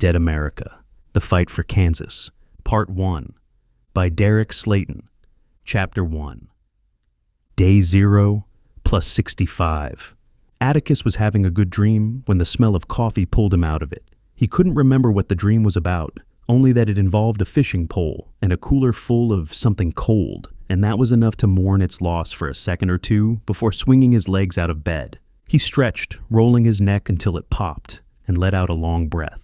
Dead America, The Fight for Kansas, Part 1, by Derek Slayton, Chapter 1. Day 0 plus 65. Atticus was having a good dream when the smell of coffee pulled him out of it. He couldn't remember what the dream was about, only that it involved a fishing pole and a cooler full of something cold, and that was enough to mourn its loss for a second or two before swinging his legs out of bed. He stretched, rolling his neck until it popped, and let out a long breath.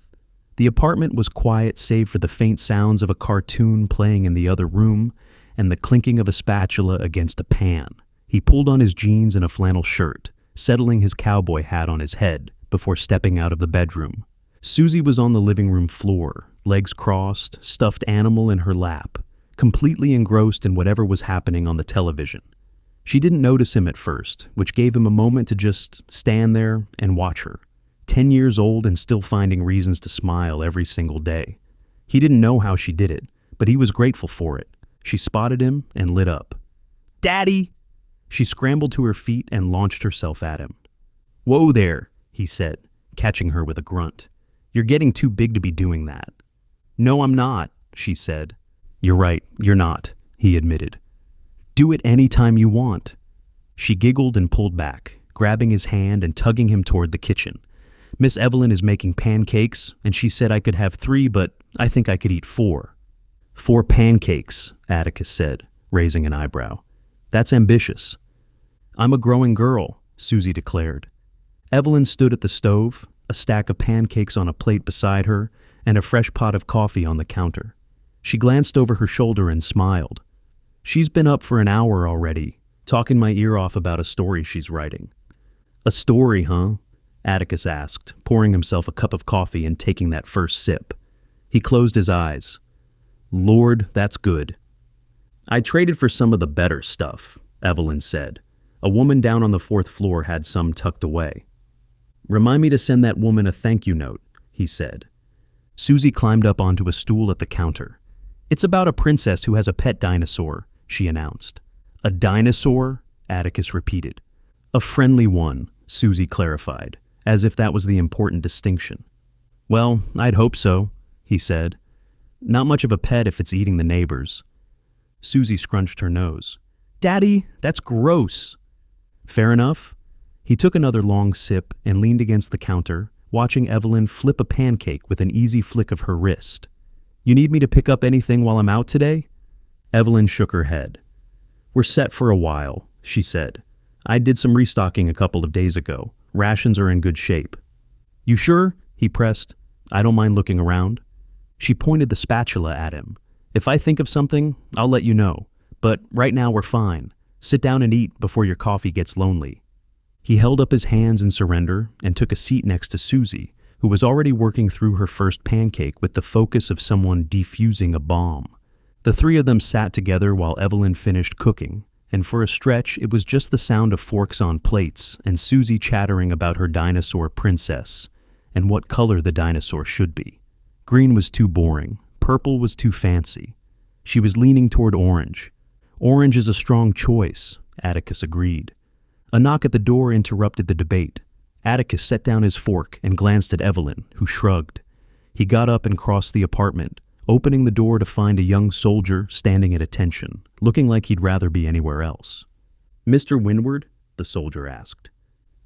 The apartment was quiet save for the faint sounds of a cartoon playing in the other room and the clinking of a spatula against a pan. He pulled on his jeans and a flannel shirt, settling his cowboy hat on his head before stepping out of the bedroom. Susie was on the living room floor, legs crossed, stuffed animal in her lap, completely engrossed in whatever was happening on the television. She didn't notice him at first, which gave him a moment to just stand there and watch her. 10 years old and still finding reasons to smile every single day. He didn't know how she did it, but he was grateful for it. She spotted him and lit up. "Daddy!" She scrambled to her feet and launched herself at him. "Whoa there," he said, catching her with a grunt. "You're getting too big to be doing that." "No, I'm not," she said. "You're right, you're not," he admitted. "Do it any time you want." She giggled and pulled back, grabbing his hand and tugging him toward the kitchen. "Miss Evelyn is making pancakes, and she said I could have 3, but I think I could eat 4. 4 pancakes, Atticus said, raising an eyebrow. "That's ambitious." "I'm a growing girl," Susie declared. Evelyn stood at the stove, a stack of pancakes on a plate beside her, and a fresh pot of coffee on the counter. She glanced over her shoulder and smiled. "She's been up for an hour already, talking my ear off about a story she's writing." "A story, huh?" Atticus asked, pouring himself a cup of coffee and taking that first sip. He closed his eyes. "Lord, that's good." "I traded for some of the better stuff," Evelyn said. A woman down on the 4th floor had some tucked away. "Remind me to send that woman a thank you note," he said. Susie climbed up onto a stool at the counter. "It's about a princess who has a pet dinosaur," she announced. "A dinosaur?" Atticus repeated. "A friendly one," Susie clarified, as if that was the important distinction. "Well, I'd hope so," he said. "Not much of a pet if it's eating the neighbors." Susie scrunched her nose. "Daddy, that's gross." "Fair enough." He took another long sip and leaned against the counter, watching Evelyn flip a pancake with an easy flick of her wrist. "You need me to pick up anything while I'm out today?" Evelyn shook her head. "We're set for a while," she said. "I did some restocking a couple of days ago. Rations are in good shape." "You sure?" he pressed. "I don't mind looking around." She pointed the spatula at him. "If I think of something, I'll let you know. But right now we're fine. Sit down and eat before your coffee gets lonely." He held up his hands in surrender and took a seat next to Susie, who was already working through her first pancake with the focus of someone defusing a bomb. The 3 of them sat together while Evelyn finished cooking, and for a stretch it was just the sound of forks on plates and Susie chattering about her dinosaur princess and what color the dinosaur should be. Green was too boring. Purple was too fancy. She was leaning toward orange. "Orange is a strong choice," Atticus agreed. A knock at the door interrupted the debate. Atticus set down his fork and glanced at Evelyn, who shrugged. He got up and crossed the apartment, opening the door to find a young soldier standing at attention, looking like he'd rather be anywhere else. "Mr. Windward?" the soldier asked.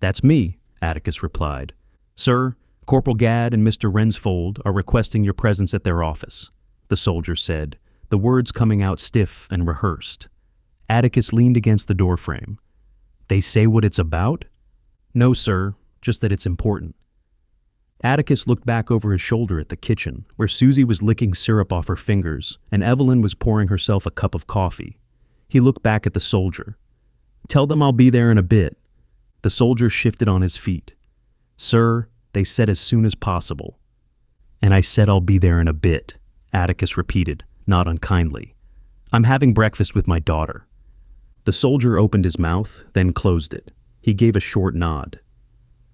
"That's me," Atticus replied. "Sir, Corporal Gadd and Mr. Rensfold are requesting your presence at their office," the soldier said, the words coming out stiff and rehearsed. Atticus leaned against the doorframe. "They say what it's about?" "No, sir, just that it's important." Atticus looked back over his shoulder at the kitchen, where Susie was licking syrup off her fingers and Evelyn was pouring herself a cup of coffee. He looked back at the soldier. "Tell them I'll be there in a bit." The soldier shifted on his feet. "Sir, they said as soon as possible." "And I said I'll be there in a bit," Atticus repeated, not unkindly. "I'm having breakfast with my daughter." The soldier opened his mouth, then closed it. He gave a short nod.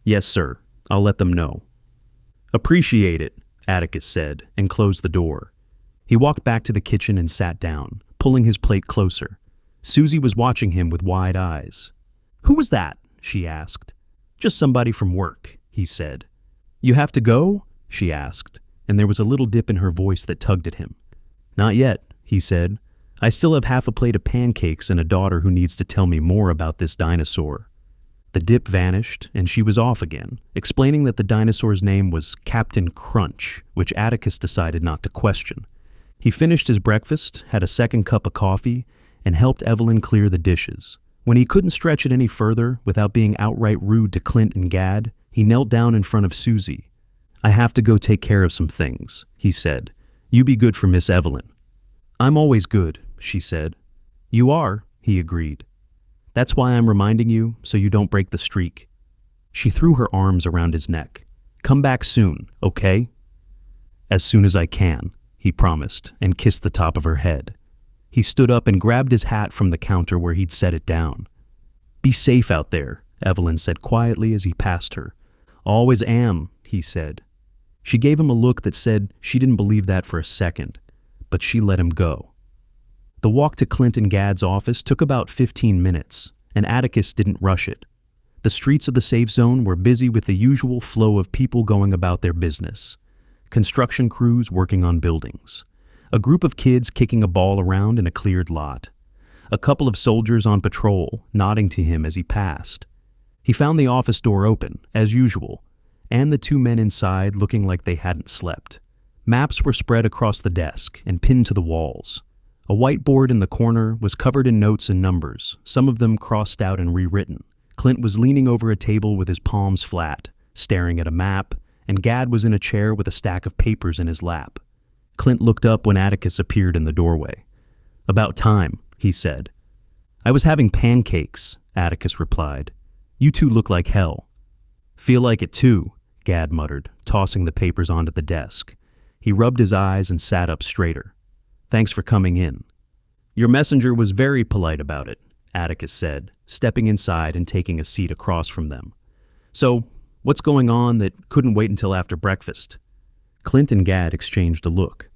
"Yes, sir. I'll let them know." "Appreciate it," Atticus said, and closed the door. He walked back to the kitchen and sat down, pulling his plate closer. Susie was watching him with wide eyes. "Who was that?" she asked. "Just somebody from work," he said. "You have to go?" she asked, and there was a little dip in her voice that tugged at him. "Not yet," he said. "I still have half a plate of pancakes and a daughter who needs to tell me more about this dinosaur." The dip vanished, and she was off again, explaining that the dinosaur's name was Captain Crunch, which Atticus decided not to question. He finished his breakfast, had a second cup of coffee, and helped Evelyn clear the dishes. When he couldn't stretch it any further without being outright rude to Clint and Gad, he knelt down in front of Susie. "I have to go take care of some things," he said. "You be good for Miss Evelyn." "I'm always good," she said. "You are," he agreed. "That's why I'm reminding you, so you don't break the streak." She threw her arms around his neck. "Come back soon, okay?" "As soon as I can," he promised, and kissed the top of her head. He stood up and grabbed his hat from the counter where he'd set it down. "Be safe out there," Evelyn said quietly as he passed her. "Always am," he said. She gave him a look that said she didn't believe that for a second, but she let him go. The walk to Clint and Gad's office took about 15 minutes, and Atticus didn't rush it. The streets of the safe zone were busy with the usual flow of people going about their business. Construction crews working on buildings. A group of kids kicking a ball around in a cleared lot. A couple of soldiers on patrol, nodding to him as he passed. He found the office door open, as usual, and the two men inside looking like they hadn't slept. Maps were spread across the desk and pinned to the walls. A whiteboard in the corner was covered in notes and numbers, some of them crossed out and rewritten. Clint was leaning over a table with his palms flat, staring at a map, and Gad was in a chair with a stack of papers in his lap. Clint looked up when Atticus appeared in the doorway. "About time," he said. "I was having pancakes," Atticus replied. "You two look like hell." "Feel like it too," Gad muttered, tossing the papers onto the desk. He rubbed his eyes and sat up straighter. "Thanks for coming in." "Your messenger was very polite about it," Atticus said, stepping inside and taking a seat across from them. "So, what's going on that couldn't wait until after breakfast?" Clint and Gad exchanged a look.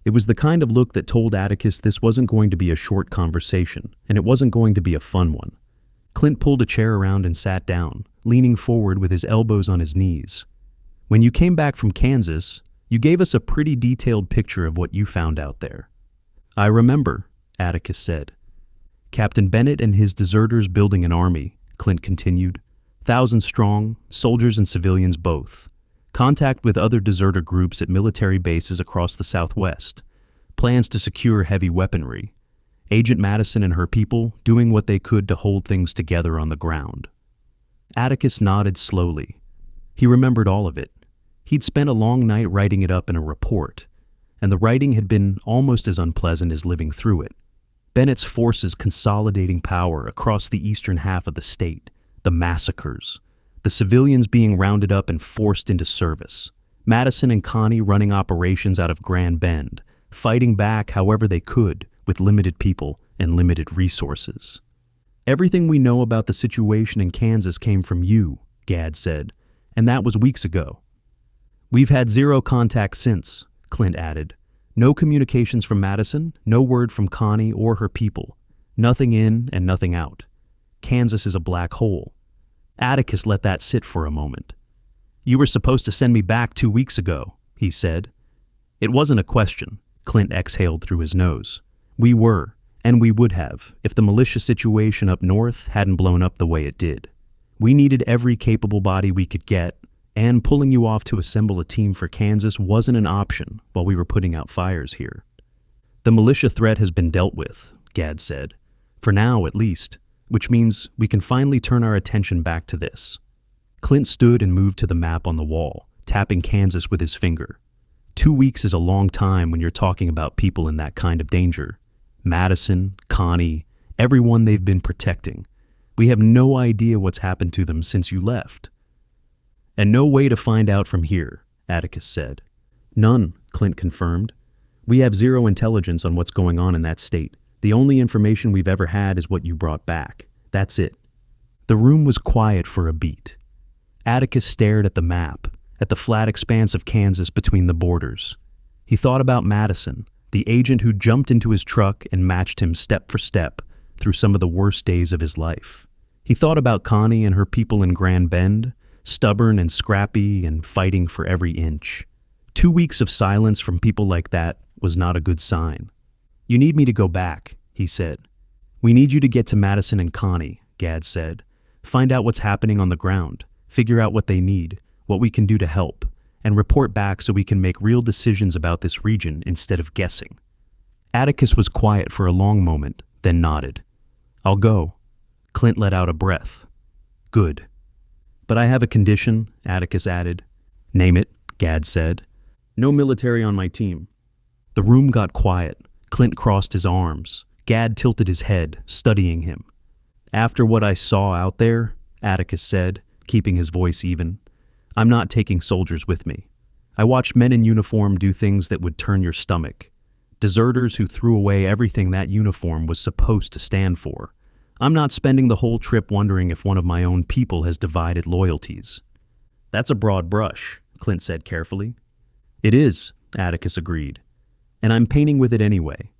It was the kind of look that told Atticus this wasn't going to be a short conversation, and it wasn't going to be a fun one. Clint pulled a chair around and sat down, leaning forward with his elbows on his knees. "When you came back from Kansas, you gave us a pretty detailed picture of what you found out there." "I remember," Atticus said. "Captain Bennett and his deserters building an army," Clint continued. "Thousands strong, soldiers and civilians both. Contact with other deserter groups at military bases across the Southwest. Plans to secure heavy weaponry. Agent Madison and her people doing what they could to hold things together on the ground." Atticus nodded slowly. He remembered all of it. He'd spent a long night writing it up in a report, and the writing had been almost as unpleasant as living through it. Bennett's forces consolidating power across the eastern half of the state, the massacres, the civilians being rounded up and forced into service, Madison and Connie running operations out of Grand Bend, fighting back however they could with limited people and limited resources. "Everything we know about the situation in Kansas came from you," Gad said, "and that was weeks ago." "We've had zero contact since," Clint added. "No communications from Madison, no word from Connie or her people. Nothing in and nothing out. Kansas is a black hole." Atticus let that sit for a moment. "You were supposed to send me back 2 weeks ago," he said. "It wasn't a question," Clint exhaled through his nose. "We were, and we would have, if the militia situation up north hadn't blown up the way it did. We needed every capable body we could get, and pulling you off to assemble a team for Kansas wasn't an option while we were putting out fires here." "The militia threat has been dealt with," Gad said. "For now, at least, which means we can finally turn our attention back to this." Clint stood and moved to the map on the wall, tapping Kansas with his finger. 2 weeks is a long time when you're talking about people in that kind of danger. Madison, Connie, everyone they've been protecting. We have no idea what's happened to them since you left. "And no way to find out from here," Atticus said. "None," Clint confirmed. "We have zero intelligence on what's going on in that state. The only information we've ever had is what you brought back. That's it." The room was quiet for a beat. Atticus stared at the map, at the flat expanse of Kansas between the borders. He thought about Madison, the agent who jumped into his truck and matched him step for step through some of the worst days of his life. He thought about Connie and her people in Grand Bend, stubborn and scrappy and fighting for every inch. 2 weeks of silence from people like that was not a good sign. "You need me to go back," he said. "We need you to get to Madison and Connie," Gad said. "Find out what's happening on the ground, figure out what they need, what we can do to help, and report back so we can make real decisions about this region instead of guessing." Atticus was quiet for a long moment, then nodded. "I'll go." Clint let out a breath. "Good." "But I have a condition," Atticus added. "Name it," Gad said. "No military on my team." The room got quiet. Clint crossed his arms. Gad tilted his head, studying him. "After what I saw out there," Atticus said, keeping his voice even, "I'm not taking soldiers with me. I watched men in uniform do things that would turn your stomach. Deserters who threw away everything that uniform was supposed to stand for. I'm not spending the whole trip wondering if one of my own people has divided loyalties." "That's a broad brush," Clint said carefully. "It is," Atticus agreed. "And I'm painting with it anyway.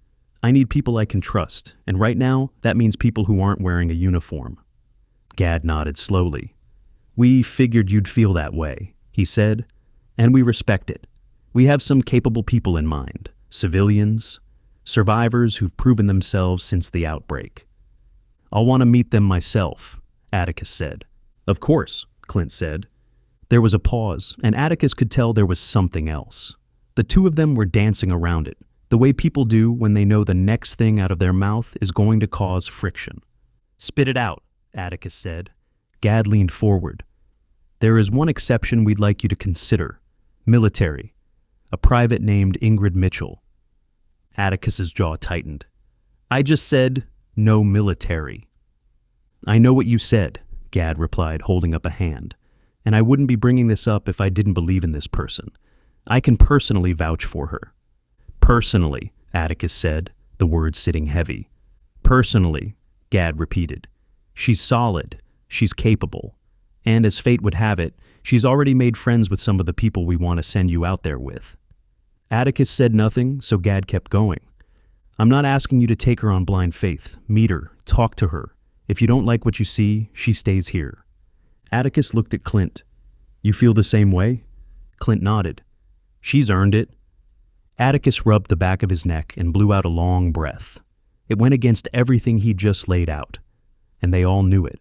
I need people I can trust, and right now, that means people who aren't wearing a uniform." Gad nodded slowly. "We figured you'd feel that way," he said, "and we respect it. We have some capable people in mind, civilians, survivors who've proven themselves since the outbreak." "I'll want to meet them myself," Atticus said. "Of course," Clint said. There was a pause, and Atticus could tell there was something else. The two of them were dancing around it, the way people do when they know the next thing out of their mouth is going to cause friction. "Spit it out," Atticus said. Gad leaned forward. "There is one exception we'd like you to consider. Military. A private named Ingrid Mitchell." Atticus's jaw tightened. "I just said no military." "I know what you said," Gad replied, holding up a hand. "And I wouldn't be bringing this up if I didn't believe in this person. I can personally vouch for her." "Personally," Atticus said, the words sitting heavy. "Personally," Gad repeated. "She's solid, she's capable, and as fate would have it, she's already made friends with some of the people we want to send you out there with." Atticus said nothing, so Gad kept going. "I'm not asking you to take her on blind faith. Meet her, talk to her. If you don't like what you see, she stays here." Atticus looked at Clint. "You feel the same way?" Clint nodded. "She's earned it." Atticus rubbed the back of his neck and blew out a long breath. It went against everything he'd just laid out, and they all knew it.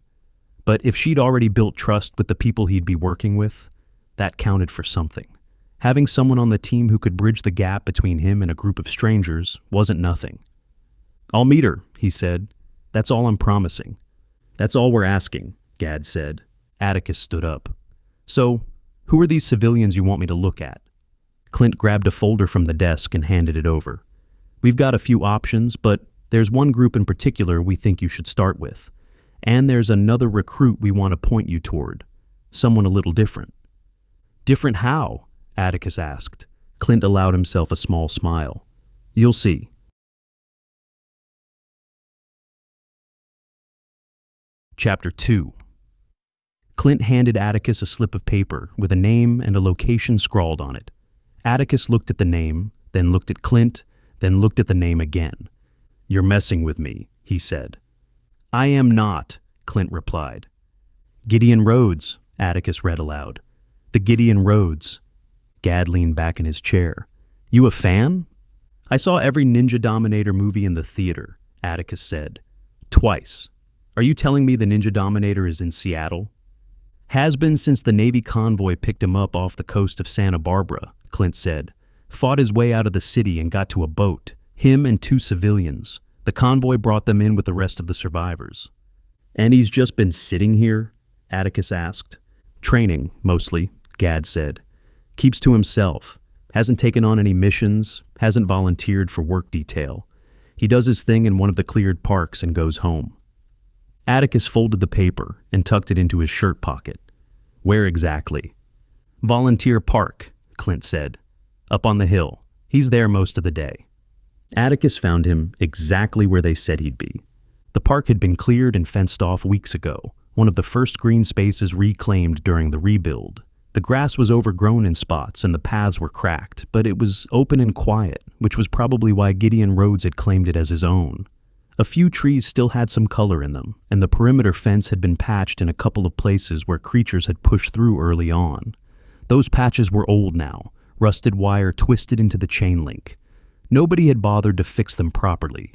But if she'd already built trust with the people he'd be working with, that counted for something. Having someone on the team who could bridge the gap between him and a group of strangers wasn't nothing. "I'll meet her," he said. "That's all I'm promising." "That's all we're asking," Gad said. Atticus stood up. "So, who are these civilians you want me to look at?" Clint grabbed a folder from the desk and handed it over. "We've got a few options, but there's one group in particular we think you should start with. And there's another recruit we want to point you toward. Someone a little different." "Different how?" Atticus asked. Clint allowed himself a small smile. "You'll see." Chapter 2. Clint handed Atticus a slip of paper with a name and a location scrawled on it. Atticus looked at the name, then looked at Clint, then looked at the name again. "You're messing with me," he said. "I am not," Clint replied. "Gideon Rhodes," Atticus read aloud. "The Gideon Rhodes." Gad leaned back in his chair. "You a fan?" "I saw every Ninja Dominator movie in the theater," Atticus said. "Twice. Are you telling me the Ninja Dominator is in Seattle?" "Has been since the Navy convoy picked him up off the coast of Santa Barbara," Clint said. "Fought his way out of the city and got to a boat. Him and 2 civilians. The convoy brought them in with the rest of the survivors." "And he's just been sitting here?" Atticus asked. "Training, mostly," Gad said. "Keeps to himself. Hasn't taken on any missions, hasn't volunteered for work detail. He does his thing in one of the cleared parks and goes home." Atticus folded the paper and tucked it into his shirt pocket. "Where exactly?" "Volunteer Park," Clint said. "Up on the hill. He's there most of the day." Atticus found him exactly where they said he'd be. The park had been cleared and fenced off weeks ago, one of the first green spaces reclaimed during the rebuild. The grass was overgrown in spots and the paths were cracked, but it was open and quiet, which was probably why Gideon Rhodes had claimed it as his own. A few trees still had some color in them, and the perimeter fence had been patched in a couple of places where creatures had pushed through early on. Those patches were old now, rusted wire twisted into the chain link. Nobody had bothered to fix them properly.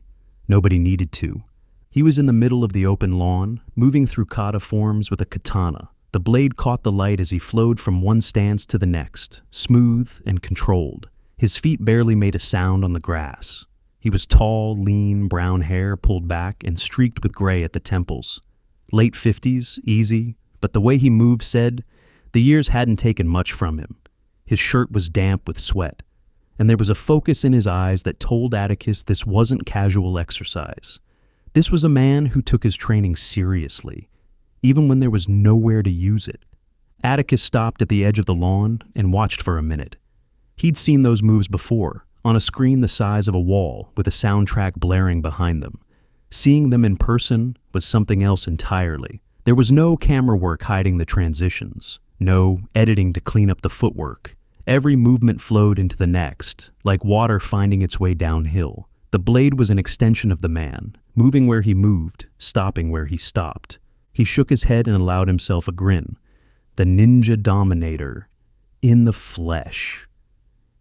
Nobody needed to. He was in the middle of the open lawn, moving through kata forms with a katana. The blade caught the light as he flowed from one stance to the next, smooth and controlled. His feet barely made a sound on the grass. He was tall, lean, brown hair pulled back and streaked with gray at the temples. Late 50s, easy, but the way he moved said the years hadn't taken much from him. His shirt was damp with sweat, and there was a focus in his eyes that told Atticus this wasn't casual exercise. This was a man who took his training seriously, even when there was nowhere to use it. Atticus stopped at the edge of the lawn and watched for a minute. He'd seen those moves before, on a screen the size of a wall with a soundtrack blaring behind them. Seeing them in person was something else entirely. There was no camera work hiding the transitions, no editing to clean up the footwork. Every movement flowed into the next, like water finding its way downhill. The blade was an extension of the man, moving where he moved, stopping where he stopped. He shook his head and allowed himself a grin. The Ninja Dominator, in the flesh.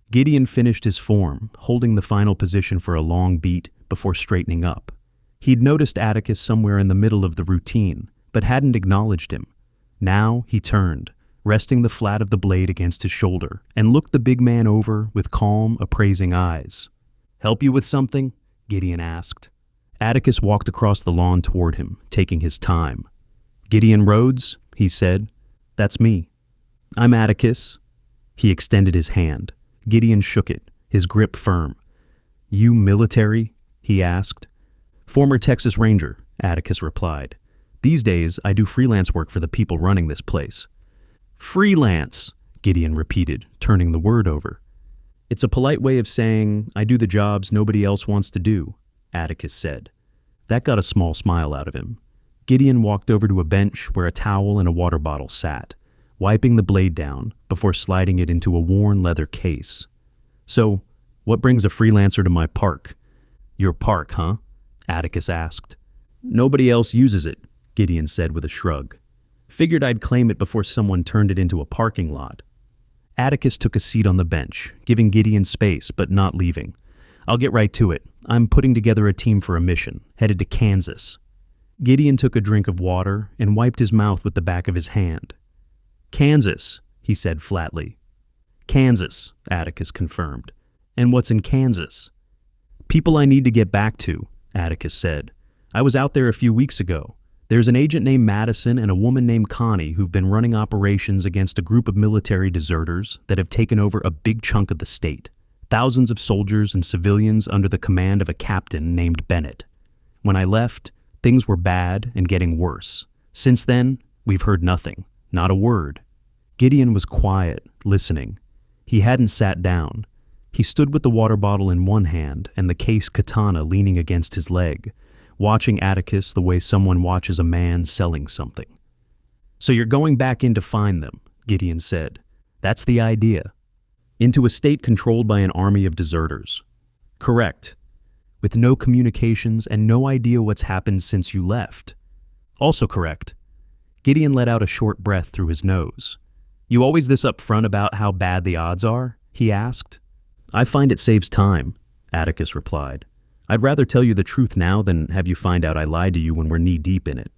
Gideon finished his form, holding the final position for a long beat before straightening up. He'd noticed Atticus somewhere in the middle of the routine, but hadn't acknowledged him. Now he turned, resting the flat of the blade against his shoulder, and looked the big man over with calm, appraising eyes. "Help you with something?" Gideon asked. Atticus walked across the lawn toward him, taking his time. "Gideon Rhodes," he said. "That's me." "I'm Atticus." He extended his hand. Gideon shook it, his grip firm. "You military?" he asked. "Former Texas Ranger," Atticus replied. "These days, I do freelance work for the people running this place." "Freelance," Gideon repeated, turning the word over. "It's a polite way of saying, I do the jobs nobody else wants to do," Atticus said. That got a small smile out of him. Gideon walked over to a bench where a towel and a water bottle sat, wiping the blade down before sliding it into a worn leather case. "So, what brings a freelancer to my park?" "Your park, huh?" Atticus asked. "Nobody else uses it," Gideon said with a shrug. "Figured I'd claim it before someone turned it into a parking lot." Atticus took a seat on the bench, giving Gideon space but not leaving. "I'll get right to it. I'm putting together a team for a mission, headed to Kansas." Gideon took a drink of water and wiped his mouth with the back of his hand. "Kansas," he said flatly. "Kansas," Atticus confirmed. "And what's in Kansas?" "People I need to get back to," Atticus said. "I was out there a few weeks ago. There's an agent named Madison and a woman named Connie who've been running operations against a group of military deserters that have taken over a big chunk of the state. Thousands of soldiers and civilians under the command of a captain named Bennett. When I left, things were bad and getting worse. Since then, we've heard nothing, not a word." Gideon was quiet, listening. He hadn't sat down. He stood with the water bottle in one hand and the case katana leaning against his leg, watching Atticus the way someone watches a man selling something. "So you're going back in to find them," Gideon said. "That's the idea. Into a state controlled by an army of deserters." "Correct. With no communications and no idea what's happened since you left." "Also correct." Gideon let out a short breath through his nose. "You always this upfront about how bad the odds are?" he asked. "I find it saves time," Atticus replied. "I'd rather tell you the truth now than have you find out I lied to you when we're knee-deep in it."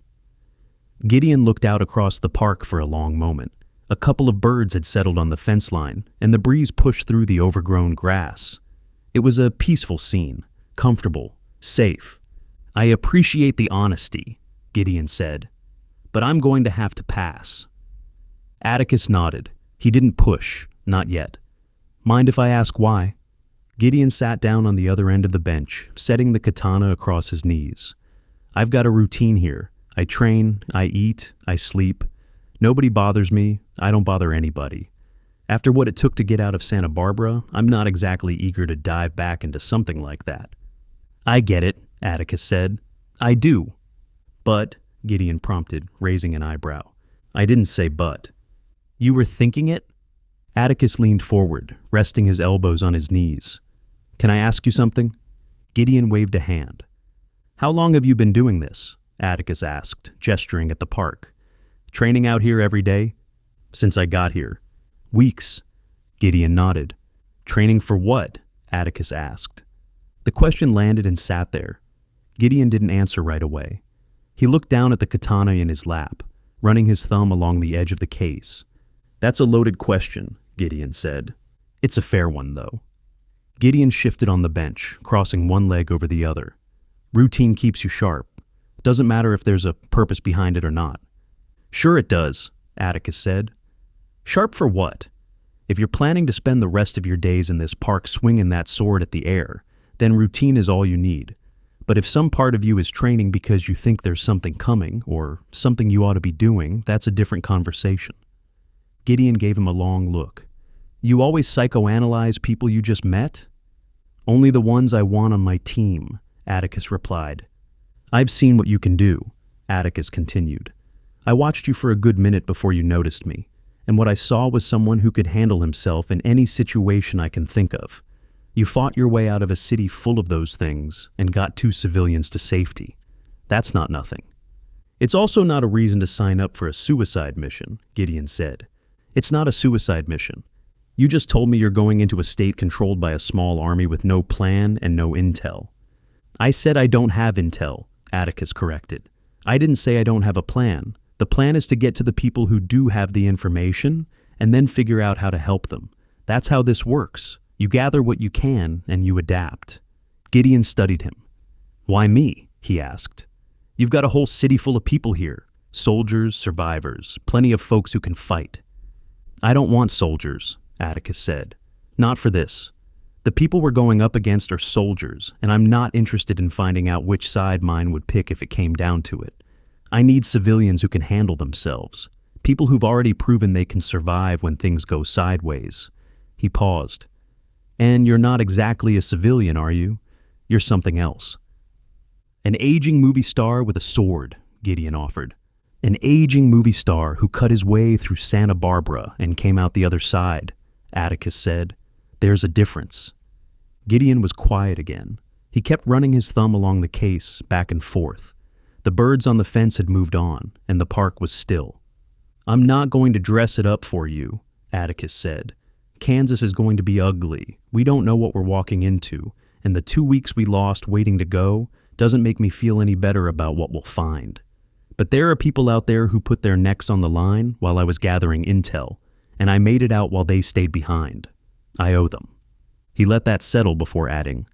Gideon looked out across the park for a long moment. A couple of birds had settled on the fence line, and the breeze pushed through the overgrown grass. It was a peaceful scene, comfortable, safe. "I appreciate the honesty," Gideon said, "but I'm going to have to pass." Atticus nodded. He didn't push, not yet. "Mind if I ask why?" Gideon sat down on the other end of the bench, setting the katana across his knees. "I've got a routine here. I train, I eat, I sleep. Nobody bothers me. I don't bother anybody. After what it took to get out of Santa Barbara, I'm not exactly eager to dive back into something like that." "I get it," Atticus said. "I do." "But," Gideon prompted, raising an eyebrow. "I didn't say but." "You were thinking it?" Atticus leaned forward, resting his elbows on his knees. "Can I ask you something?" Gideon waved a hand. "How long have you been doing this?" Atticus asked, gesturing at the park. "Training out here every day?" "Since I got here." "Weeks." Gideon nodded. Training for what? Atticus asked. The question landed and sat there. Gideon didn't answer right away. He looked down at the katana in his lap, running his thumb along the edge of the case. That's a loaded question, Gideon said. It's a fair one, though. Gideon shifted on the bench, crossing one leg over the other. Routine keeps you sharp. Doesn't matter if there's a purpose behind it or not. Sure it does, Atticus said. Sharp for what? If you're planning to spend the rest of your days in this park swinging that sword at the air, then routine is all you need. But if some part of you is training because you think there's something coming, or something you ought to be doing, that's a different conversation. Gideon gave him a long look. You always psychoanalyze people you just met? Only the ones I want on my team, Atticus replied. I've seen what you can do, Atticus continued. I watched you for a good minute before you noticed me, and what I saw was someone who could handle himself in any situation I can think of. You fought your way out of a city full of those things and got 2 civilians to safety. That's not nothing. It's also not a reason to sign up for a suicide mission, Gideon said. It's not a suicide mission. You just told me you're going into a state controlled by a small army with no plan and no intel. I said I don't have intel, Atticus corrected. I didn't say I don't have a plan. The plan is to get to the people who do have the information and then figure out how to help them. That's how this works. You gather what you can and you adapt. Gideon studied him. Why me? He asked. You've got a whole city full of people here. Soldiers, survivors, plenty of folks who can fight. I don't want soldiers, Atticus said. Not for this. The people we're going up against are soldiers, and I'm not interested in finding out which side mine would pick if it came down to it. I need civilians who can handle themselves. People who've already proven they can survive when things go sideways. He paused. And you're not exactly a civilian, are you? You're something else. An aging movie star with a sword, Gideon offered. An aging movie star who cut his way through Santa Barbara and came out the other side, Atticus said. There's a difference. Gideon was quiet again. He kept running his thumb along the case, back and forth. The birds on the fence had moved on, and the park was still. I'm not going to dress it up for you, Atticus said. Kansas is going to be ugly. We don't know what we're walking into, and the 2 weeks we lost waiting to go doesn't make me feel any better about what we'll find. But there are people out there who put their necks on the line while I was gathering intel, and I made it out while they stayed behind. I owe them. He let that settle before adding,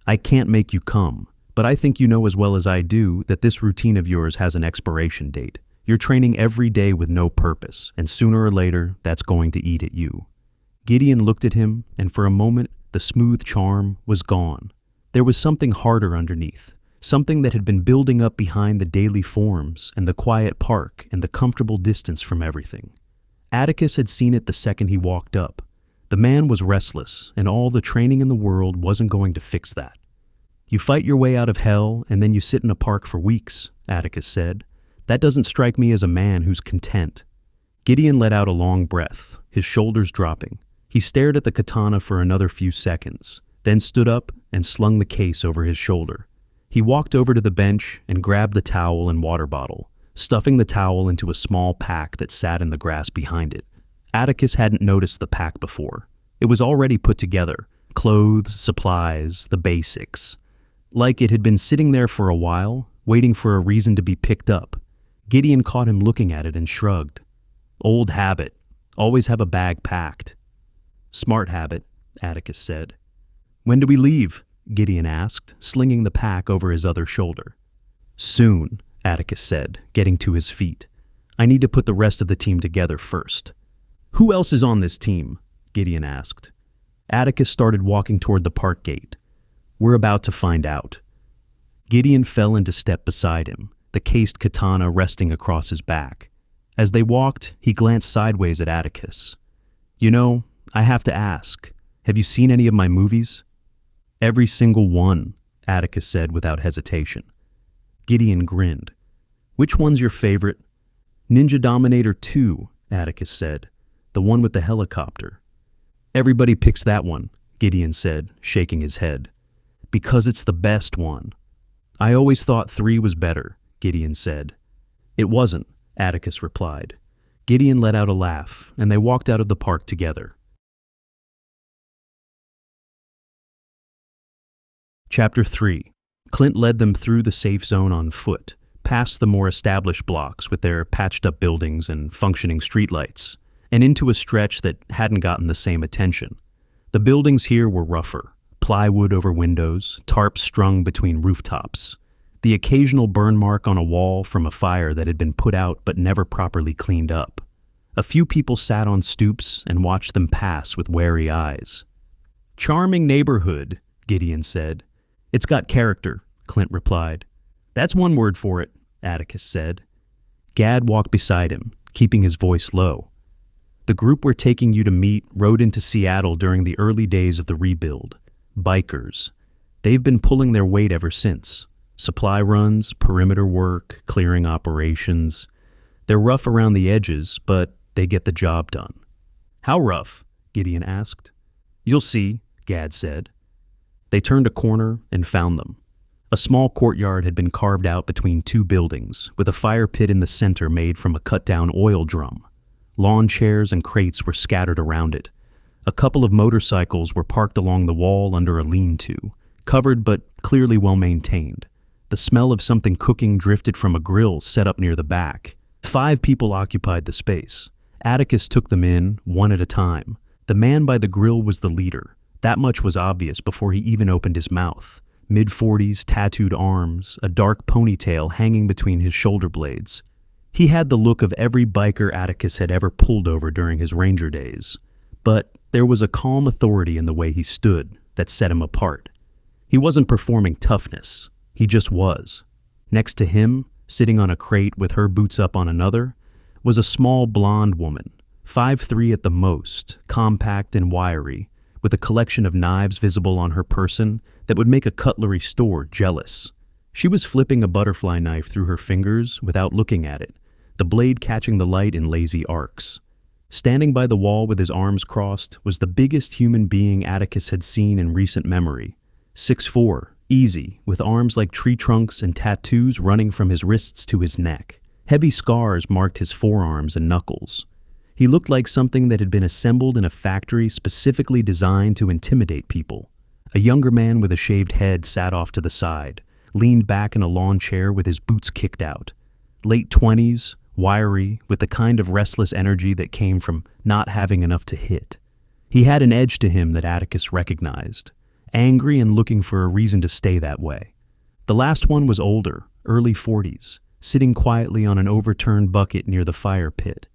I can't make you come, but I think you know as well as I do that this routine of yours has an expiration date. You're training every day with no purpose, and sooner or later, that's going to eat at you. Gideon looked at him, and for a moment, the smooth charm was gone. There was something harder underneath, something that had been building up behind the daily forms and the quiet park and the comfortable distance from everything. Atticus had seen it the second he walked up. The man was restless, and all the training in the world wasn't going to fix that. You fight your way out of hell, and then you sit in a park for weeks, Atticus said. That doesn't strike me as a man who's content. Gideon let out a long breath, his shoulders dropping. He stared at the katana for another few seconds, then stood up and slung the case over his shoulder. He walked over to the bench and grabbed the towel and water bottle, stuffing the towel into a small pack that sat in the grass behind it. Atticus hadn't noticed the pack before. It was already put together, clothes, supplies, the basics. Like it had been sitting there for a while, waiting for a reason to be picked up. Gideon caught him looking at it and shrugged. Old habit. Always have a bag packed. Smart habit, Atticus said. When do we leave? Gideon asked, slinging the pack over his other shoulder. Soon, Atticus said, getting to his feet. I need to put the rest of the team together first. Who else is on this team? Gideon asked. Atticus started walking toward the park gate. We're about to find out. Gideon fell into step beside him, the cased katana resting across his back. As they walked, he glanced sideways at Atticus. You know, I have to ask, have you seen any of my movies? Every single one, Atticus said without hesitation. Gideon grinned. Which one's your favorite? Ninja Dominator 2, Atticus said. The one with the helicopter. Everybody picks that one, Gideon said, shaking his head. Because it's the best one. I always thought 3 was better, Gideon said. It wasn't, Atticus replied. Gideon let out a laugh, and they walked out of the park together. Chapter 3. Clint led them through the safe zone on foot, past the more established blocks with their patched-up buildings and functioning streetlights, and into a stretch that hadn't gotten the same attention. The buildings here were rougher, plywood over windows, tarps strung between rooftops, the occasional burn mark on a wall from a fire that had been put out but never properly cleaned up. A few people sat on stoops and watched them pass with wary eyes. "Charming neighborhood," Gideon said. "It's got character," Clint replied. "That's one word for it," Atticus said. Gad walked beside him, keeping his voice low. "The group we're taking you to meet rode into Seattle during the early days of the rebuild. Bikers. They've been pulling their weight ever since. Supply runs, perimeter work, clearing operations. They're rough around the edges, but they get the job done." "How rough?" Gideon asked. "You'll see," Gad said. They turned a corner and found them. A small courtyard had been carved out between two buildings, with a fire pit in the center made from a cut-down oil drum. Lawn chairs and crates were scattered around it. A couple of motorcycles were parked along the wall under a lean-to, covered but clearly well-maintained. The smell of something cooking drifted from a grill set up near the back. 5 people occupied the space. Atticus took them in, one at a time. The man by the grill was the leader. That much was obvious before he even opened his mouth. Mid-40s, tattooed arms, a dark ponytail hanging between his shoulder blades. He had the look of every biker Atticus had ever pulled over during his ranger days. But there was a calm authority in the way he stood that set him apart. He wasn't performing toughness. He just was. Next to him, sitting on a crate with her boots up on another, was a small blonde woman, 5'3" at the most, compact and wiry, with a collection of knives visible on her person that would make a cutlery store jealous. She was flipping a butterfly knife through her fingers without looking at it, the blade catching the light in lazy arcs. Standing by the wall with his arms crossed was the biggest human being Atticus had seen in recent memory. 6'4", easy, with arms like tree trunks and tattoos running from his wrists to his neck. Heavy scars marked his forearms and knuckles. He looked like something that had been assembled in a factory specifically designed to intimidate people. A younger man with a shaved head sat off to the side, leaned back in a lawn chair with his boots kicked out. Late 20s, wiry, with the kind of restless energy that came from not having enough to hit. He had an edge to him that Atticus recognized, angry and looking for a reason to stay that way. The last one was older, early 40s, sitting quietly on an overturned bucket near the fire pit.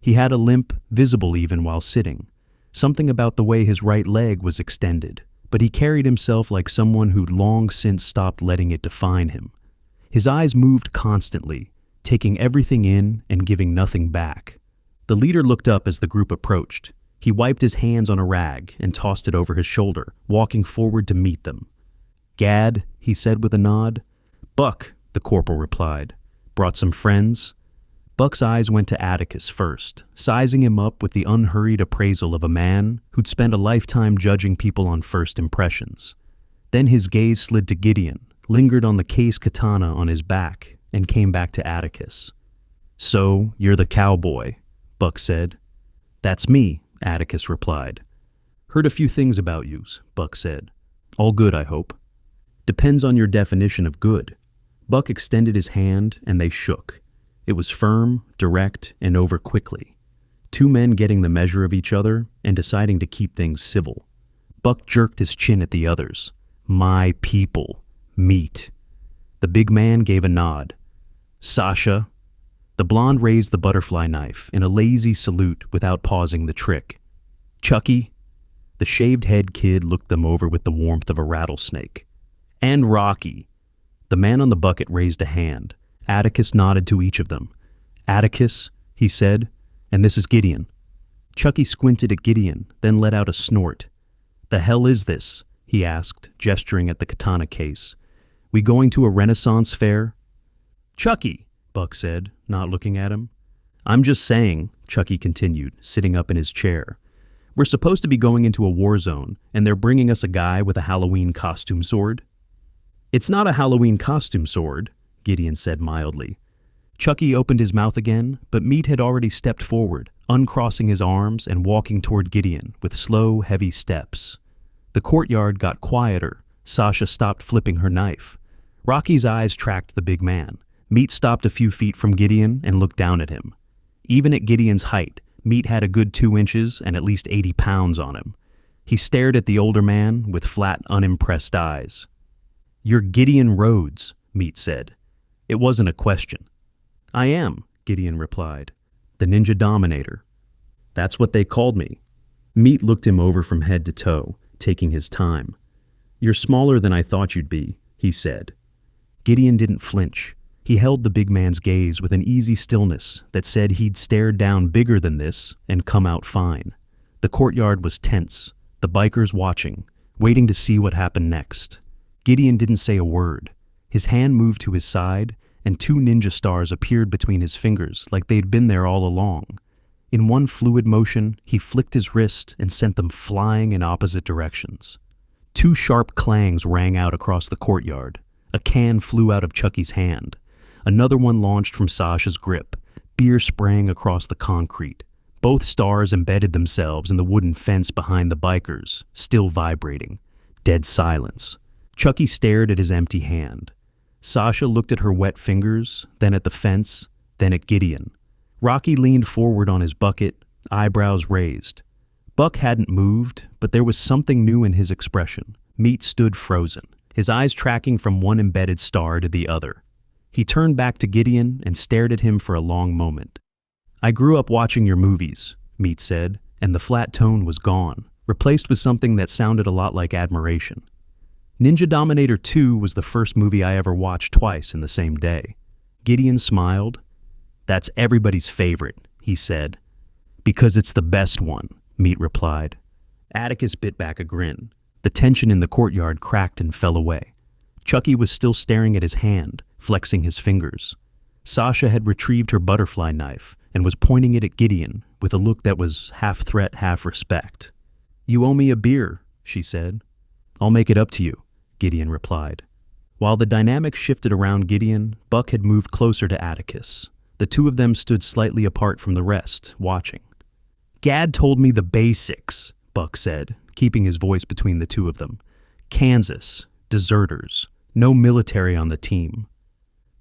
He had a limp, visible even while sitting, something about the way his right leg was extended, but he carried himself like someone who'd long since stopped letting it define him. His eyes moved constantly, taking everything in and giving nothing back. The leader looked up as the group approached. He wiped his hands on a rag and tossed it over his shoulder, walking forward to meet them. "Gad," he said with a nod. "Buck," the corporal replied. "Brought some friends?" Buck's eyes went to Atticus first, sizing him up with the unhurried appraisal of a man who'd spent a lifetime judging people on first impressions. Then his gaze slid to Gideon, lingered on the case katana on his back, and came back to Atticus. "So, you're the cowboy," Buck said. "That's me," Atticus replied. "Heard a few things about yous," Buck said. "All good, I hope." "Depends on your definition of good." Buck extended his hand, and they shook. It was firm, direct, and over quickly. 2 men getting the measure of each other and deciding to keep things civil. Buck jerked his chin at the others. "My people. Meet." The big man gave a nod. "Sasha." The blonde raised the butterfly knife in a lazy salute without pausing the trick. "Chucky." The shaved head kid looked them over with the warmth of a rattlesnake. "And Rocky." The man on the bucket raised a hand. Atticus nodded to each of them. "Atticus," he said, "and this is Gideon." Chucky squinted at Gideon, then let out a snort. "The hell is this?" he asked, gesturing at the katana case. "We going to a Renaissance fair?" "Chucky," Buck said, not looking at him. "I'm just saying," Chucky continued, sitting up in his chair. "We're supposed to be going into a war zone, and they're bringing us a guy with a Halloween costume sword." "It's not a Halloween costume sword," Gideon said mildly. Chucky opened his mouth again, but Meat had already stepped forward, uncrossing his arms and walking toward Gideon with slow, heavy steps. The courtyard got quieter, Sasha stopped flipping her knife. Rocky's eyes tracked the big man. Meat stopped a few feet from Gideon and looked down at him. Even at Gideon's height, Meat had a good 2 inches and at least 80 pounds on him. He stared at the older man with flat, unimpressed eyes. "You're Gideon Rhodes," Meat said. It wasn't a question. "I am," Gideon replied. "The Ninja Dominator." "That's what they called me." Meat looked him over from head to toe, taking his time. "You're smaller than I thought you'd be," he said. Gideon didn't flinch. He held the big man's gaze with an easy stillness that said he'd stared down bigger than this and come out fine. The courtyard was tense, the bikers watching, waiting to see what happened next. Gideon didn't say a word. His hand moved to his side, and 2 ninja stars appeared between his fingers like they'd been there all along. In one fluid motion, he flicked his wrist and sent them flying in opposite directions. 2 sharp clangs rang out across the courtyard. A can flew out of Chucky's hand. Another one launched from Sasha's grip, beer spraying across the concrete. Both stars embedded themselves in the wooden fence behind the bikers, still vibrating. Dead silence. Chucky stared at his empty hand. Sasha looked at her wet fingers, then at the fence, then at Gideon. Rocky leaned forward on his bucket, eyebrows raised. Buck hadn't moved, but there was something new in his expression. Meat stood frozen, his eyes tracking from one embedded star to the other. He turned back to Gideon and stared at him for a long moment. "I grew up watching your movies," Meat said, and the flat tone was gone, replaced with something that sounded a lot like admiration. "Ninja Dominator 2 was the first movie I ever watched twice in the same day." Gideon smiled. "That's everybody's favorite," he said. "Because it's the best one," Meat replied. Atticus bit back a grin. The tension in the courtyard cracked and fell away. Chucky was still staring at his hand, flexing his fingers. Sasha had retrieved her butterfly knife and was pointing it at Gideon with a look that was half threat, half respect. "You owe me a beer," she said. "I'll make it up to you," Gideon replied. While the dynamic shifted around Gideon, Buck had moved closer to Atticus. The 2 of them stood slightly apart from the rest, watching. "Gad told me the basics," Buck said, keeping his voice between the 2 of them. "Kansas, deserters, no military on the team."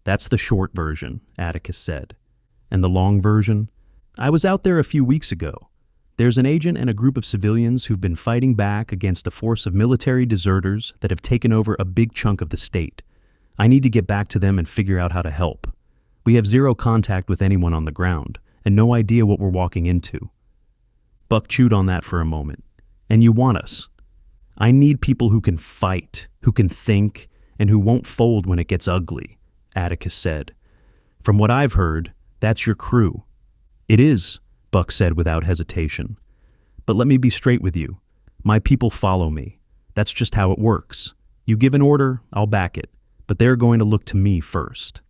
"That's the short version," Atticus said. "And the long version? I was out there a few weeks ago. There's an agent and a group of civilians who've been fighting back against a force of military deserters that have taken over a big chunk of the state. I need to get back to them and figure out how to help. We have 0 contact with anyone on the ground, and no idea what we're walking into." Buck chewed on that for a moment. "And you want us? I need people who can fight, who can think, and who won't fold when it gets ugly," Atticus said. "From what I've heard, that's your crew." "It is," Buck said without hesitation. "But let me be straight with you. My people follow me. That's just how it works. You give an order, I'll back it, but they're going to look to me first."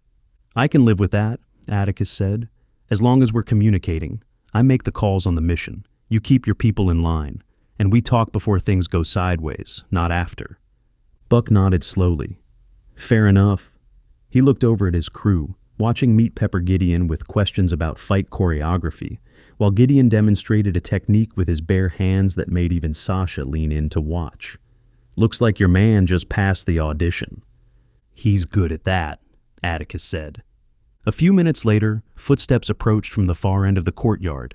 "I can live with that," Atticus said. "As long as we're communicating. I make the calls on the mission. You keep your people in line, and we talk before things go sideways, not after." Buck nodded slowly. "Fair enough." He looked over at his crew, watching Meat pepper Gideon with questions about fight choreography, while Gideon demonstrated a technique with his bare hands that made even Sasha lean in to watch. "Looks like your man just passed the audition." "He's good at that," Atticus said. A few minutes later, footsteps approached from the far end of the courtyard.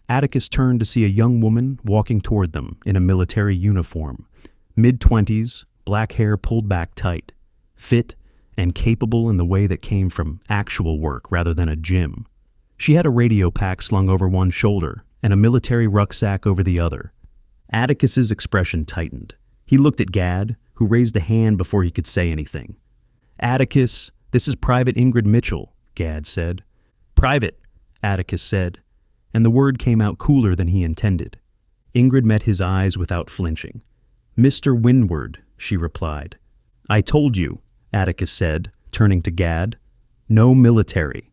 Atticus turned to see a young woman walking toward them in a military uniform. Mid-20s, black hair pulled back tight, fit and capable in the way that came from actual work rather than a gym. She had a radio pack slung over one shoulder and a military rucksack over the other. Atticus's expression tightened. He looked at Gad, who raised a hand before he could say anything. "Atticus, this is Private Ingrid Mitchell," Gad said. "Private," Atticus said, and the word came out cooler than he intended. Ingrid met his eyes without flinching. "Mr. Windward," she replied. "I told you," Atticus said, turning to Gad. "No military."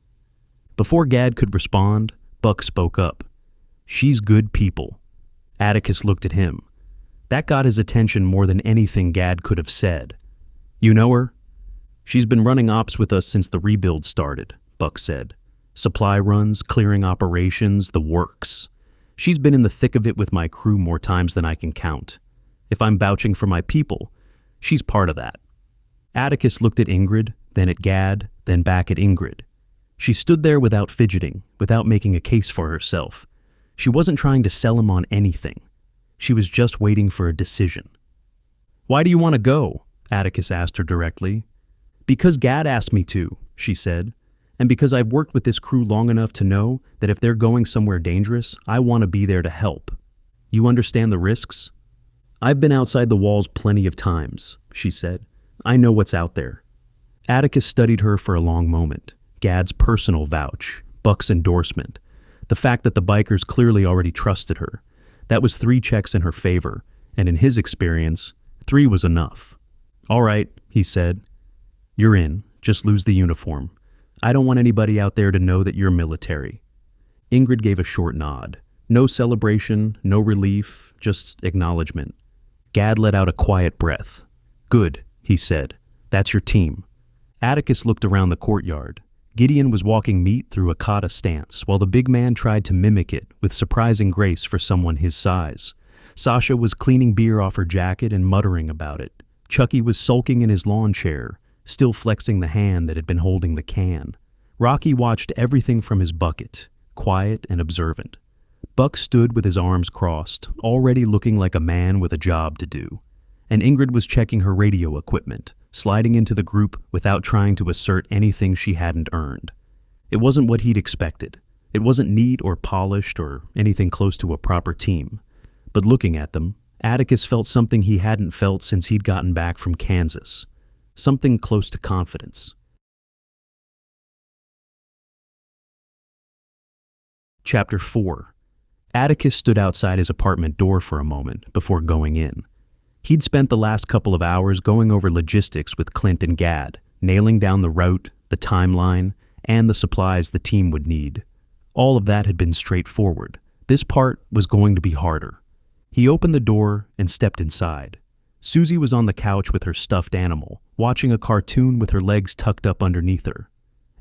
Before Gad could respond, Buck spoke up. "She's good people." Atticus looked at him. That got his attention more than anything Gad could have said. "You know her?" "She's been running ops with us since the rebuild started," Buck said. "Supply runs, clearing operations, the works. She's been in the thick of it with my crew more times than I can count. If I'm vouching for my people, She's part of that. Atticus looked at Ingrid, then at Gad, then back at Ingrid. She stood there without fidgeting, without making a case for herself. She wasn't trying to sell him on anything. She was just waiting for a decision. "Why do you want to go?" Atticus asked her directly. "Because Gad asked me to," she said, "and because I've worked with this crew long enough to know that if they're going somewhere dangerous, I want to be there to help. You understand the risks?" "I've been outside the walls plenty of times," she said. "I know what's out there." Atticus studied her for a long moment. Gad's personal vouch, Buck's endorsement, the fact that the bikers clearly already trusted her. That was 3 checks in her favor, and in his experience, 3 was enough. "All right," he said. "You're in. Just lose the uniform. I don't want anybody out there to know that you're military." Ingrid gave a short nod. No celebration, no relief, just acknowledgement. Gad let out a quiet breath. "Good," he said. "That's your team." Atticus looked around the courtyard. Gideon was walking meat through a kata stance, while the big man tried to mimic it with surprising grace for someone his size. Sasha was cleaning beer off her jacket and muttering about it. Chucky was sulking in his lawn chair, still flexing the hand that had been holding the can. Rocky watched everything from his bucket, quiet and observant. Buck stood with his arms crossed, already looking like a man with a job to do. And Ingrid was checking her radio equipment, sliding into the group without trying to assert anything she hadn't earned. It wasn't what he'd expected. It wasn't neat or polished or anything close to a proper team. But looking at them, Atticus felt something he hadn't felt since he'd gotten back from Kansas. Something close to confidence. Chapter 4. Atticus stood outside his apartment door for a moment before going in. He'd spent the last couple of hours going over logistics with Clint and Gad, nailing down the route, the timeline, and the supplies the team would need. All of that had been straightforward. This part was going to be harder. He opened the door and stepped inside. Susie was on the couch with her stuffed animal, watching a cartoon with her legs tucked up underneath her.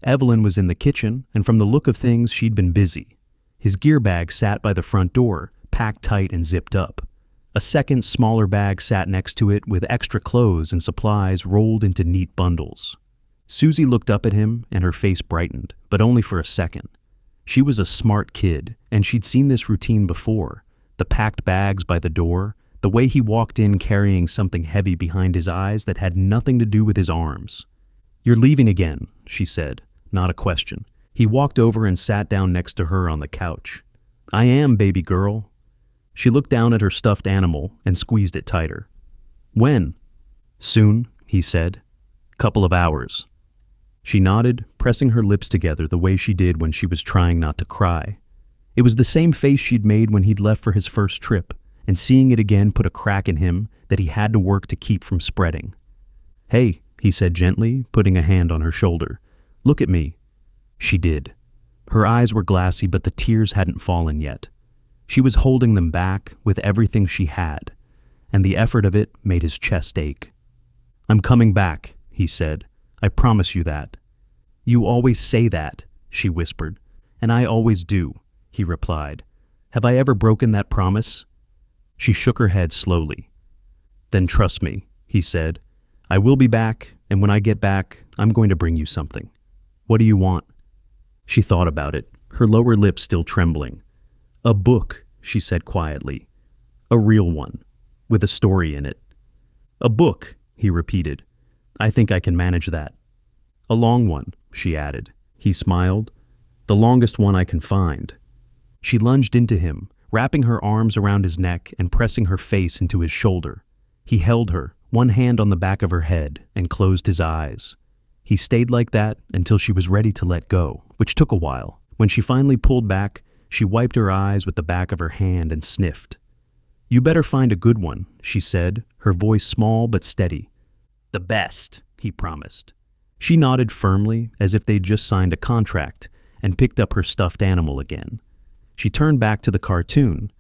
Evelyn was in the kitchen, and from the look of things, she'd been busy. His gear bag sat by the front door, packed tight and zipped up. A second, smaller bag sat next to it with extra clothes and supplies rolled into neat bundles. Susie looked up at him, and her face brightened, but only for a second. She was a smart kid, and she'd seen this routine before. The packed bags by the door, the way he walked in carrying something heavy behind his eyes that had nothing to do with his arms. "You're leaving again," she said, not a question. He walked over and sat down next to her on the couch. "I am, baby girl." She looked down at her stuffed animal and squeezed it tighter. "When?" "Soon," he said. "Couple of hours." She nodded, pressing her lips together the way she did when she was trying not to cry. It was the same face she'd made when he'd left for his first trip, and seeing it again put a crack in him that he had to work to keep from spreading. "Hey," he said gently, putting a hand on her shoulder. "Look at me." She did. Her eyes were glassy, but the tears hadn't fallen yet. She was holding them back with everything she had, and the effort of it made his chest ache. "I'm coming back," he said. "I promise you that." "You always say that," she whispered. "And I always do," he replied. "Have I ever broken that promise?" She shook her head slowly. "Then trust me," he said. "I will be back, and when I get back, I'm going to bring you something. What do you want?" She thought about it, her lower lip still trembling. "A book," she said quietly. "A real one, with a story in it." "A book," he repeated. "I think I can manage that." "A long one," she added. He smiled. "The longest one I can find." She lunged into him, wrapping her arms around his neck and pressing her face into his shoulder. He held her, one hand on the back of her head, and closed his eyes. He stayed like that until she was ready to let go, which took a while. When she finally pulled back, she wiped her eyes with the back of her hand and sniffed. "You better find a good one," she said, her voice small but steady. "The best," he promised. She nodded firmly, as if they'd just signed a contract, and picked up her stuffed animal again. She turned back to the cartoon,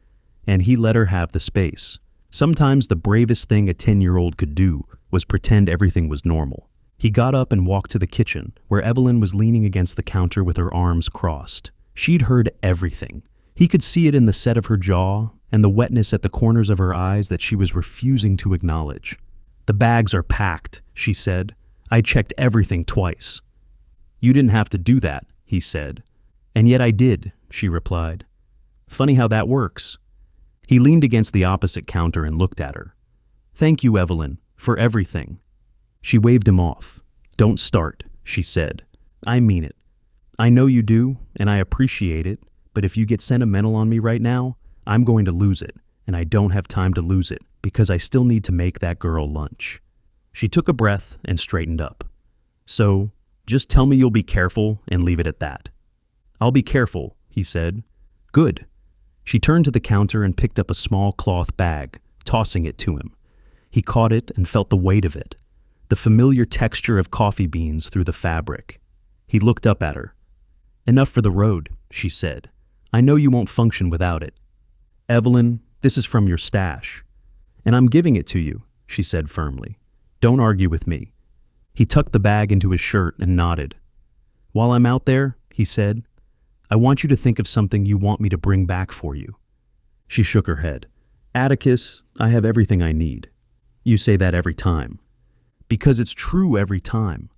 and he let her have the space. Sometimes the bravest thing a 10-year-old could do was pretend everything was normal. He got up and walked to the kitchen, where Evelyn was leaning against the counter with her arms crossed. She'd heard everything. He could see it in the set of her jaw and the wetness at the corners of her eyes that she was refusing to acknowledge. "The bags are packed," she said. "I checked everything twice." "You didn't have to do that," he said. "And yet I did," she replied. "Funny how that works." He leaned against the opposite counter and looked at her. "Thank you, Evelyn, for everything." She waved him off. "Don't start," she said. "I mean it. I know you do, and I appreciate it, but if you get sentimental on me right now, I'm going to lose it, and I don't have time to lose it, because I still need to make that girl lunch." She took a breath and straightened up. "So, just tell me you'll be careful and leave it at that." "I'll be careful," he said. "Good." She turned to the counter and picked up a small cloth bag, tossing it to him. He caught it and felt the weight of it, the familiar texture of coffee beans through the fabric. He looked up at her. "Enough for the road," she said. "I know you won't function without it." "Evelyn, this is from your stash." "And I'm giving it to you," she said firmly. "Don't argue with me." He tucked the bag into his shirt and nodded. "While I'm out there," he said, "I want you to think of something you want me to bring back for you." She shook her head. "Atticus, I have everything I need." "You say that every time." "Because it's true every time."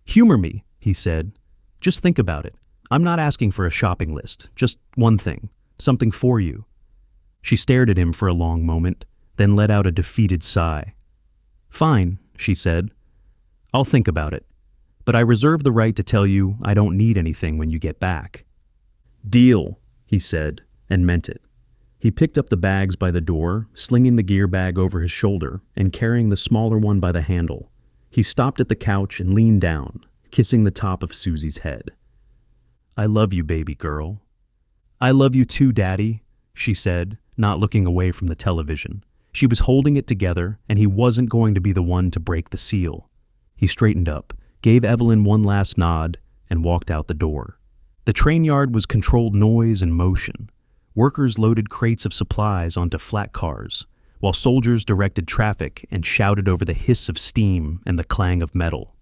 "Humor me," he said. "Just think about it. I'm not asking for a shopping list, just one thing, something for you." She stared at him for a long moment, then let out a defeated sigh. "Fine," she said. "I'll think about it, but I reserve the right to tell you I don't need anything when you get back." "Deal," he said, and meant it. He picked up the bags by the door, slinging the gear bag over his shoulder and carrying the smaller one by the handle. He stopped at the couch and leaned down, kissing the top of Susie's head. "I love you, baby girl." "I love you too, Daddy," she said, not looking away from the television. She was holding it together, and he wasn't going to be the one to break the seal. He straightened up, gave Evelyn one last nod, and walked out the door. The train yard was controlled noise and motion. Workers loaded crates of supplies onto flat cars, while soldiers directed traffic and shouted over the hiss of steam and the clang of metal.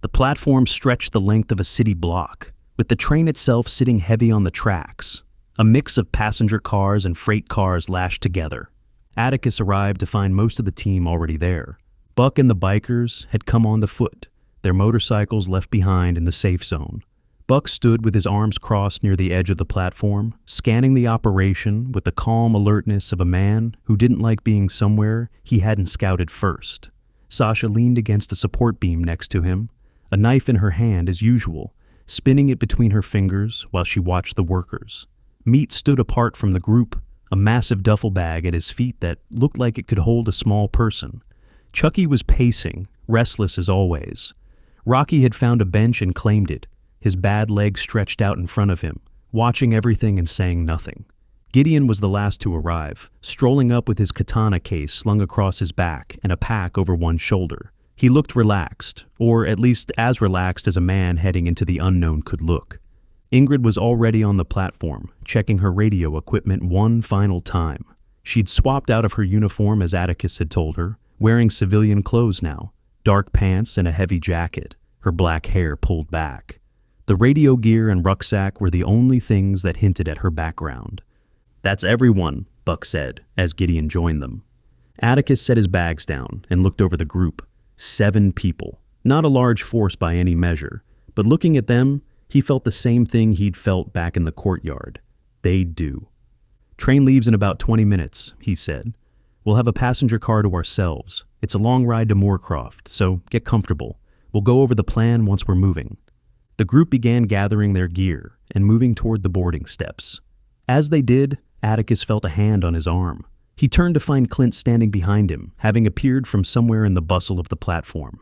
The platform stretched the length of a city block, with the train itself sitting heavy on the tracks, a mix of passenger cars and freight cars lashed together. Atticus arrived to find most of the team already there. Buck and the bikers had come on the foot, their motorcycles left behind in the safe zone. Buck stood with his arms crossed near the edge of the platform, scanning the operation with the calm alertness of a man who didn't like being somewhere he hadn't scouted first. Sasha leaned against a support beam next to him, a knife in her hand as usual, spinning it between her fingers while she watched the workers. Meat stood apart from the group, a massive duffel bag at his feet that looked like it could hold a small person. Chucky was pacing, restless as always. Rocky had found a bench and claimed it, his bad leg stretched out in front of him, watching everything and saying nothing. Gideon was the last to arrive, strolling up with his katana case slung across his back and a pack over one shoulder. He looked relaxed, or at least as relaxed as a man heading into the unknown could look. Ingrid was already on the platform, checking her radio equipment one final time. She'd swapped out of her uniform as Atticus had told her, wearing civilian clothes now, dark pants and a heavy jacket, her black hair pulled back. The radio gear and rucksack were the only things that hinted at her background. "That's everyone," Buck said, as Gideon joined them. Atticus set his bags down and looked over the group. 7 people. Not a large force by any measure, but looking at them, he felt the same thing he'd felt back in the courtyard. They'd do. "Train leaves in about 20 minutes, he said. "We'll have a passenger car to ourselves. It's a long ride to Morcraftoft, so get comfortable. We'll go over the plan once we're moving." The group began gathering their gear and moving toward the boarding steps. As they did, Atticus felt a hand on his arm. He turned to find Clint standing behind him, having appeared from somewhere in the bustle of the platform.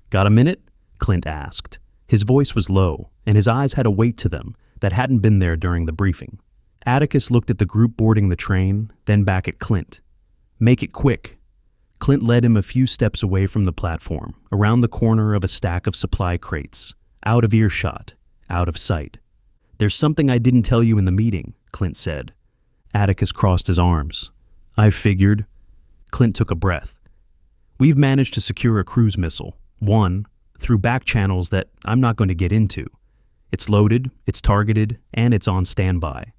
"Got a minute?" Clint asked. His voice was low, and his eyes had a weight to them that hadn't been there during the briefing. Atticus looked at the group boarding the train, then back at Clint. "Make it quick." Clint led him a few steps away from the platform, around the corner of a stack of supply crates, out of earshot, out of sight. "There's something I didn't tell you in the meeting," Clint said. Atticus crossed his arms. "I figured." Clint took a breath. "We've managed to secure a cruise missile, one, through back channels that I'm not going to get into. It's loaded, it's targeted, and it's on standby."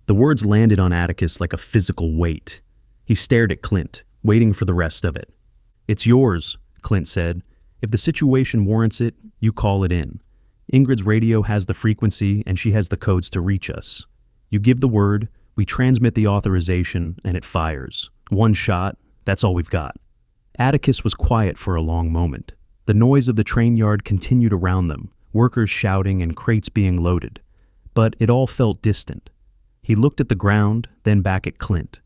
The words landed on Atticus like a physical weight. He stared at Clint, waiting for the rest of it. It's yours, Clint said. If the situation warrants it, you call it in. Ingrid's radio has the frequency and she has the codes to reach us. You give the word, we transmit the authorization, and it fires. One shot, that's all we've got. Atticus was quiet for a long moment. The noise of the train yard continued around them, workers shouting and crates being loaded. But it all felt distant. He looked at the ground, then back at Clint.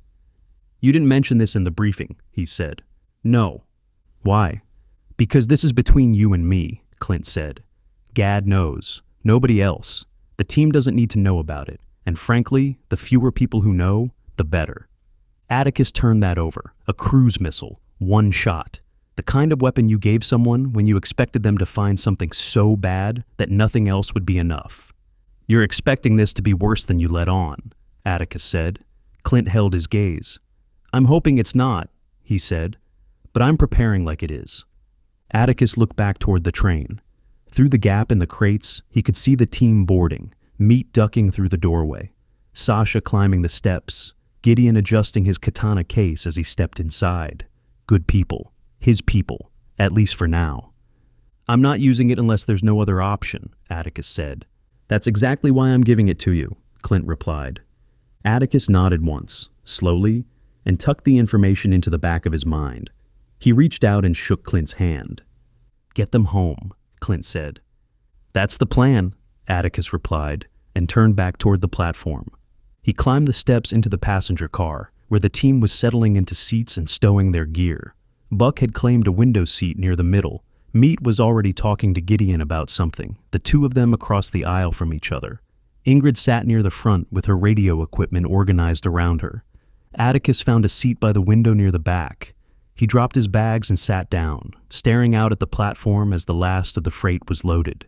You didn't mention this in the briefing, he said. No. Why? Because this is between you and me, Clint said. Gad knows. Nobody else. The team doesn't need to know about it. And frankly, the fewer people who know, the better. Atticus turned that over. A cruise missile. One shot. The kind of weapon you gave someone when you expected them to find something so bad that nothing else would be enough. You're expecting this to be worse than you let on, Atticus said. Clint held his gaze. I'm hoping it's not, he said, but I'm preparing like it is. Atticus looked back toward the train. Through the gap in the crates, he could see the team boarding, Meat ducking through the doorway, Sasha climbing the steps, Gideon adjusting his katana case as he stepped inside. Good people. His people, at least for now. I'm not using it unless there's no other option, Atticus said. That's exactly why I'm giving it to you, Clint replied. Atticus nodded once, slowly, and tucked the information into the back of his mind. He reached out and shook Clint's hand. Get them home, Clint said. That's the plan, Atticus replied, and turned back toward the platform. He climbed the steps into the passenger car, where the team was settling into seats and stowing their gear. Buck had claimed a window seat near the middle. Meat was already talking to Gideon about something, the two of them across the aisle from each other. Ingrid sat near the front with her radio equipment organized around her. Atticus found a seat by the window near the back. He dropped his bags and sat down, staring out at the platform as the last of the freight was loaded.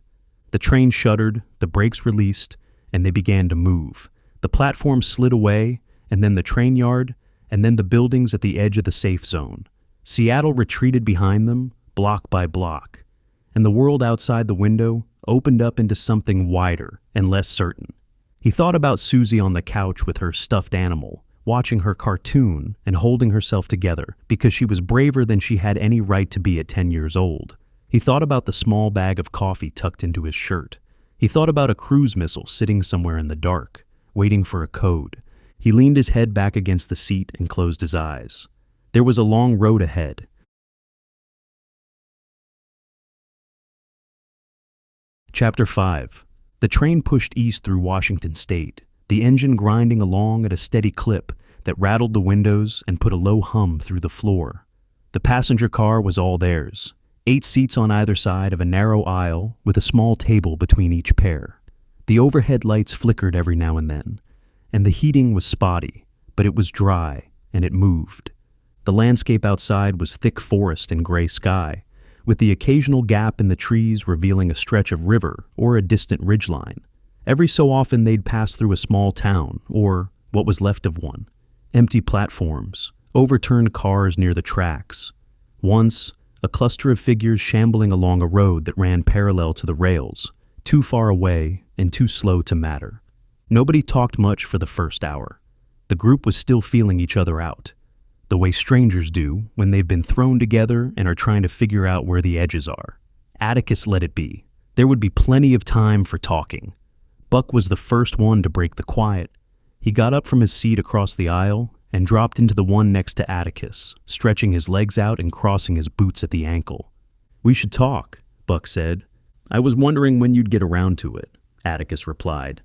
The train shuddered, the brakes released, and they began to move. The platform slid away, and then the train yard, and then the buildings at the edge of the safe zone. Seattle retreated behind them, block by block, and the world outside the window opened up into something wider and less certain. He thought about Susie on the couch with her stuffed animal, watching her cartoon and holding herself together because she was braver than she had any right to be at 10 years old. He thought about the small bag of coffee tucked into his shirt. He thought about a cruise missile sitting somewhere in the dark, waiting for a code. He leaned his head back against the seat and closed his eyes. There was a long road ahead. Chapter 5. The train pushed east through Washington State, the engine grinding along at a steady clip that rattled the windows and put a low hum through the floor. The passenger car was all theirs, 8 seats on either side of a narrow aisle with a small table between each pair. The overhead lights flickered every now and then, and the heating was spotty, but it was dry, and it moved. The landscape outside was thick forest and gray sky, with the occasional gap in the trees revealing a stretch of river or a distant ridgeline. Every so often they'd pass through a small town, or what was left of one. Empty platforms, overturned cars near the tracks. Once, a cluster of figures shambling along a road that ran parallel to the rails, too far away and too slow to matter. Nobody talked much for the first hour. The group was still feeling each other out, the way strangers do when they've been thrown together and are trying to figure out where the edges are. Atticus let it be. There would be plenty of time for talking. Buck was the first one to break the quiet. He got up from his seat across the aisle and dropped into the one next to Atticus, stretching his legs out and crossing his boots at the ankle. We should talk, Buck said. I was wondering when you'd get around to it, Atticus replied.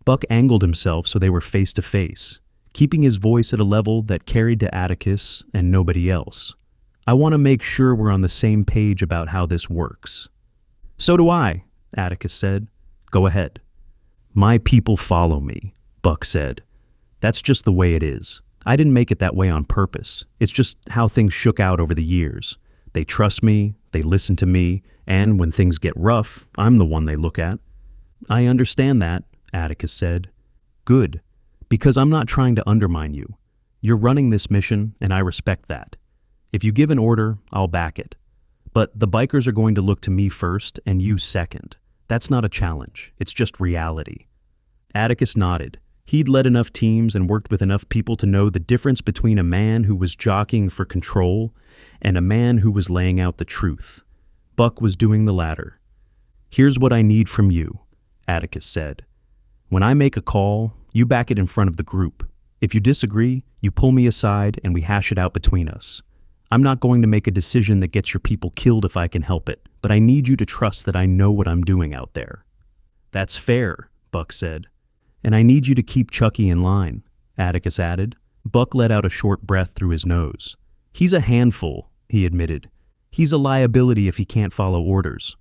Buck angled himself so they were face to face, keeping his voice at a level that carried to Atticus and nobody else. I want to make sure we're on the same page about how this works. So do I, Atticus said. Go ahead. My people follow me, Buck said. That's just the way it is. I didn't make it that way on purpose. It's just how things shook out over the years. They trust me, they listen to me, and when things get rough, I'm the one they look at. I understand that, Atticus said. Good, because I'm not trying to undermine you. You're running this mission, and I respect that. If you give an order, I'll back it. But the bikers are going to look to me first and you second. That's not a challenge. It's just reality. Atticus nodded. He'd led enough teams and worked with enough people to know the difference between a man who was jockeying for control and a man who was laying out the truth. Buck was doing the latter. "Here's what I need from you," Atticus said. "When I make a call, you back it in front of the group. If you disagree, you pull me aside and we hash it out between us. I'm not going to make a decision that gets your people killed if I can help it, but I need you to trust that I know what I'm doing out there." "That's fair," Buck said. "And I need you to keep Chucky in line," Atticus added. Buck let out a short breath through his nose. "He's a handful," he admitted. "He's a liability if he can't follow orders."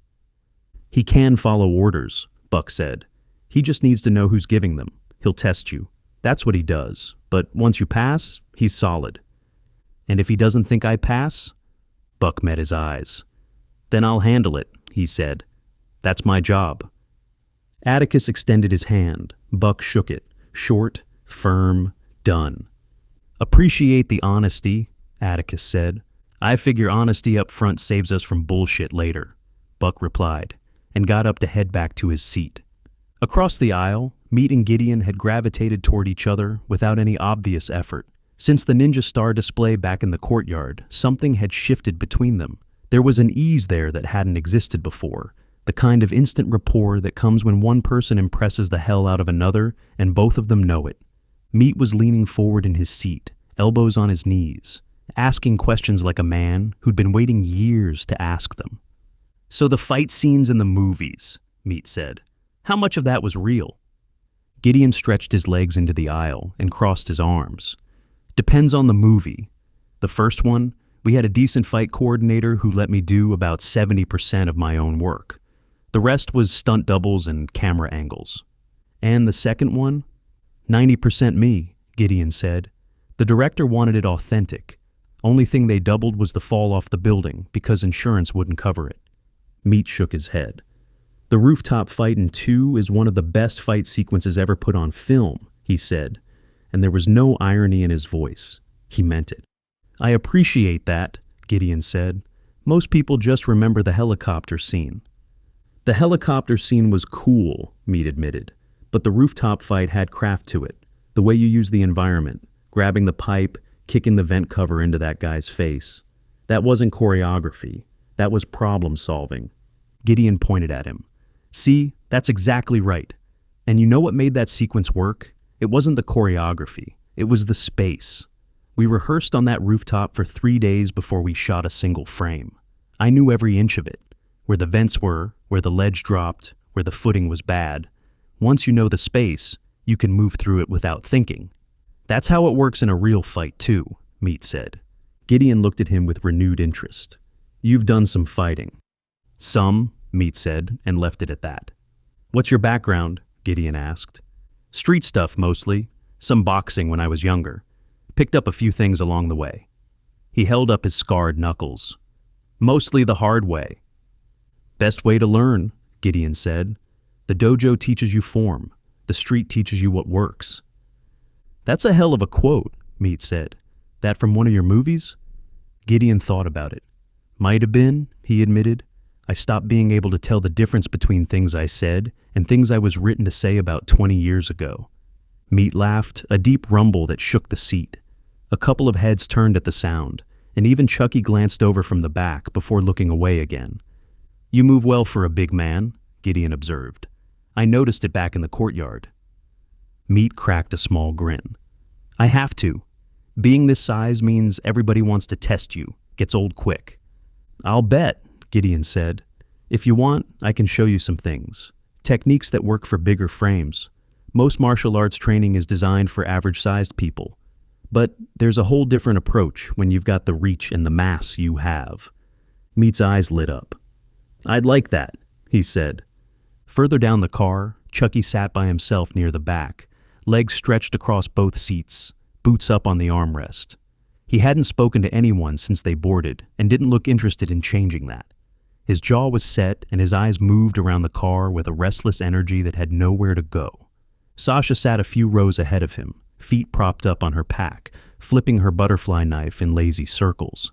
"He can follow orders," Buck said. "He just needs to know who's giving them. He'll test you. That's what he does. But once you pass, he's solid." "And if he doesn't think I pass?" Buck met his eyes. "Then I'll handle it," he said. "That's my job." Atticus extended his hand. Buck shook it. Short, firm, done. "Appreciate the honesty," Atticus said. "I figure honesty up front saves us from bullshit later," Buck replied, and got up to head back to his seat. Across the aisle, Meat and Gideon had gravitated toward each other without any obvious effort. Since the Ninja Star display back in the courtyard, something had shifted between them. There was an ease there that hadn't existed before, the kind of instant rapport that comes when one person impresses the hell out of another and both of them know it. Meat was leaning forward in his seat, elbows on his knees, asking questions like a man who'd been waiting years to ask them. "So the fight scenes in the movies," Meat said. "How much of that was real?" Gideon stretched his legs into the aisle and crossed his arms. "Depends on the movie. The first one, we had a decent fight coordinator who let me do about 70% of my own work. The rest was stunt doubles and camera angles." "And the second one?" 90% me," Gideon said. "The director wanted it authentic. Only thing they doubled was the fall off the building because insurance wouldn't cover it." Meat shook his head. "The rooftop fight in 2 is one of the best fight sequences ever put on film," he said, and there was no irony in his voice. He meant it. "I appreciate that," Gideon said. "Most people just remember the helicopter scene." "The helicopter scene was cool," Meat admitted, "but the rooftop fight had craft to it. The way you use the environment, grabbing the pipe, kicking the vent cover into that guy's face. That wasn't choreography. That was problem solving." Gideon pointed at him. "See, that's exactly right. And you know what made that sequence work? It wasn't the choreography. It was the space. We rehearsed on that rooftop for 3 days before we shot a single frame. I knew every inch of it. Where the vents were, where the ledge dropped, where the footing was bad. Once you know the space, you can move through it without thinking. That's how it works in a real fight too," Meat said. Gideon looked at him with renewed interest. "You've done some fighting." "Some," Meat said, and left it at that. "What's your background?" Gideon asked. "Street stuff mostly. Some boxing when I was younger. Picked up a few things along the way." He held up his scarred knuckles. "Mostly the hard way." "Best way to learn," Gideon said. "The dojo teaches you form. The street teaches you what works." "That's a hell of a quote," Meat said. "That from one of your movies?" Gideon thought about it. "Might have been," he admitted. "I stopped being able to tell the difference between things I said and things I was written to say about 20 years ago." Meat laughed, a deep rumble that shook the seat. A couple of heads turned at the sound, and even Chucky glanced over from the back before looking away again. "You move well for a big man," Gideon observed. "I noticed it back in the courtyard." Meat cracked a small grin. "I have to. Being this size means everybody wants to test you. Gets old quick." "I'll bet," Gideon said. "If you want, I can show you some things. Techniques that work for bigger frames. Most martial arts training is designed for average-sized people. But there's a whole different approach when you've got the reach and the mass you have." Meat's eyes lit up. "I'd like that," he said. Further down the car, Chucky sat by himself near the back, legs stretched across both seats, boots up on the armrest. He hadn't spoken to anyone since they boarded and didn't look interested in changing that. His jaw was set and his eyes moved around the car with a restless energy that had nowhere to go. Sasha sat a few rows ahead of him, feet propped up on her pack, flipping her butterfly knife in lazy circles.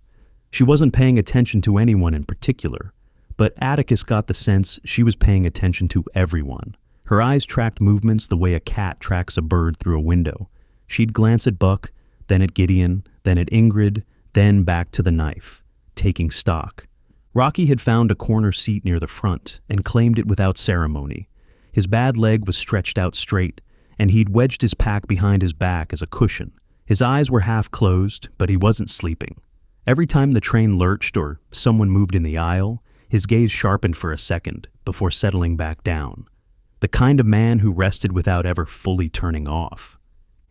She wasn't paying attention to anyone in particular, but Atticus got the sense she was paying attention to everyone. Her eyes tracked movements the way a cat tracks a bird through a window. She'd glance at Buck, then at Gideon, then at Ingrid, then back to the knife. taking stock. Rocky had found a corner seat near the front and claimed it without ceremony. His bad leg was stretched out straight, and he'd wedged his pack behind his back as a cushion. His eyes were half closed, but he wasn't sleeping. Every time the train lurched or someone moved in the aisle, his gaze sharpened for a second before settling back down. The kind of man who rested without ever fully turning off.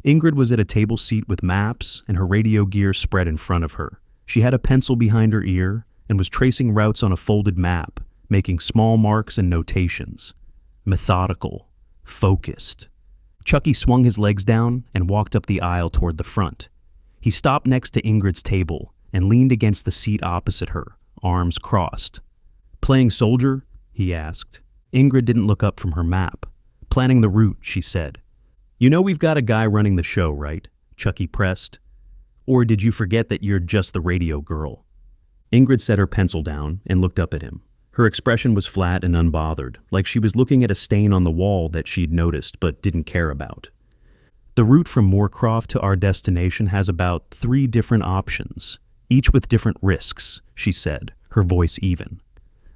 Ingrid was at a table seat with maps and her radio gear spread in front of her. She had a pencil behind her ear and was tracing routes on a folded map, making small marks and notations. Methodical, focused. Chucky swung his legs down and walked up the aisle toward the front. He stopped next to Ingrid's table and leaned against the seat opposite her, arms crossed. "Playing soldier?" he asked. Ingrid didn't look up from her map. "Planning the route," she said. "You know we've got a guy running the show, right?" Chucky pressed. "Or did you forget that you're just the radio girl?" Ingrid set her pencil down and looked up at him. Her expression was flat and unbothered, like she was looking at a stain on the wall that she'd noticed but didn't care about. "The route from Morcraftoft to our destination has about 3 different options, each with different risks," she said, her voice even.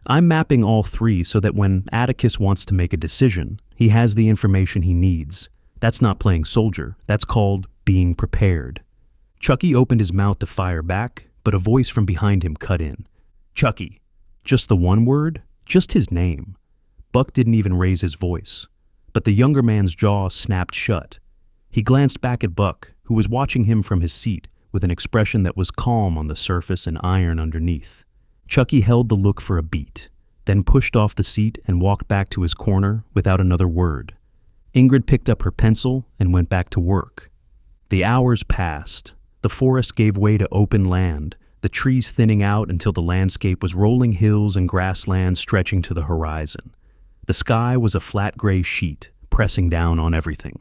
"I'm mapping all 3 so that when Atticus wants to make a decision, he has the information he needs. That's not playing soldier. That's called being prepared." Chucky opened his mouth to fire back, but a voice from behind him cut in. "Chucky." Just the one word? Just his name. Buck didn't even raise his voice, but the younger man's jaw snapped shut. He glanced back at Buck, who was watching him from his seat with an expression that was calm on the surface and iron underneath. Chucky held the look for a beat, then pushed off the seat and walked back to his corner without another word. Ingrid picked up her pencil and went back to work. The hours passed. The forest gave way to open land, the trees thinning out until the landscape was rolling hills and grasslands stretching to the horizon. The sky was a flat gray sheet, pressing down on everything.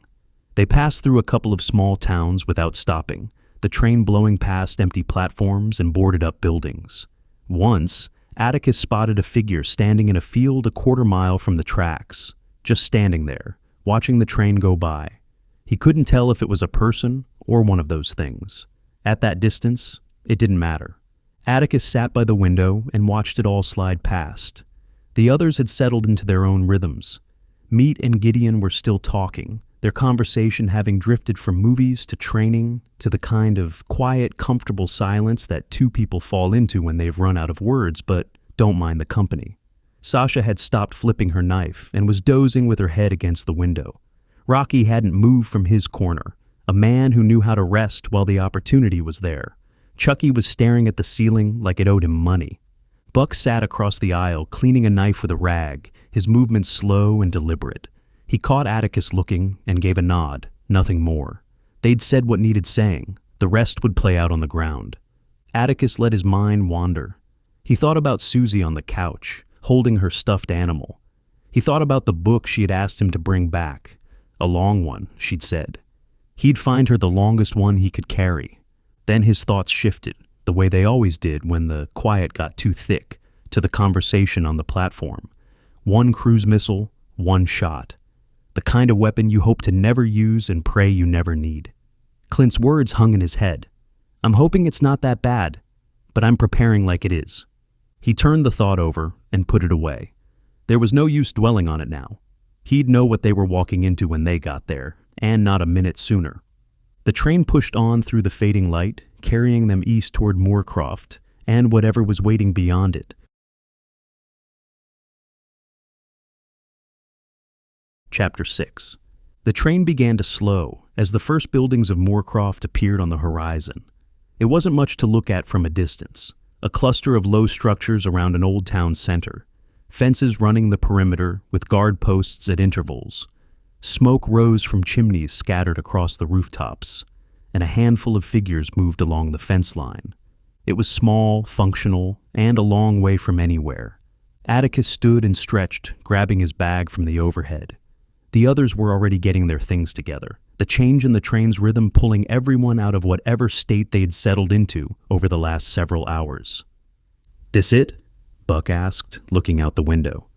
They passed through a couple of small towns without stopping, the train blowing past empty platforms and boarded-up buildings. Once, Atticus spotted a figure standing in a field a quarter-mile from the tracks, just standing there, watching the train go by. He couldn't tell if it was a person or one of those things. At that distance, it didn't matter. Atticus sat by the window and watched it all slide past. The others had settled into their own rhythms. Meat and Gideon were still talking, their conversation having drifted from movies to training to the kind of quiet, comfortable silence that 2 people fall into when they've run out of words but don't mind the company. Sasha had stopped flipping her knife and was dozing with her head against the window. Rocky hadn't moved from his corner, a man who knew how to rest while the opportunity was there. Chucky was staring at the ceiling like it owed him money. Buck sat across the aisle, cleaning a knife with a rag, his movements slow and deliberate. He caught Atticus looking and gave a nod, nothing more. They'd said what needed saying. The rest would play out on the ground. Atticus let his mind wander. He thought about Susie on the couch, holding her stuffed animal. He thought about the book she had asked him to bring back. A long one, she'd said. He'd find her the longest one he could carry. Then his thoughts shifted, the way they always did when the quiet got too thick, to the conversation on the platform. 1 cruise missile, 1 shot. The kind of weapon you hope to never use and pray you never need. Clint's words hung in his head. "I'm hoping it's not that bad, but I'm preparing like it is." He turned the thought over and put it away. There was no use dwelling on it now. He'd know what they were walking into when they got there, and not a minute sooner. The train pushed on through the fading light, carrying them east toward Morcraftoft and whatever was waiting beyond it. Chapter 6. The train began to slow as the first buildings of Morcraftoft appeared on the horizon. It wasn't much to look at from a distance, a cluster of low structures around an old town center, fences running the perimeter with guard posts at intervals. Smoke rose from chimneys scattered across the rooftops, and a handful of figures moved along the fence line. It was small, functional, and a long way from anywhere. Atticus stood and stretched, grabbing his bag from the overhead. The others were already getting their things together, the change in the train's rhythm pulling everyone out of whatever state they'd settled into over the last several hours. "This it?" Buck asked, looking out the window.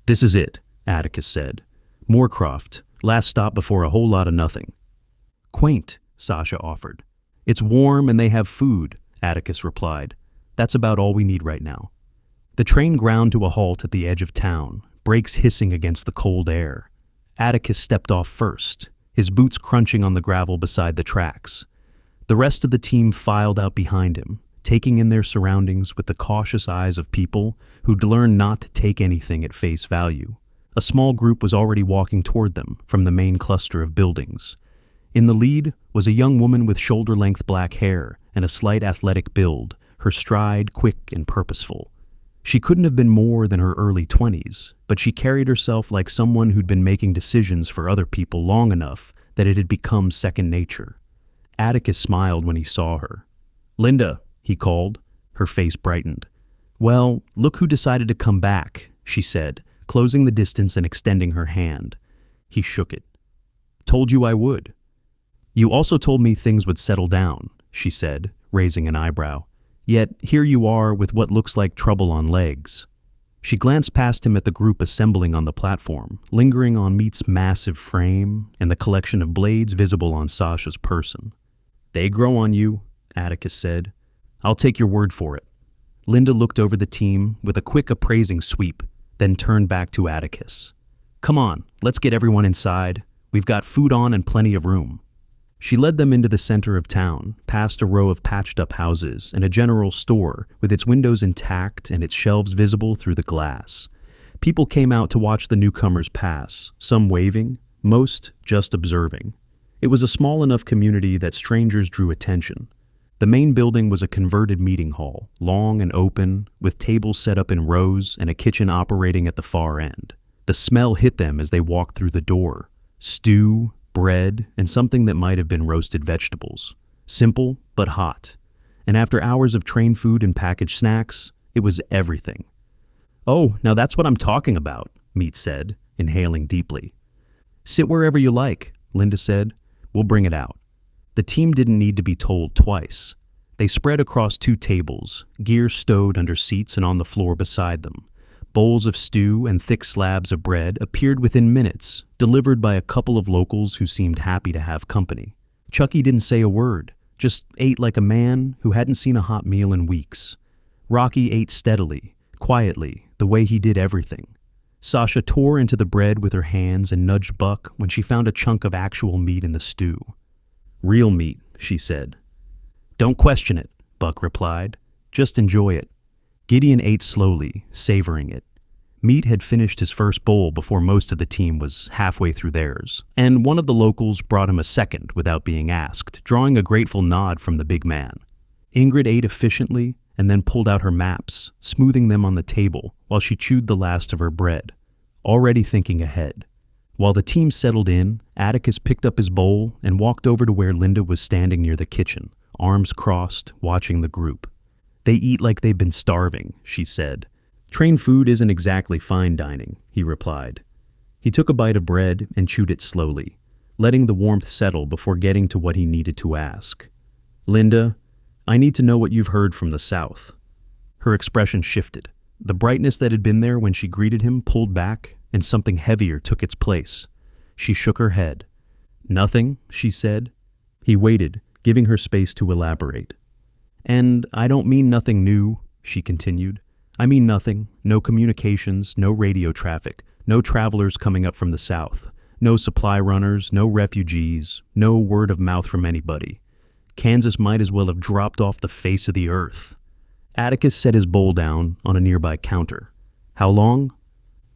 "This is it," Atticus said. "Morcraftoft, last stop before a whole lot of nothing." "Quaint," Sasha offered. "It's warm and they have food," Atticus replied. That's about all we need right now." The train ground to a halt at the edge of town, brakes hissing against the cold air. Atticus stepped off first, his boots crunching on the gravel beside the tracks. The rest of the team filed out behind him, taking in their surroundings with the cautious eyes of people who'd learned not to take anything at face value. A small group was already walking toward them from the main cluster of buildings. In the lead was a young woman with shoulder-length black hair and a slight athletic build, her stride quick and purposeful. She couldn't have been more than her early 20s, but she carried herself like someone who'd been making decisions for other people long enough that it had become second nature. Atticus smiled when he saw her. "Linda," he called. Her face brightened. "Well, look who decided to come back," she said, closing the distance and extending her hand. He shook it. "Told you I would." "You also told me things would settle down," she said, raising an eyebrow. "Yet here you are with what looks like trouble on legs." She glanced past him at the group assembling on the platform, lingering on Meat's massive frame and the collection of blades visible on Sasha's person. "They grow on you," Atticus said. "I'll take your word for it." Linda looked over the team with a quick appraising sweep, then turned back to Atticus. "Come on, let's get everyone inside. We've got food on and plenty of room." She led them into the center of town, past a row of patched-up houses and a general store with its windows intact and its shelves visible through the glass. People came out to watch the newcomers pass, some waving, most just observing. It was a small enough community that strangers drew attention. The main building was a converted meeting hall, long and open, with tables set up in rows and a kitchen operating at the far end. The smell hit them as they walked through the door. Stew, bread, and something that might have been roasted vegetables. Simple, but hot. And after hours of train food and packaged snacks, it was everything. "Oh, now that's what I'm talking about," Meat said, inhaling deeply. "Sit wherever you like," Linda said. "We'll bring it out." The team didn't need to be told twice. They spread across 2 tables, gear stowed under seats and on the floor beside them. Bowls of stew and thick slabs of bread appeared within minutes, delivered by a couple of locals who seemed happy to have company. Chucky didn't say a word, just ate like a man who hadn't seen a hot meal in weeks. Rocky ate steadily, quietly, the way he did everything. Sasha tore into the bread with her hands and nudged Buck when she found a chunk of actual meat in the stew. "Real meat," she said. "Don't question it," Buck replied. "Just enjoy it." Gideon ate slowly, savoring it. Meat had finished his first bowl before most of the team was halfway through theirs, and one of the locals brought him a second without being asked, drawing a grateful nod from the big man. Ingrid ate efficiently and then pulled out her maps, smoothing them on the table while she chewed the last of her bread, already thinking ahead. While the team settled in, Atticus picked up his bowl and walked over to where Linda was standing near the kitchen, arms crossed, watching the group. "They eat like they've been starving," she said. "Train food isn't exactly fine dining," he replied. He took a bite of bread and chewed it slowly, letting the warmth settle before getting to what he needed to ask. "Linda, I need to know what you've heard from the South." Her expression shifted. The brightness that had been there when she greeted him pulled back, and something heavier took its place. She shook her head. "Nothing," she said. He waited, giving her space to elaborate. "And I don't mean nothing new," she continued. "I mean nothing, no communications, no radio traffic, no travelers coming up from the south, no supply runners, no refugees, no word of mouth from anybody. Kansas might as well have dropped off the face of the earth." Atticus set his bowl down on a nearby counter. "How long?"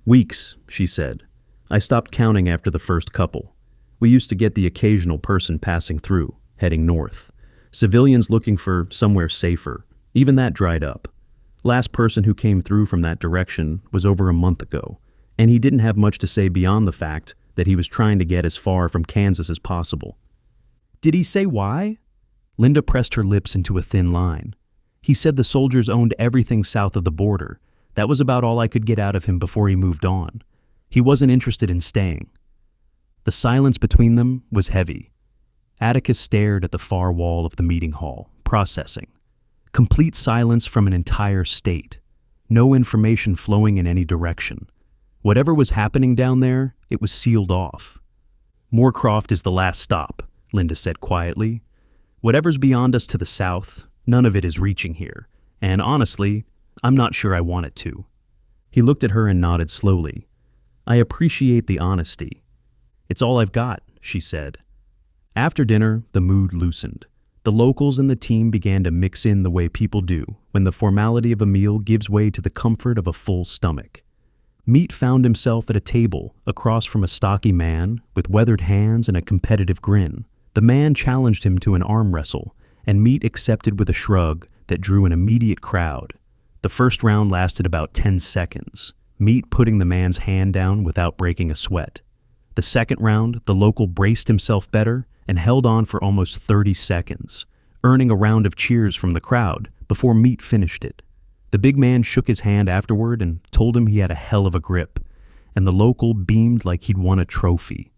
"Weeks," she said. "I stopped counting after the first couple. We used to get the occasional person passing through, heading north. Civilians looking for somewhere safer. Even that dried up. Last person who came through from that direction was over a month ago, and he didn't have much to say beyond the fact that he was trying to get as far from Kansas as possible." "Did he say why?" Linda pressed her lips into a thin line. "He said the soldiers owned everything south of the border. That was about all I could get out of him before he moved on. He wasn't interested in staying." The silence between them was heavy. Atticus stared at the far wall of the meeting hall, processing. Complete silence from an entire state. No information flowing in any direction. Whatever was happening down there, it was sealed off. "Morcraftoft is the last stop," Linda said quietly. "Whatever's beyond us to the south, none of it is reaching here, and honestly, I'm not sure I want it to." He looked at her and nodded slowly. "I appreciate the honesty." "It's all I've got," she said. After dinner, the mood loosened. The locals and the team began to mix in the way people do when the formality of a meal gives way to the comfort of a full stomach. Meat found himself at a table across from a stocky man with weathered hands and a competitive grin. The man challenged him to an arm wrestle, and Meat accepted with a shrug that drew an immediate crowd. The first round lasted about 10 seconds, Meat putting the man's hand down without breaking a sweat. The second round, the local braced himself better and held on for almost 30 seconds, earning a round of cheers from the crowd before Meat finished it. The big man shook his hand afterward and told him he had a hell of a grip, and the local beamed like he'd won a trophy.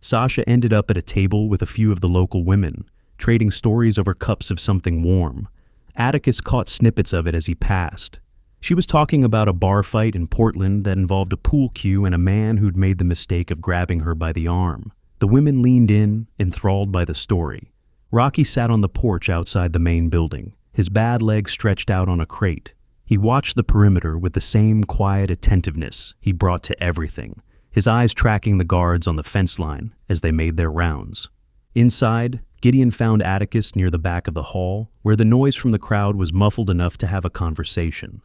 Sasha ended up at a table with a few of the local women, trading stories over cups of something warm. Atticus caught snippets of it as he passed. She was talking about a bar fight in Portland that involved a pool cue and a man who'd made the mistake of grabbing her by the arm. The women leaned in, enthralled by the story. Rocky sat on the porch outside the main building, his bad leg stretched out on a crate. He watched the perimeter with the same quiet attentiveness he brought to everything, his eyes tracking the guards on the fence line as they made their rounds. Inside, Gideon found Atticus near the back of the hall, where the noise from the crowd was muffled enough to have a conversation.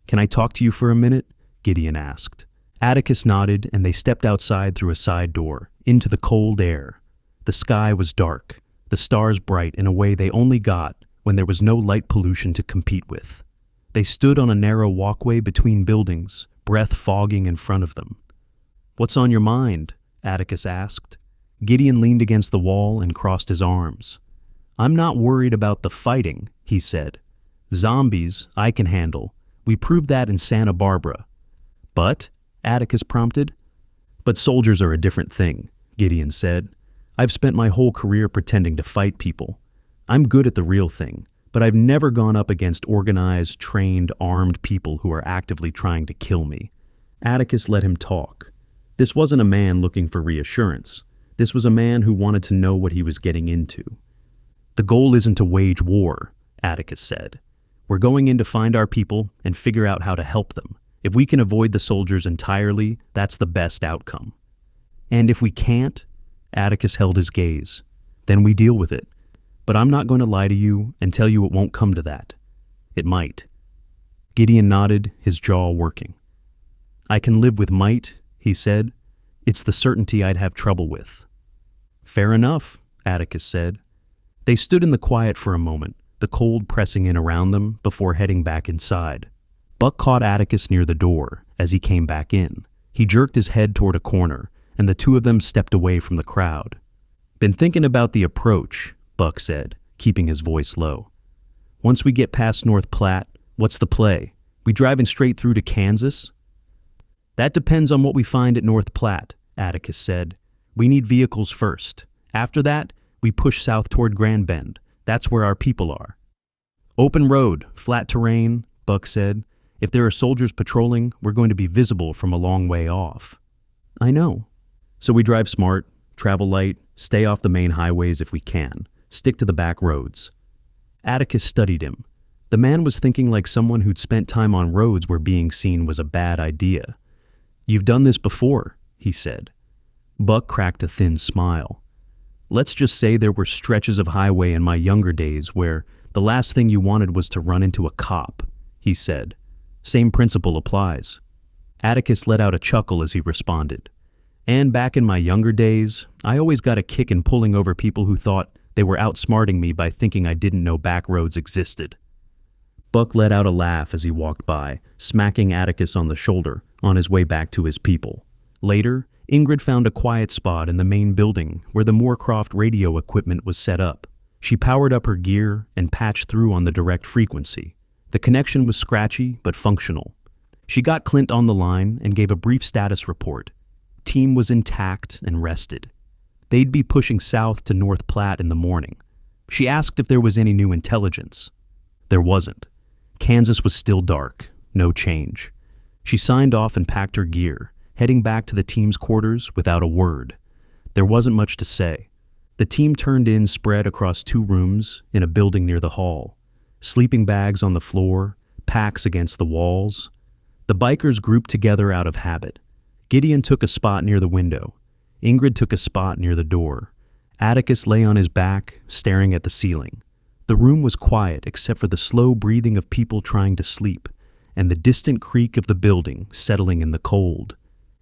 "Can I talk to you for a minute?" Gideon asked. Atticus nodded, and they stepped outside through a side door, into the cold air. The sky was dark, the stars bright in a way they only got when there was no light pollution to compete with. They stood on a narrow walkway between buildings, breath fogging in front of them. "What's on your mind?" Atticus asked. Gideon leaned against the wall and crossed his arms. "I'm not worried about the fighting," he said. "Zombies, I can handle. We proved that in Santa Barbara." "But?" Atticus prompted. "But soldiers are a different thing," Gideon said. "I've spent my whole career pretending to fight people. I'm good at the real thing, but I've never gone up against organized, trained, armed people who are actively trying to kill me." Atticus let him talk. This wasn't a man looking for reassurance. This was a man who wanted to know what he was getting into. "The goal isn't to wage war," Atticus said. "We're going in to find our people and figure out how to help them. If we can avoid the soldiers entirely, that's the best outcome. And if we can't," Atticus held his gaze, "then we deal with it. But I'm not going to lie to you and tell you it won't come to that. It might." Gideon nodded, his jaw working. "I can live with might," he said. "It's the certainty I'd have trouble with." "Fair enough," Atticus said. They stood in the quiet for a moment, the cold pressing in around them before heading back inside. Buck caught Atticus near the door as he came back in. He jerked his head toward a corner, and the two of them stepped away from the crowd. "Been thinking about the approach," Buck said, keeping his voice low. "Once we get past North Platte, what's the play? We driving straight through to Kansas?" "That depends on what we find at North Platte," Atticus said. "We need vehicles first. After that, we push south toward Grand Bend. That's where our people are." "Open road, flat terrain," Buck said. "If there are soldiers patrolling, we're going to be visible from a long way off." "I know. So we drive smart, travel light, stay off the main highways if we can, stick to the back roads." Atticus studied him. The man was thinking like someone who'd spent time on roads where being seen was a bad idea. "You've done this before," he said. Buck cracked a thin smile. "Let's just say there were stretches of highway in my younger days where the last thing you wanted was to run into a cop," he said. "Same principle applies." Atticus let out a chuckle as he responded. "And back in my younger days, I always got a kick in pulling over people who thought they were outsmarting me by thinking I didn't know back roads existed." Buck let out a laugh as he walked by, smacking Atticus on the shoulder on his way back to his people. Later, Ingrid found a quiet spot in the main building where the Morcraftoft radio equipment was set up. She powered up her gear and patched through on the direct frequency. The connection was scratchy but functional. She got Clint on the line and gave a brief status report. Team was intact and rested. They'd be pushing south to North Platte in the morning. She asked if there was any new intelligence. There wasn't. Kansas was still dark, no change. She signed off and packed her gear, heading back to the team's quarters without a word. There wasn't much to say. The team turned in spread across 2 rooms in a building near the hall. sleeping bags on the floor, packs against the walls. The bikers grouped together out of habit. Gideon took a spot near the window. Ingrid took a spot near the door. Atticus lay on his back, staring at the ceiling. The room was quiet except for the slow breathing of people trying to sleep, and the distant creak of the building settling in the cold.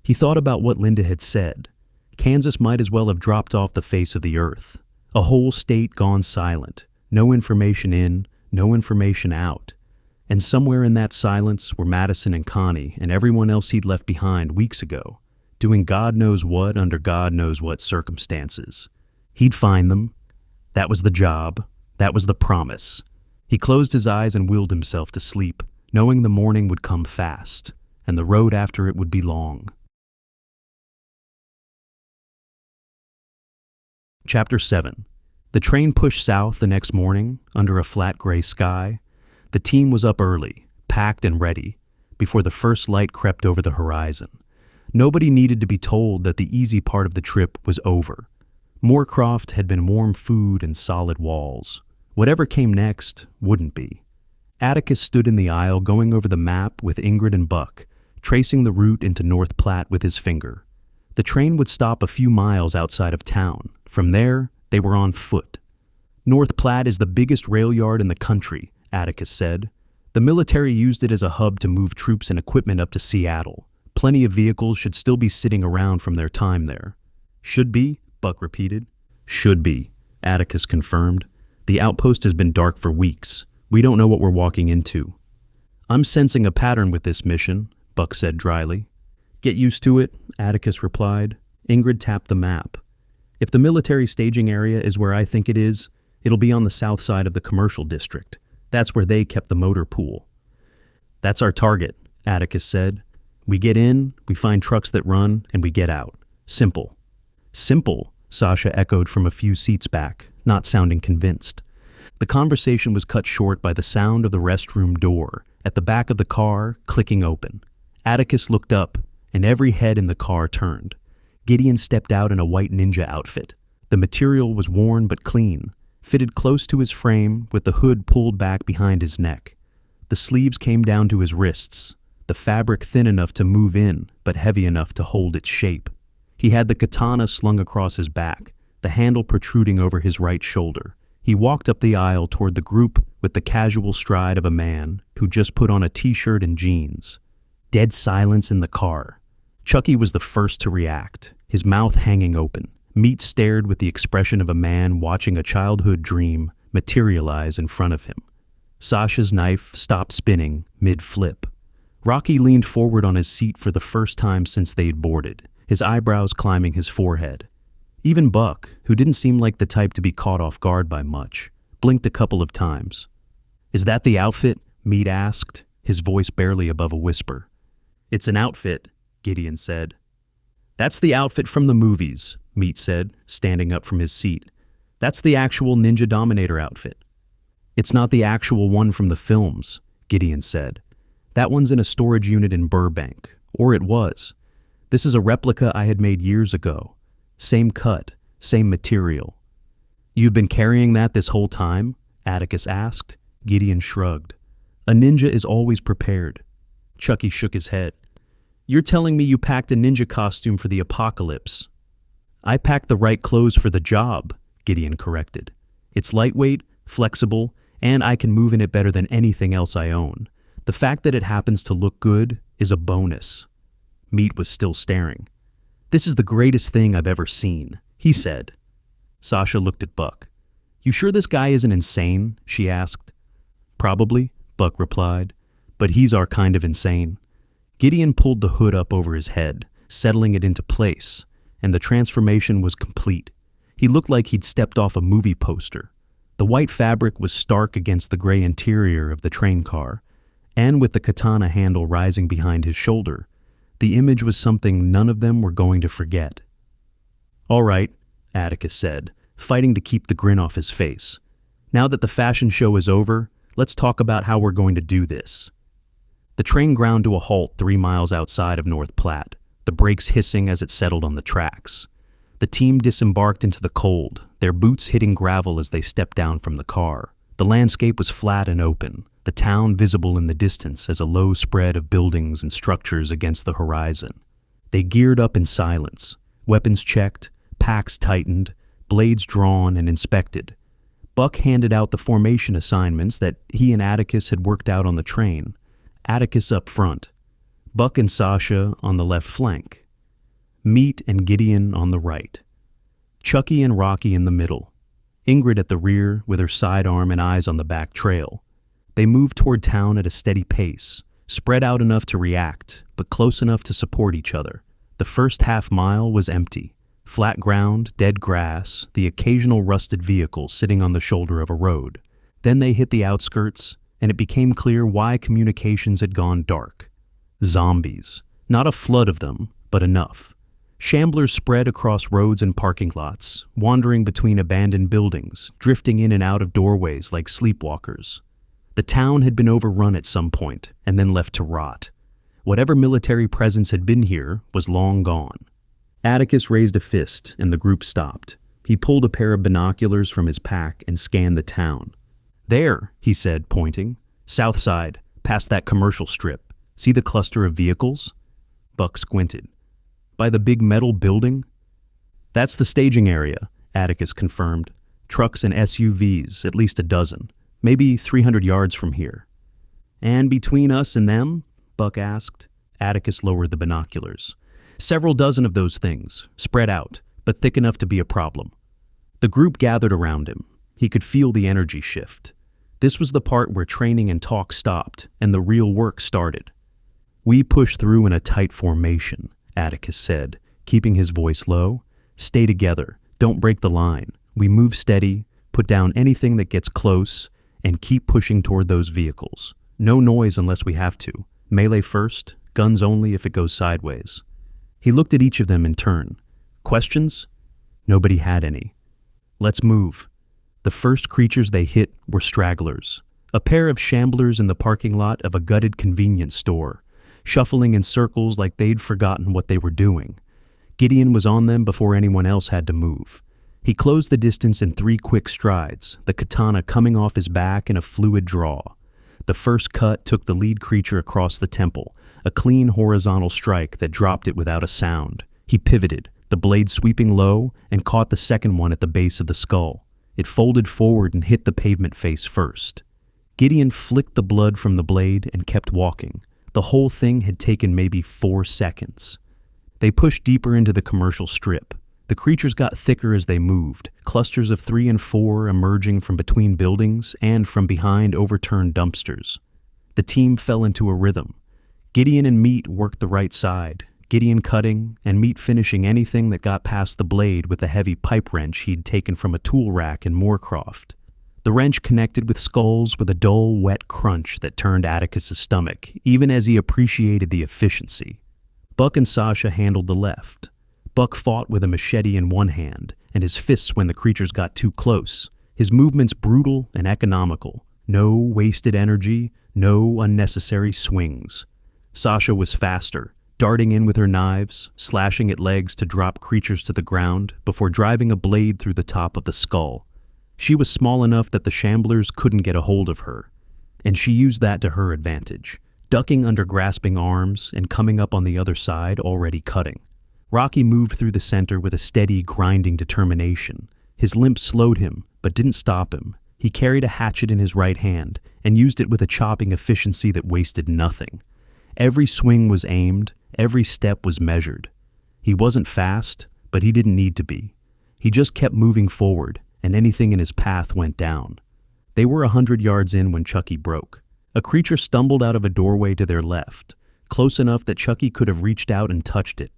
He thought about what Linda had said. Kansas might as well have dropped off the face of the earth. A whole state gone silent. No information in, no information out. And somewhere in that silence were Madison and Connie and everyone else he'd left behind weeks ago, doing God knows what under God knows what circumstances. He'd find them. That was the job. That was the promise. He closed his eyes and willed himself to sleep, knowing the morning would come fast, and the road after it would be long. Chapter 7. The train pushed south the next morning, under a flat gray sky. The team was up early, packed and ready, before the first light crept over the horizon. Nobody needed to be told that the easy part of the trip was over. Morcraftoft had been warm food and solid walls. Whatever came next wouldn't be. Atticus stood in the aisle going over the map with Ingrid and Buck, tracing the route into North Platt with his finger. The train would stop a few miles outside of town. From there, they were on foot. North Platt is the biggest rail yard in the country, Atticus said. The military used it as a hub to move troops and equipment up to Seattle. Plenty of vehicles should still be sitting around from their time there. Should be, Buck repeated. Should be, Atticus confirmed. The outpost has been dark for weeks. We don't know what we're walking into. I'm sensing a pattern with this mission, Buck said dryly. Get used to it, Atticus replied. Ingrid tapped the map. If the military staging area is where I think it is, it'll be on the south side of the commercial district. That's where they kept the motor pool. That's our target, Atticus said. We get in, we find trucks that run, and we get out. Simple. Simple, Sasha echoed from a few seats back, not sounding convinced. The conversation was cut short by the sound of the restroom door, at the back of the car, clicking open. Atticus looked up, and every head in the car turned. Gideon stepped out in a white ninja outfit. The material was worn but clean, fitted close to his frame with the hood pulled back behind his neck. The sleeves came down to his wrists, the fabric thin enough to move in but heavy enough to hold its shape. He had the katana slung across his back, the handle protruding over his right shoulder. He walked up the aisle toward the group with the casual stride of a man who just put on a t-shirt and jeans. Dead silence in the car. Chucky was the first to react, his mouth hanging open. Meat stared with the expression of a man watching a childhood dream materialize in front of him. Sasha's knife stopped spinning mid-flip. Rocky leaned forward on his seat for the first time since they'd boarded, his eyebrows climbing his forehead. Even Buck, who didn't seem like the type to be caught off guard by much, blinked a couple of times. Is that the outfit? Meat asked, his voice barely above a whisper. It's an outfit, Gideon said. That's the outfit from the movies, Meat said, standing up from his seat. That's the actual Ninja Dominator outfit. It's not the actual one from the films, Gideon said. That one's in a storage unit in Burbank, or it was. This is a replica I had made years ago. Same cut, same material. You've been carrying that this whole time? Atticus asked. Gideon shrugged. A ninja is always prepared. Chucky shook his head. You're telling me you packed a ninja costume for the apocalypse. I packed the right clothes for the job, Gideon corrected. It's lightweight, flexible, and I can move in it better than anything else I own. The fact that it happens to look good is a bonus. Meat was still staring. This is the greatest thing I've ever seen, he said. Sasha looked at Buck. You sure this guy isn't insane? She asked. Probably, Buck replied, but he's our kind of insane. Gideon pulled the hood up over his head, settling it into place, and the transformation was complete. He looked like he'd stepped off a movie poster. The white fabric was stark against the gray interior of the train car, and with the katana handle rising behind his shoulder, the image was something none of them were going to forget. All right, Atticus said, fighting to keep the grin off his face. Now that the fashion show is over, let's talk about how we're going to do this. The train ground to a halt 3 miles outside of North Platte, the brakes hissing as it settled on the tracks. The team disembarked into the cold, their boots hitting gravel as they stepped down from the car. The landscape was flat and open, the town visible in the distance as a low spread of buildings and structures against the horizon. They geared up in silence, weapons checked, packs tightened, blades drawn and inspected. Buck handed out the formation assignments that he and Atticus had worked out on the train. Atticus up front, Buck and Sasha on the left flank, Meat and Gideon on the right, Chucky and Rocky in the middle, Ingrid at the rear with her sidearm and eyes on the back trail. They moved toward town at a steady pace, spread out enough to react, but close enough to support each other. The first half-mile was empty. Flat ground, dead grass, the occasional rusted vehicle sitting on the shoulder of a road. Then they hit the outskirts, and it became clear why communications had gone dark. Zombies. Not a flood of them, but enough. Shamblers spread across roads and parking lots, wandering between abandoned buildings, drifting in and out of doorways like sleepwalkers. The town had been overrun at some point, and then left to rot. Whatever military presence had been here was long gone. Atticus raised a fist, and the group stopped. He pulled a pair of binoculars from his pack and scanned the town. "There," he said, pointing. "South side, past that commercial strip. See the cluster of vehicles?" Buck squinted. "By the big metal building?" "That's the staging area," Atticus confirmed. "Trucks and SUVs, at least a dozen. Maybe 300 yards from here." "And between us and them?" Buck asked. Atticus lowered the binoculars. "Several dozen of those things, spread out, but thick enough to be a problem." The group gathered around him. He could feel the energy shift. This was the part where training and talk stopped, and the real work started. "We push through in a tight formation," Atticus said, keeping his voice low. "Stay together. Don't break the line. We move steady, put down anything that gets close, and keep pushing toward those vehicles. No noise unless we have to. Melee first, guns only if it goes sideways." He looked at each of them in turn. "Questions?" Nobody had any. "Let's move." The first creatures they hit were stragglers. A pair of shamblers in the parking lot of a gutted convenience store, shuffling in circles like they'd forgotten what they were doing. Gideon was on them before anyone else had to move. He closed the distance in 3 quick strides, the katana coming off his back in a fluid draw. The first cut took the lead creature across the temple, a clean horizontal strike that dropped it without a sound. He pivoted, the blade sweeping low, and caught the second one at the base of the skull. It folded forward and hit the pavement face first. Gideon flicked the blood from the blade and kept walking. The whole thing had taken maybe 4 seconds. They pushed deeper into the commercial strip. The creatures got thicker as they moved, clusters of 3 and 4 emerging from between buildings and from behind overturned dumpsters. The team fell into a rhythm. Gideon and Meat worked the right side, Gideon cutting and Meat finishing anything that got past the blade with a heavy pipe wrench he'd taken from a tool rack in Morcraftoft. The wrench connected with skulls with a dull, wet crunch that turned Atticus's stomach, even as he appreciated the efficiency. Buck and Sasha handled the left. Buck fought with a machete in one hand, and his fists when the creatures got too close. His movements brutal and economical. No wasted energy, no unnecessary swings. Sasha was faster, darting in with her knives, slashing at legs to drop creatures to the ground before driving a blade through the top of the skull. She was small enough that the shamblers couldn't get a hold of her, and she used that to her advantage, ducking under grasping arms and coming up on the other side already cutting. Rocky moved through the center with a steady, grinding determination. His limp slowed him, but didn't stop him. He carried a hatchet in his right hand and used it with a chopping efficiency that wasted nothing. Every swing was aimed, every step was measured. He wasn't fast, but he didn't need to be. He just kept moving forward, and anything in his path went down. They were 100 yards in when Chucky broke. A creature stumbled out of a doorway to their left, close enough that Chucky could have reached out and touched it.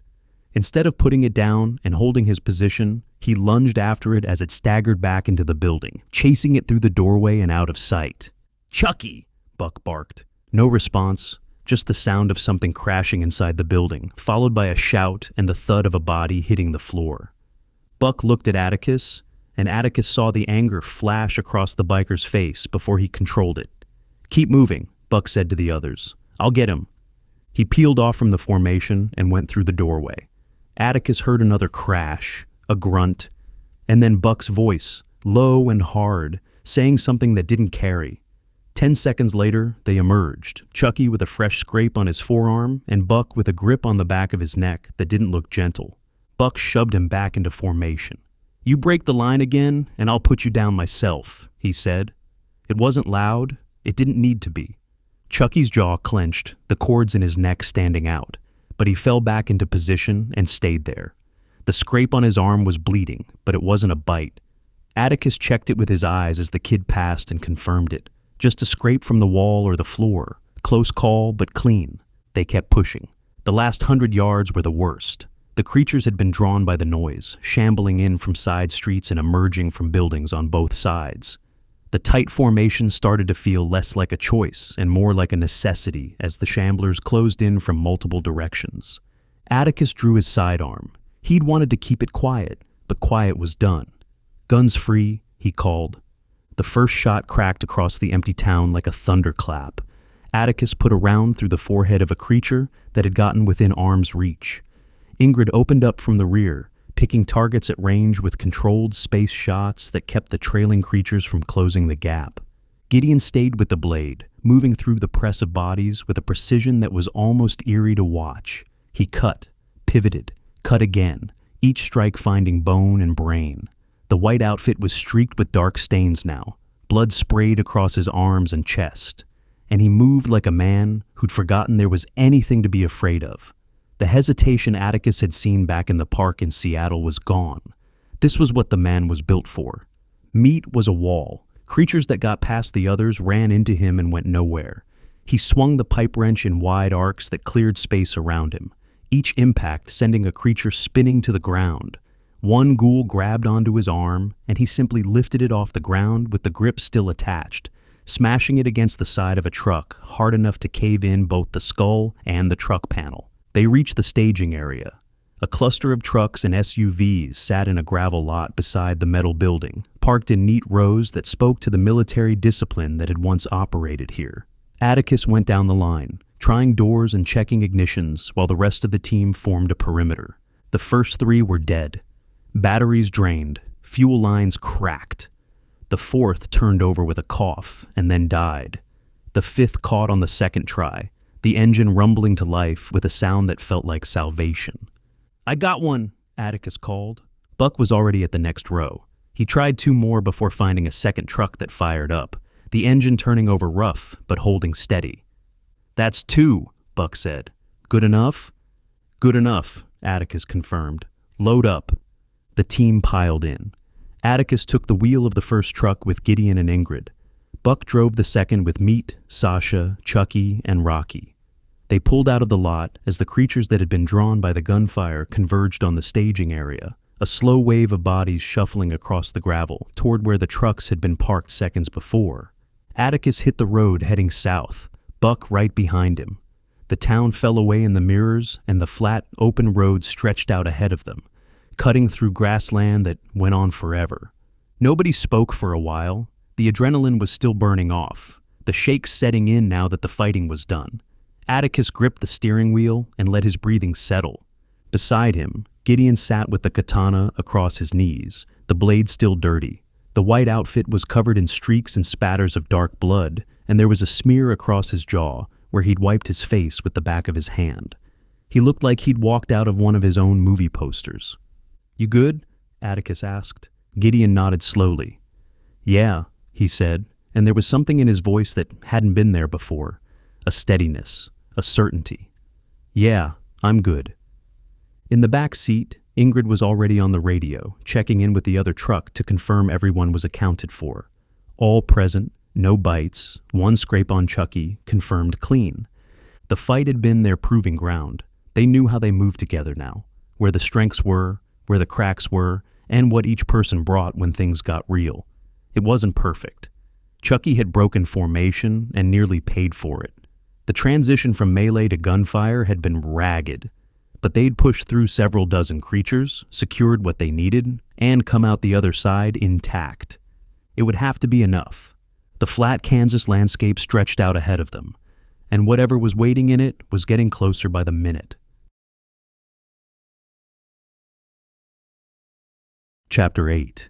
Instead of putting it down and holding his position, he lunged after it as it staggered back into the building, chasing it through the doorway and out of sight. "Chucky!" Buck barked. No response, just the sound of something crashing inside the building, followed by a shout and the thud of a body hitting the floor. Buck looked at Atticus, and Atticus saw the anger flash across the biker's face before he controlled it. "Keep moving," Buck said to the others. "I'll get him." He peeled off from the formation and went through the doorway. Atticus heard another crash, a grunt, and then Buck's voice, low and hard, saying something that didn't carry. 10 seconds later, they emerged, Chucky with a fresh scrape on his forearm and Buck with a grip on the back of his neck that didn't look gentle. Buck shoved him back into formation. "You break the line again, and I'll put you down myself," he said. It wasn't loud. It didn't need to be. Chucky's jaw clenched, the cords in his neck standing out, but he fell back into position and stayed there. The scrape on his arm was bleeding, but it wasn't a bite. Atticus checked it with his eyes as the kid passed and confirmed it. Just a scrape from the wall or the floor. Close call, but clean. They kept pushing. The last 100 yards were the worst. The creatures had been drawn by the noise, shambling in from side streets and emerging from buildings on both sides. The tight formation started to feel less like a choice and more like a necessity as the shamblers closed in from multiple directions. Atticus drew his sidearm. He'd wanted to keep it quiet, but quiet was done. "Guns free," he called. The first shot cracked across the empty town like a thunderclap. Atticus put a round through the forehead of a creature that had gotten within arm's reach. Ingrid opened up from the rear, picking targets at range with controlled space shots that kept the trailing creatures from closing the gap. Gideon stayed with the blade, moving through the press of bodies with a precision that was almost eerie to watch. He cut, pivoted, cut again, each strike finding bone and brain. The white outfit was streaked with dark stains now. Blood sprayed across his arms and chest. And he moved like a man who'd forgotten there was anything to be afraid of. The hesitation Atticus had seen back in the park in Seattle was gone. This was what the man was built for. Meat was a wall. Creatures that got past the others ran into him and went nowhere. He swung the pipe wrench in wide arcs that cleared space around him, each impact sending a creature spinning to the ground. One ghoul grabbed onto his arm, and he simply lifted it off the ground with the grip still attached, smashing it against the side of a truck hard enough to cave in both the skull and the truck panel. They reached the staging area. A cluster of trucks and SUVs sat in a gravel lot beside the metal building, parked in neat rows that spoke to the military discipline that had once operated here. Atticus went down the line, trying doors and checking ignitions while the rest of the team formed a perimeter. The first 3 were dead. Batteries drained, fuel lines cracked. The 4th turned over with a cough and then died. The 5th caught on the second try, the engine rumbling to life with a sound that felt like salvation. "I got one," Atticus called. Buck was already at the next row. He tried 2 more before finding a second truck that fired up, the engine turning over rough but holding steady. "That's 2, Buck said. "Good enough?" "Good enough," Atticus confirmed. "Load up." The team piled in. Atticus took the wheel of the first truck with Gideon and Ingrid. Buck drove the second with Meat, Sasha, Chucky, and Rocky. They pulled out of the lot as the creatures that had been drawn by the gunfire converged on the staging area, a slow wave of bodies shuffling across the gravel toward where the trucks had been parked seconds before. Atticus hit the road heading south, Buck right behind him. The town fell away in the mirrors, and the flat, open road stretched out ahead of them, cutting through grassland that went on forever. Nobody spoke for a while. The adrenaline was still burning off, the shakes setting in now that the fighting was done. Atticus gripped the steering wheel and let his breathing settle. Beside him, Gideon sat with the katana across his knees, the blade still dirty. The white outfit was covered in streaks and spatters of dark blood, and there was a smear across his jaw where he'd wiped his face with the back of his hand. He looked like he'd walked out of one of his own movie posters. "You good?" Atticus asked. Gideon nodded slowly. "Yeah," he said, and there was something in his voice that hadn't been there before. A steadiness, a certainty. "Yeah, I'm good." In the back seat, Ingrid was already on the radio, checking in with the other truck to confirm everyone was accounted for. All present, no bites, 1 scrape on Chucky, confirmed clean. The fight had been their proving ground. They knew how they moved together now, where the strengths were, where the cracks were, and what each person brought when things got real. It wasn't perfect. Chucky had broken formation and nearly paid for it. The transition from melee to gunfire had been ragged, but they'd pushed through several dozen creatures, secured what they needed, and come out the other side intact. It would have to be enough. The flat Kansas landscape stretched out ahead of them, and whatever was waiting in it was getting closer by the minute. Chapter 8.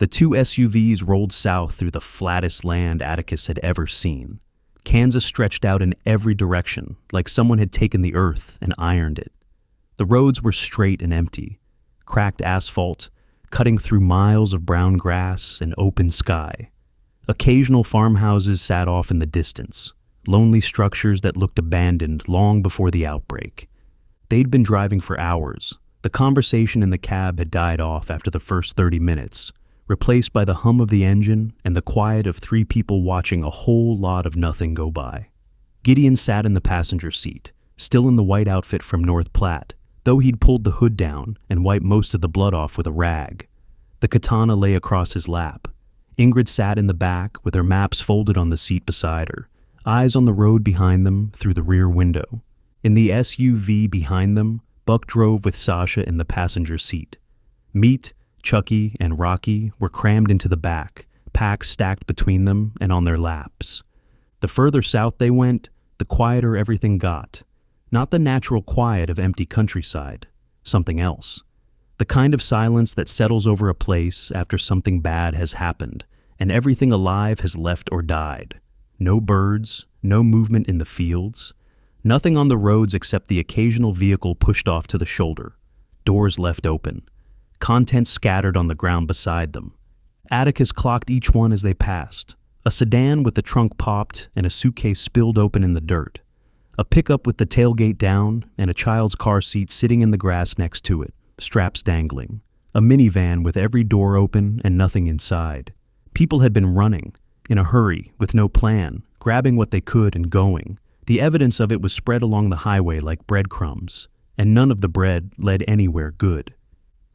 The two SUVs rolled south through the flattest land Atticus had ever seen. Kansas stretched out in every direction, like someone had taken the earth and ironed it. The roads were straight and empty, cracked asphalt, cutting through miles of brown grass and open sky. Occasional farmhouses sat off in the distance, lonely structures that looked abandoned long before the outbreak. They'd been driving for hours. The conversation in the cab had died off after the first 30 minutes, replaced by the hum of the engine and the quiet of three people watching a whole lot of nothing go by. Gideon sat in the passenger seat, still in the white outfit from North Platt, though he'd pulled the hood down and wiped most of the blood off with a rag. The katana lay across his lap. Ingrid sat in the back with her maps folded on the seat beside her, eyes on the road behind them through the rear window. In the SUV behind them, Buck drove with Sasha in the passenger seat. Meat, Chucky, and Rocky were crammed into the back, packs stacked between them and on their laps. The further south they went, the quieter everything got. Not the natural quiet of empty countryside, something else. The kind of silence that settles over a place after something bad has happened and everything alive has left or died. No birds, no movement in the fields, nothing on the roads except the occasional vehicle pushed off to the shoulder, doors left open, contents scattered on the ground beside them. Atticus clocked each one as they passed. A sedan with the trunk popped and a suitcase spilled open in the dirt. A pickup with the tailgate down and a child's car seat sitting in the grass next to it, straps dangling. A minivan with every door open and nothing inside. People had been running, in a hurry, with no plan, grabbing what they could and going. The evidence of it was spread along the highway like breadcrumbs, and none of the bread led anywhere good.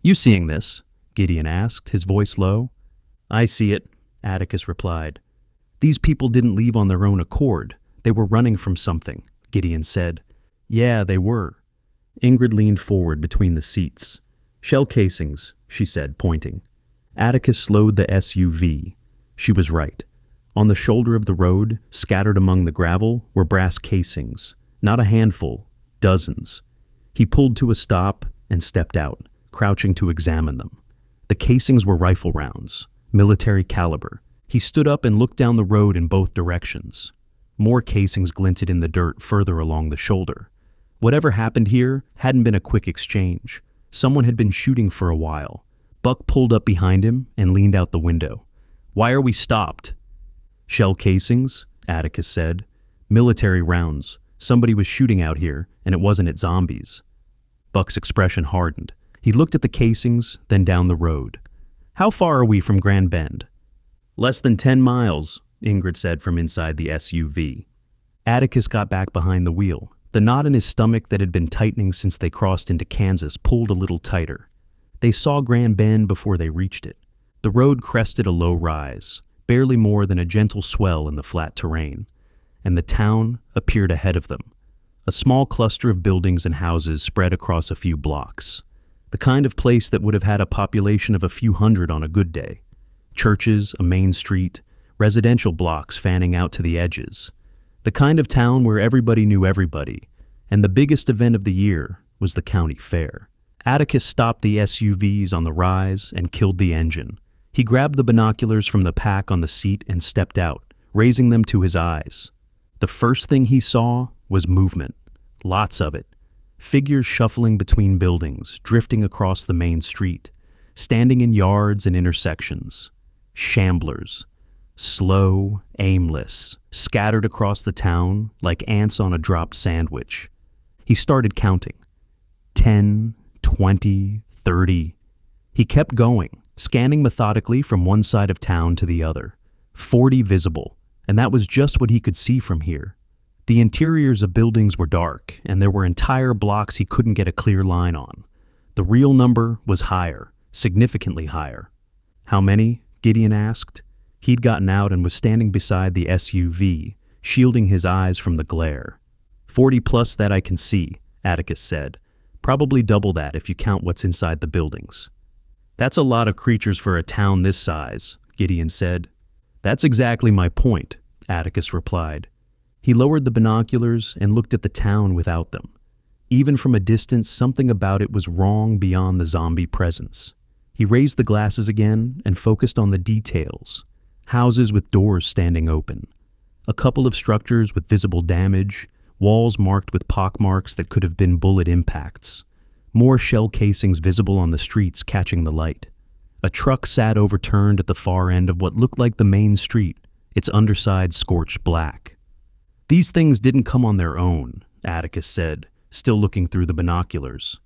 "You seeing this?" Gideon asked, his voice low. "I see it," Atticus replied. "These people didn't leave on their own accord. They were running from something," Gideon said. "Yeah, they were." Ingrid leaned forward between the seats. "Shell casings," she said, pointing. Atticus slowed the SUV. She was right. On the shoulder of the road, scattered among the gravel, were brass casings. Not a handful, dozens. He pulled to a stop and stepped out, crouching to examine them. The casings were rifle rounds, military caliber. He stood up and looked down the road in both directions. More casings glinted in the dirt further along the shoulder. Whatever happened here hadn't been a quick exchange. Someone had been shooting for a while. Buck pulled up behind him and leaned out the window. "Why are we stopped?" "Shell casings," Atticus said. "Military rounds. Somebody was shooting out here, and it wasn't at zombies." Buck's expression hardened. He looked at the casings, then down the road. "How far are we from Grand Bend?" "Less than 10 miles, Ingrid said from inside the SUV. Atticus got back behind the wheel. The knot in his stomach that had been tightening since they crossed into Kansas pulled a little tighter. They saw Grand Bend before they reached it. The road crested a low rise, barely more than a gentle swell in the flat terrain, and the town appeared ahead of them. A small cluster of buildings and houses spread across a few blocks. The kind of place that would have had a population of a few hundred on a good day. Churches, a main street, residential blocks fanning out to the edges. The kind of town where everybody knew everybody, and the biggest event of the year was the county fair. Atticus stopped the SUVs on the rise and killed the engine. He grabbed the binoculars from the pack on the seat and stepped out, raising them to his eyes. The first thing he saw was movement. Lots of it. Figures shuffling between buildings, drifting across the main street, standing in yards and intersections. Shamblers. Slow, aimless, scattered across the town like ants on a dropped sandwich. He started counting. 10, 20, 30. He kept going, scanning methodically from one side of town to the other. 40 visible, and that was just what he could see from here. The interiors of buildings were dark, and there were entire blocks he couldn't get a clear line on. The real number was higher, significantly higher. "How many?" Gideon asked. He'd gotten out and was standing beside the SUV, shielding his eyes from the glare. 40 plus that I can see, Atticus said. Probably double that if you count what's inside the buildings. That's a lot of creatures for a town this size, Gideon said. That's exactly my point, Atticus replied. He lowered the binoculars and looked at the town without them. Even from a distance, something about it was wrong beyond the zombie presence. He raised the glasses again and focused on the details. Houses with doors standing open. A couple of structures with visible damage, walls marked with pockmarks that could have been bullet impacts. More shell casings visible on the streets catching the light. A truck sat overturned at the far end of what looked like the main street, its underside scorched black. "These things didn't come on their own," Atticus said, still looking through the binoculars.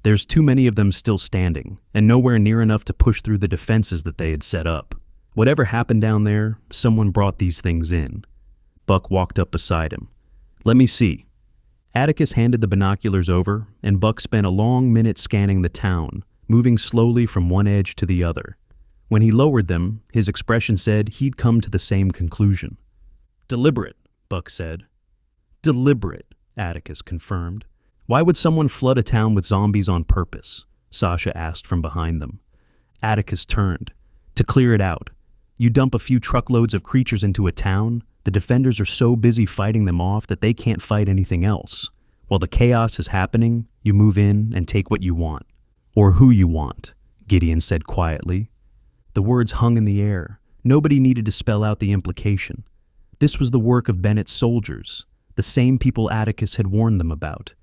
"There's too many of them still standing, and nowhere near enough to push through the defenses that they had set up. Whatever happened down there, someone brought these things in." Buck walked up beside him. "Let me see." Atticus handed the binoculars over, and Buck spent a long minute scanning the town, moving slowly from one edge to the other. When he lowered them, his expression said he'd come to the same conclusion. "Deliberate," Buck said. "Deliberate," Atticus confirmed. "Why would someone flood a town with zombies on purpose?" Sasha asked from behind them. Atticus turned. "To clear it out. You dump a few truckloads of creatures into a town, the defenders are so busy fighting them off that they can't fight anything else. While the chaos is happening, you move in and take what you want. Or who you want," Gideon said quietly. The words hung in the air. Nobody needed to spell out the implication. This was the work of Bennett's soldiers, the same people Atticus had warned them about.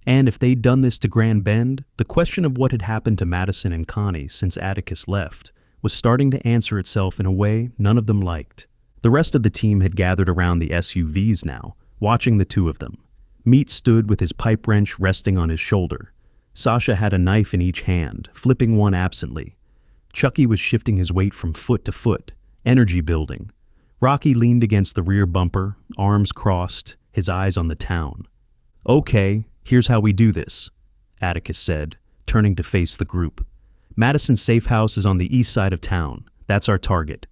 And if they'd done this to Grand Bend, the question of what had happened to Madison and Connie since Atticus left was starting to answer itself in a way none of them liked. The rest of the team had gathered around the SUVs now, watching the two of them. Meat stood with his pipe wrench resting on his shoulder. Sasha had a knife in each hand, flipping one absently. Chucky was shifting his weight from foot to foot, energy building. Rocky leaned against the rear bumper, arms crossed, his eyes on the town. "Okay, here's how we do this," Atticus said, turning to face the group. "Madison's safe house is on the east side of town. That's our target.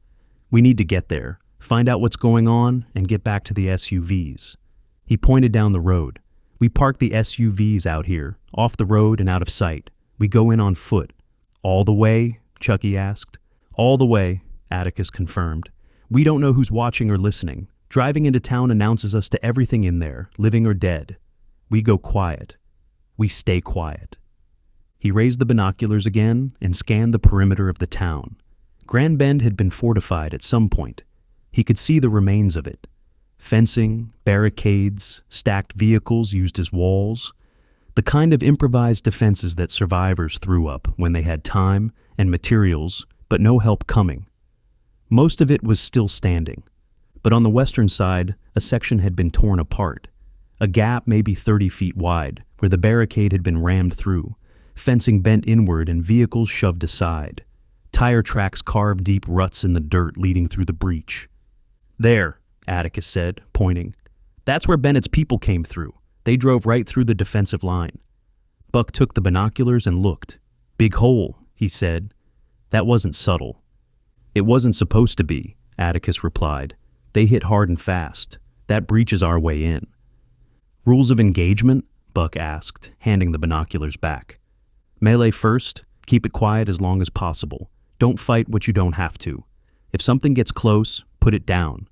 We need to get there, find out what's going on, and get back to the SUVs." He pointed down the road. "We park the SUVs out here, off the road and out of sight. We go in on foot." "All the way?" Chucky asked. "All the way," Atticus confirmed. "We don't know who's watching or listening. Driving into town announces us to everything in there, living or dead. We go quiet. We stay quiet." He raised the binoculars again and scanned the perimeter of the town. Grand Bend had been fortified at some point. He could see the remains of it. Fencing, barricades, stacked vehicles used as walls. The kind of improvised defenses that survivors threw up when they had time and materials, but no help coming. Most of it was still standing. But on the western side, a section had been torn apart. A gap maybe 30 feet wide, where the barricade had been rammed through. Fencing bent inward and vehicles shoved aside. Tire tracks carved deep ruts in the dirt leading through the breach. "There," Atticus said, pointing. "That's where Bennett's people came through. They drove right through the defensive line." Buck took the binoculars and looked. "Big hole," he said. That wasn't subtle. "It wasn't supposed to be," Atticus replied. "They hit hard and fast. That breaches our way in." "Rules of engagement?" Buck asked, handing the binoculars back. "Melee first. Keep it quiet as long as possible. Don't fight what you don't have to. If something gets close, put it down.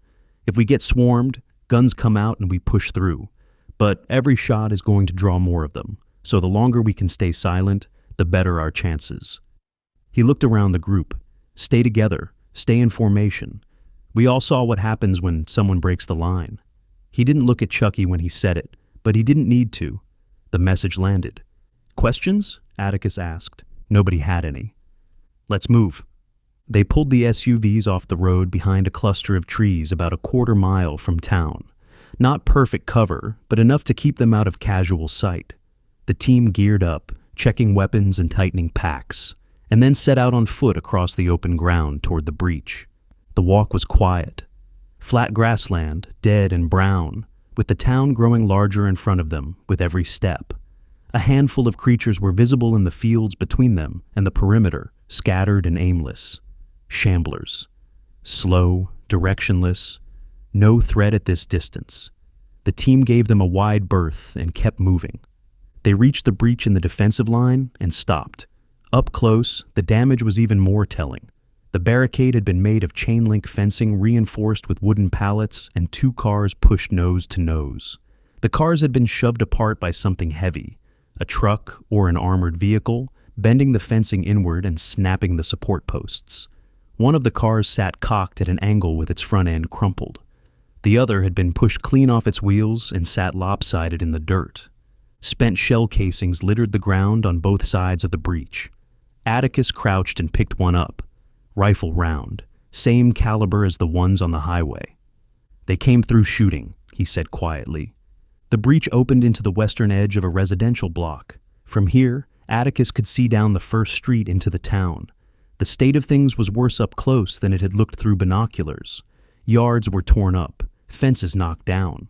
If we get swarmed, guns come out and we push through. But every shot is going to draw more of them, so the longer we can stay silent, the better our chances." He looked around the group. "Stay together. Stay in formation. We all saw what happens when someone breaks the line." He didn't look at Chucky when he said it, but he didn't need to. The message landed. "Questions?" Atticus asked. Nobody had any. "Let's move." They pulled the SUVs off the road behind a cluster of trees about a quarter-mile from town. Not perfect cover, but enough to keep them out of casual sight. The team geared up, checking weapons and tightening packs, and then set out on foot across the open ground toward the breach. The walk was quiet. Flat grassland, dead and brown, with the town growing larger in front of them with every step. A handful of creatures were visible in the fields between them and the perimeter, scattered and aimless. Shamblers. Slow, directionless, no threat at this distance. The team gave them a wide berth and kept moving. They reached the breach in the defensive line and stopped. Up close, the damage was even more telling. The barricade had been made of chain-link fencing reinforced with wooden pallets, and 2 cars pushed nose to nose. The cars had been shoved apart by something heavy, a truck or an armored vehicle, bending the fencing inward and snapping the support posts. One of the cars sat cocked at an angle with its front end crumpled. The other had been pushed clean off its wheels and sat lopsided in the dirt. Spent shell casings littered the ground on both sides of the breach. Atticus crouched and picked one up. Rifle round, same caliber as the ones on the highway. "They came through shooting," he said quietly. The breach opened into the western edge of a residential block. From here, Atticus could see down the first street into the town. The state of things was worse up close than it had looked through binoculars. Yards were torn up, fences knocked down.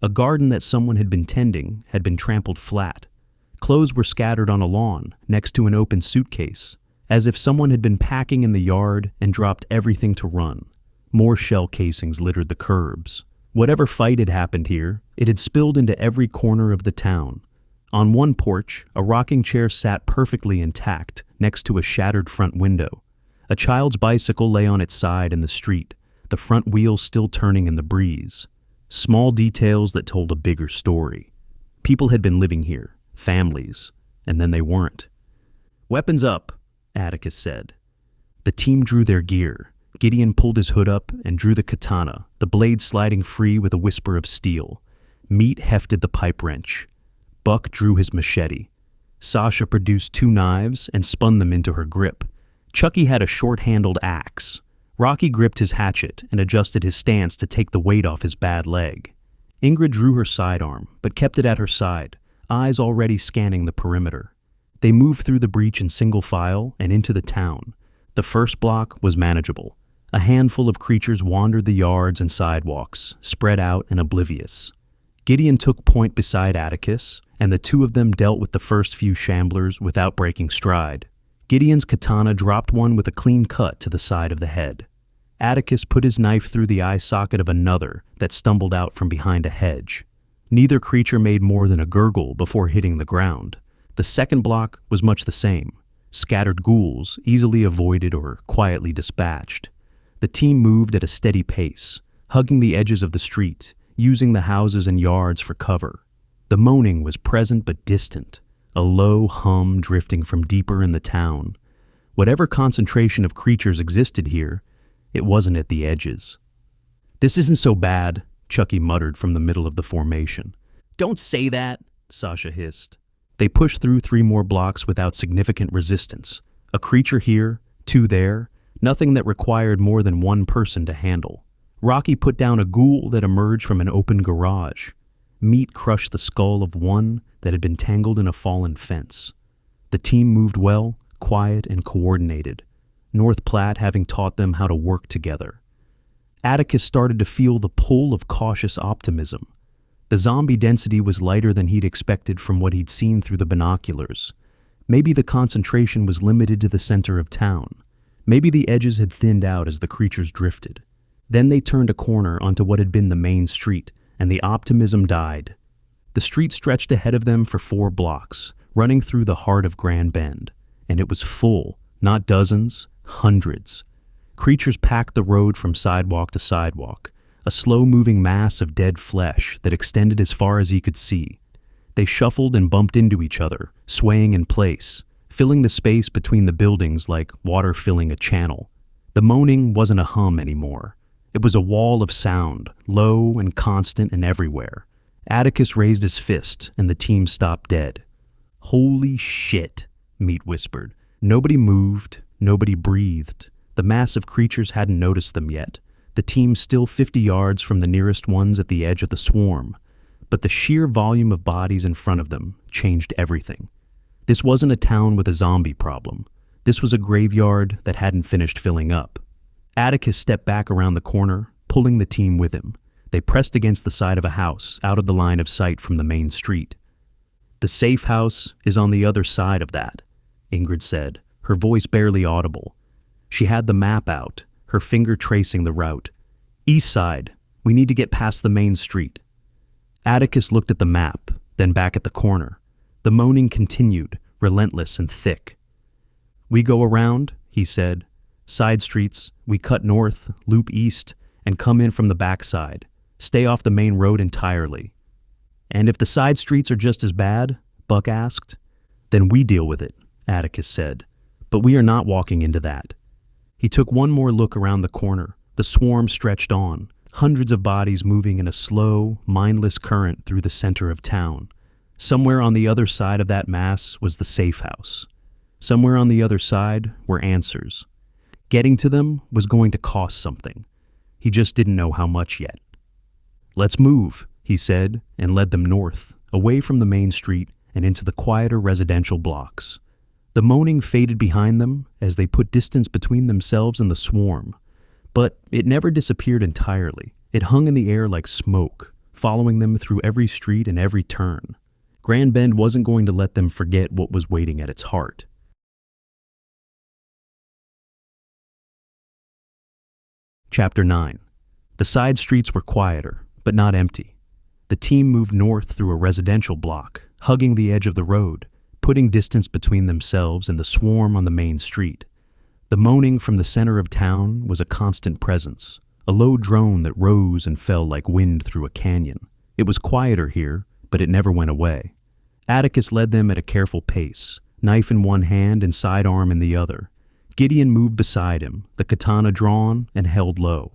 A garden that someone had been tending had been trampled flat. Clothes were scattered on a lawn next to an open suitcase, as if someone had been packing in the yard and dropped everything to run. More shell casings littered the curbs. Whatever fight had happened here, it had spilled into every corner of the town. On one porch, a rocking chair sat perfectly intact next to a shattered front window. A child's bicycle lay on its side in the street, the front wheels still turning in the breeze. Small details that told a bigger story. People had been living here, families, and then they weren't. "Weapons up," Atticus said. The team drew their gear. Gideon pulled his hood up and drew the katana, the blade sliding free with a whisper of steel. Meat hefted the pipe wrench. Buck drew his machete. Sasha produced 2 knives and spun them into her grip. Chucky had a short-handled axe. Rocky gripped his hatchet and adjusted his stance to take the weight off his bad leg. Ingrid drew her sidearm, but kept it at her side, eyes already scanning the perimeter. They moved through the breach in single file and into the town. The first block was manageable. A handful of creatures wandered the yards and sidewalks, spread out and oblivious. Gideon took point beside Atticus, and the two of them dealt with the first few shamblers without breaking stride. Gideon's katana dropped one with a clean cut to the side of the head. Atticus put his knife through the eye socket of another that stumbled out from behind a hedge. Neither creature made more than a gurgle before hitting the ground. The second block was much the same. Scattered ghouls, easily avoided or quietly dispatched. The team moved at a steady pace, hugging the edges of the street, using the houses and yards for cover. The moaning was present but distant, a low hum drifting from deeper in the town. Whatever concentration of creatures existed here, it wasn't at the edges. "This isn't so bad," Chucky muttered from the middle of the formation. "Don't say that," Sasha hissed. They pushed through 3 more blocks without significant resistance. A creature here, 2 there, nothing that required more than 1 person to handle. Rocky put down a ghoul that emerged from an open garage. Meat crushed the skull of one that had been tangled in a fallen fence. The team moved well, quiet and coordinated, North Platt having taught them how to work together. Atticus started to feel the pull of cautious optimism. The zombie density was lighter than he'd expected from what he'd seen through the binoculars. Maybe the concentration was limited to the center of town. Maybe the edges had thinned out as the creatures drifted. Then they turned a corner onto what had been the main street, and the optimism died. The street stretched ahead of them for 4 blocks, running through the heart of Grand Bend, and it was full, not dozens, hundreds. Creatures packed the road from sidewalk to sidewalk, a slow-moving mass of dead flesh that extended as far as he could see. They shuffled and bumped into each other, swaying in place, filling the space between the buildings like water filling a channel. The moaning wasn't a hum anymore. It was a wall of sound, low and constant and everywhere. Atticus raised his fist, and the team stopped dead. "Holy shit," Meat whispered. Nobody moved, nobody breathed. The massive creatures hadn't noticed them yet. The team still 50 yards from the nearest ones at the edge of the swarm. But the sheer volume of bodies in front of them changed everything. This wasn't a town with a zombie problem. This was a graveyard that hadn't finished filling up. Atticus stepped back around the corner, pulling the team with him. They pressed against the side of a house, out of the line of sight from the main street. "The safe house is on the other side of that," Ingrid said, her voice barely audible. She had the map out, her finger tracing the route. "East side. We need to get past the main street." Atticus looked at the map, then back at the corner. The moaning continued, relentless and thick. "We go around," he said. "Side streets, we cut north, loop east, and come in from the backside. Stay off the main road entirely." "And if the side streets are just as bad," Buck asked, "then we deal with it," Atticus said, "but we are not walking into that." He took one more look around the corner. The swarm stretched on, hundreds of bodies moving in a slow, mindless current through the center of town. Somewhere on the other side of that mass was the safe house. Somewhere on the other side were answers. Getting to them was going to cost something. He just didn't know how much yet. "Let's move," he said, and led them north, away from the main street and into the quieter residential blocks. The moaning faded behind them as they put distance between themselves and the swarm. But it never disappeared entirely. It hung in the air like smoke, following them through every street and every turn. Grand Bend wasn't going to let them forget what was waiting at its heart. Chapter 9. The side streets were quieter, but not empty. The team moved north through a residential block, hugging the edge of the road, putting distance between themselves and the swarm on the main street. The moaning from the center of town was a constant presence, a low drone that rose and fell like wind through a canyon. It was quieter here, but it never went away. Atticus led them at a careful pace, knife in one hand and sidearm in the other. Gideon moved beside him, the katana drawn and held low.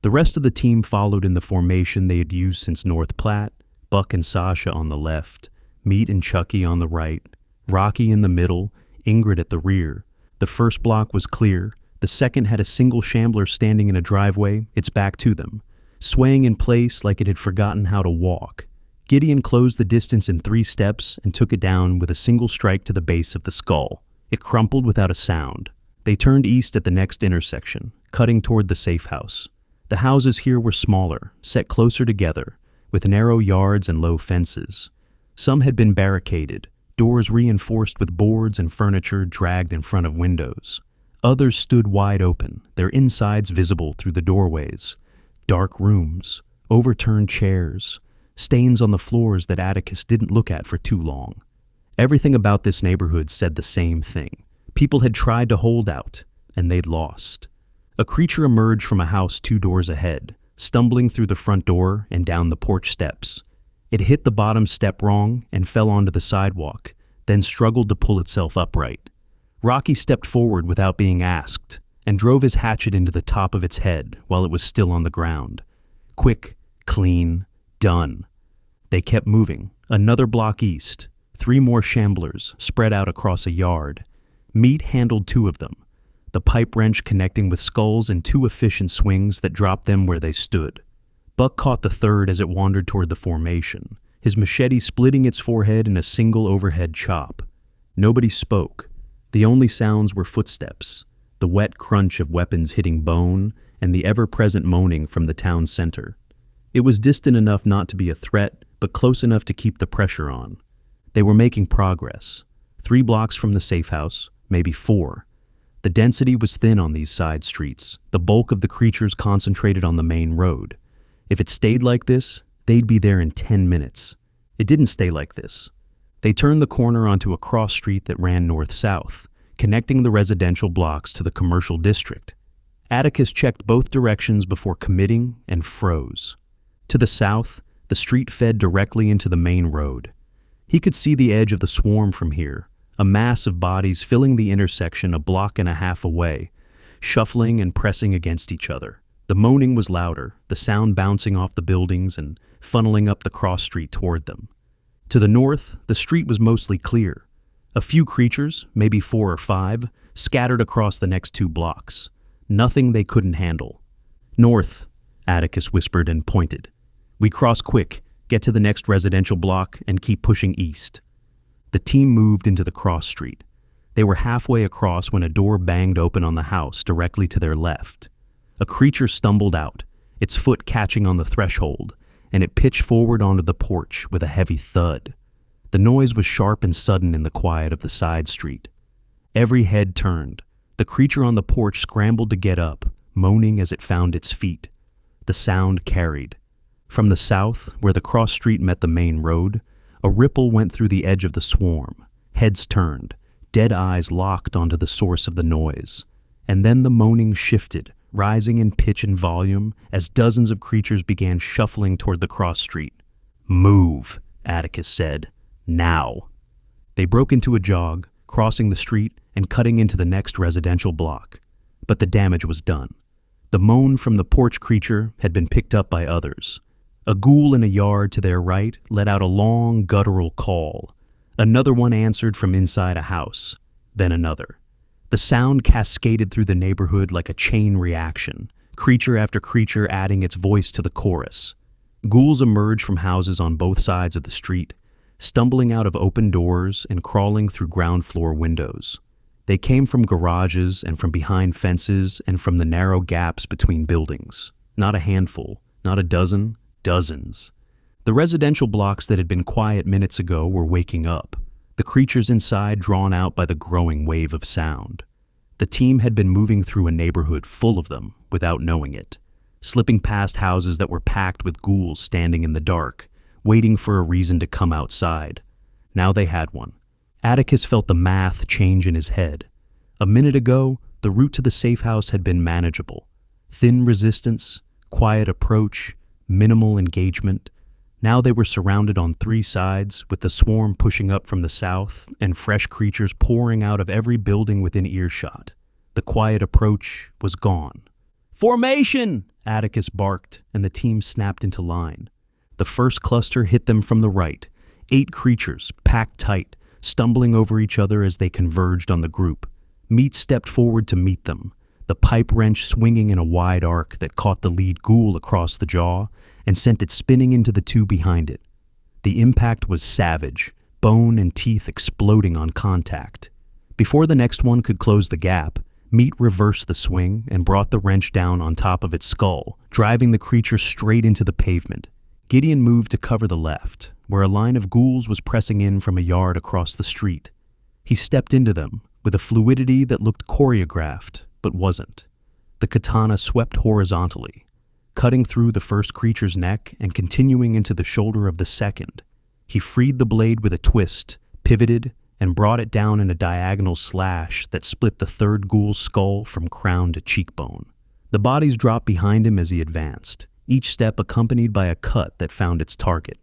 The rest of the team followed in the formation they had used since North Platt, Buck and Sasha on the left, Meat and Chucky on the right, Rocky in the middle, Ingrid at the rear. The first block was clear. The second had a single shambler standing in a driveway, its back to them, swaying in place like it had forgotten how to walk. Gideon closed the distance in 3 steps and took it down with a single strike to the base of the skull. It crumpled without a sound. They turned east at the next intersection, cutting toward the safe house. The houses here were smaller, set closer together, with narrow yards and low fences. Some had been barricaded, doors reinforced with boards and furniture dragged in front of windows. Others stood wide open, their insides visible through the doorways. Dark rooms, overturned chairs, stains on the floors that Atticus didn't look at for too long. Everything about this neighborhood said the same thing. People had tried to hold out, and they'd lost. A creature emerged from a house 2 doors ahead, stumbling through the front door and down the porch steps. It hit the bottom step wrong and fell onto the sidewalk, then struggled to pull itself upright. Rocky stepped forward without being asked and drove his hatchet into the top of its head while it was still on the ground. Quick, clean, done. They kept moving. Another block east, 3 more shamblers spread out across a yard. Meat handled 2 of them, the pipe wrench connecting with skulls in 2 efficient swings that dropped them where they stood. Buck caught the third as it wandered toward the formation, his machete splitting its forehead in a single overhead chop. Nobody spoke. The only sounds were footsteps, the wet crunch of weapons hitting bone, and the ever-present moaning from the town center. It was distant enough not to be a threat, but close enough to keep the pressure on. They were making progress. 3 blocks from the safe house, maybe 4. The density was thin on these side streets, the bulk of the creatures concentrated on the main road. If it stayed like this, they'd be there in 10 minutes. It didn't stay like this. They turned the corner onto a cross street that ran north-south, connecting the residential blocks to the commercial district. Atticus checked both directions before committing and froze. To the south, the street fed directly into the main road. He could see the edge of the swarm from here, a mass of bodies filling the intersection a block and a half away, shuffling and pressing against each other. The moaning was louder, the sound bouncing off the buildings and funneling up the cross street toward them. To the north, the street was mostly clear. A few creatures, maybe 4 or 5, scattered across the next 2 blocks. Nothing they couldn't handle. "North," Atticus whispered and pointed. "We cross quick, get to the next residential block, and keep pushing east." The team moved into the cross street. They were halfway across when a door banged open on the house directly to their left. A creature stumbled out, its foot catching on the threshold, and it pitched forward onto the porch with a heavy thud. The noise was sharp and sudden in the quiet of the side street. Every head turned. The creature on the porch scrambled to get up, moaning as it found its feet. The sound carried. From the south, where the cross street met the main road, a ripple went through the edge of the swarm. Heads turned, dead eyes locked onto the source of the noise. And then the moaning shifted, rising in pitch and volume as dozens of creatures began shuffling toward the cross street. "Move," Atticus said. "Now." They broke into a jog, crossing the street and cutting into the next residential block. But the damage was done. The moan from the porch creature had been picked up by others. A ghoul in a yard to their right let out a long, guttural call. Another one answered from inside a house, then another. The sound cascaded through the neighborhood like a chain reaction, creature after creature adding its voice to the chorus. Ghouls emerged from houses on both sides of the street, stumbling out of open doors and crawling through ground floor windows. They came from garages and from behind fences and from the narrow gaps between buildings. Not a handful, not a dozen, dozens. The residential blocks that had been quiet minutes ago were waking up, the creatures inside drawn out by the growing wave of sound. The team had been moving through a neighborhood full of them without knowing it, slipping past houses that were packed with ghouls standing in the dark, waiting for a reason to come outside. Now they had one. Atticus felt the math change in his head. A minute ago, the route to the safe house had been manageable. Thin resistance, quiet approach, minimal engagement. Now they were surrounded on three sides, with the swarm pushing up from the south and fresh creatures pouring out of every building within earshot. The quiet approach was gone. "Formation!" Atticus barked, and the team snapped into line. The first cluster hit them from the right. 8 creatures, packed tight, stumbling over each other as they converged on the group. Meat stepped forward to meet them, the pipe wrench swinging in a wide arc that caught the lead ghoul across the jaw and sent it spinning into the 2 behind it. The impact was savage, bone and teeth exploding on contact. Before the next one could close the gap, Meat reversed the swing and brought the wrench down on top of its skull, driving the creature straight into the pavement. Gideon moved to cover the left, where a line of ghouls was pressing in from a yard across the street. He stepped into them, with a fluidity that looked choreographed, but wasn't. The katana swept horizontally, cutting through the first creature's neck and continuing into the shoulder of the second. He freed the blade with a twist, pivoted, and brought it down in a diagonal slash that split the third ghoul's skull from crown to cheekbone. The bodies dropped behind him as he advanced, each step accompanied by a cut that found its target.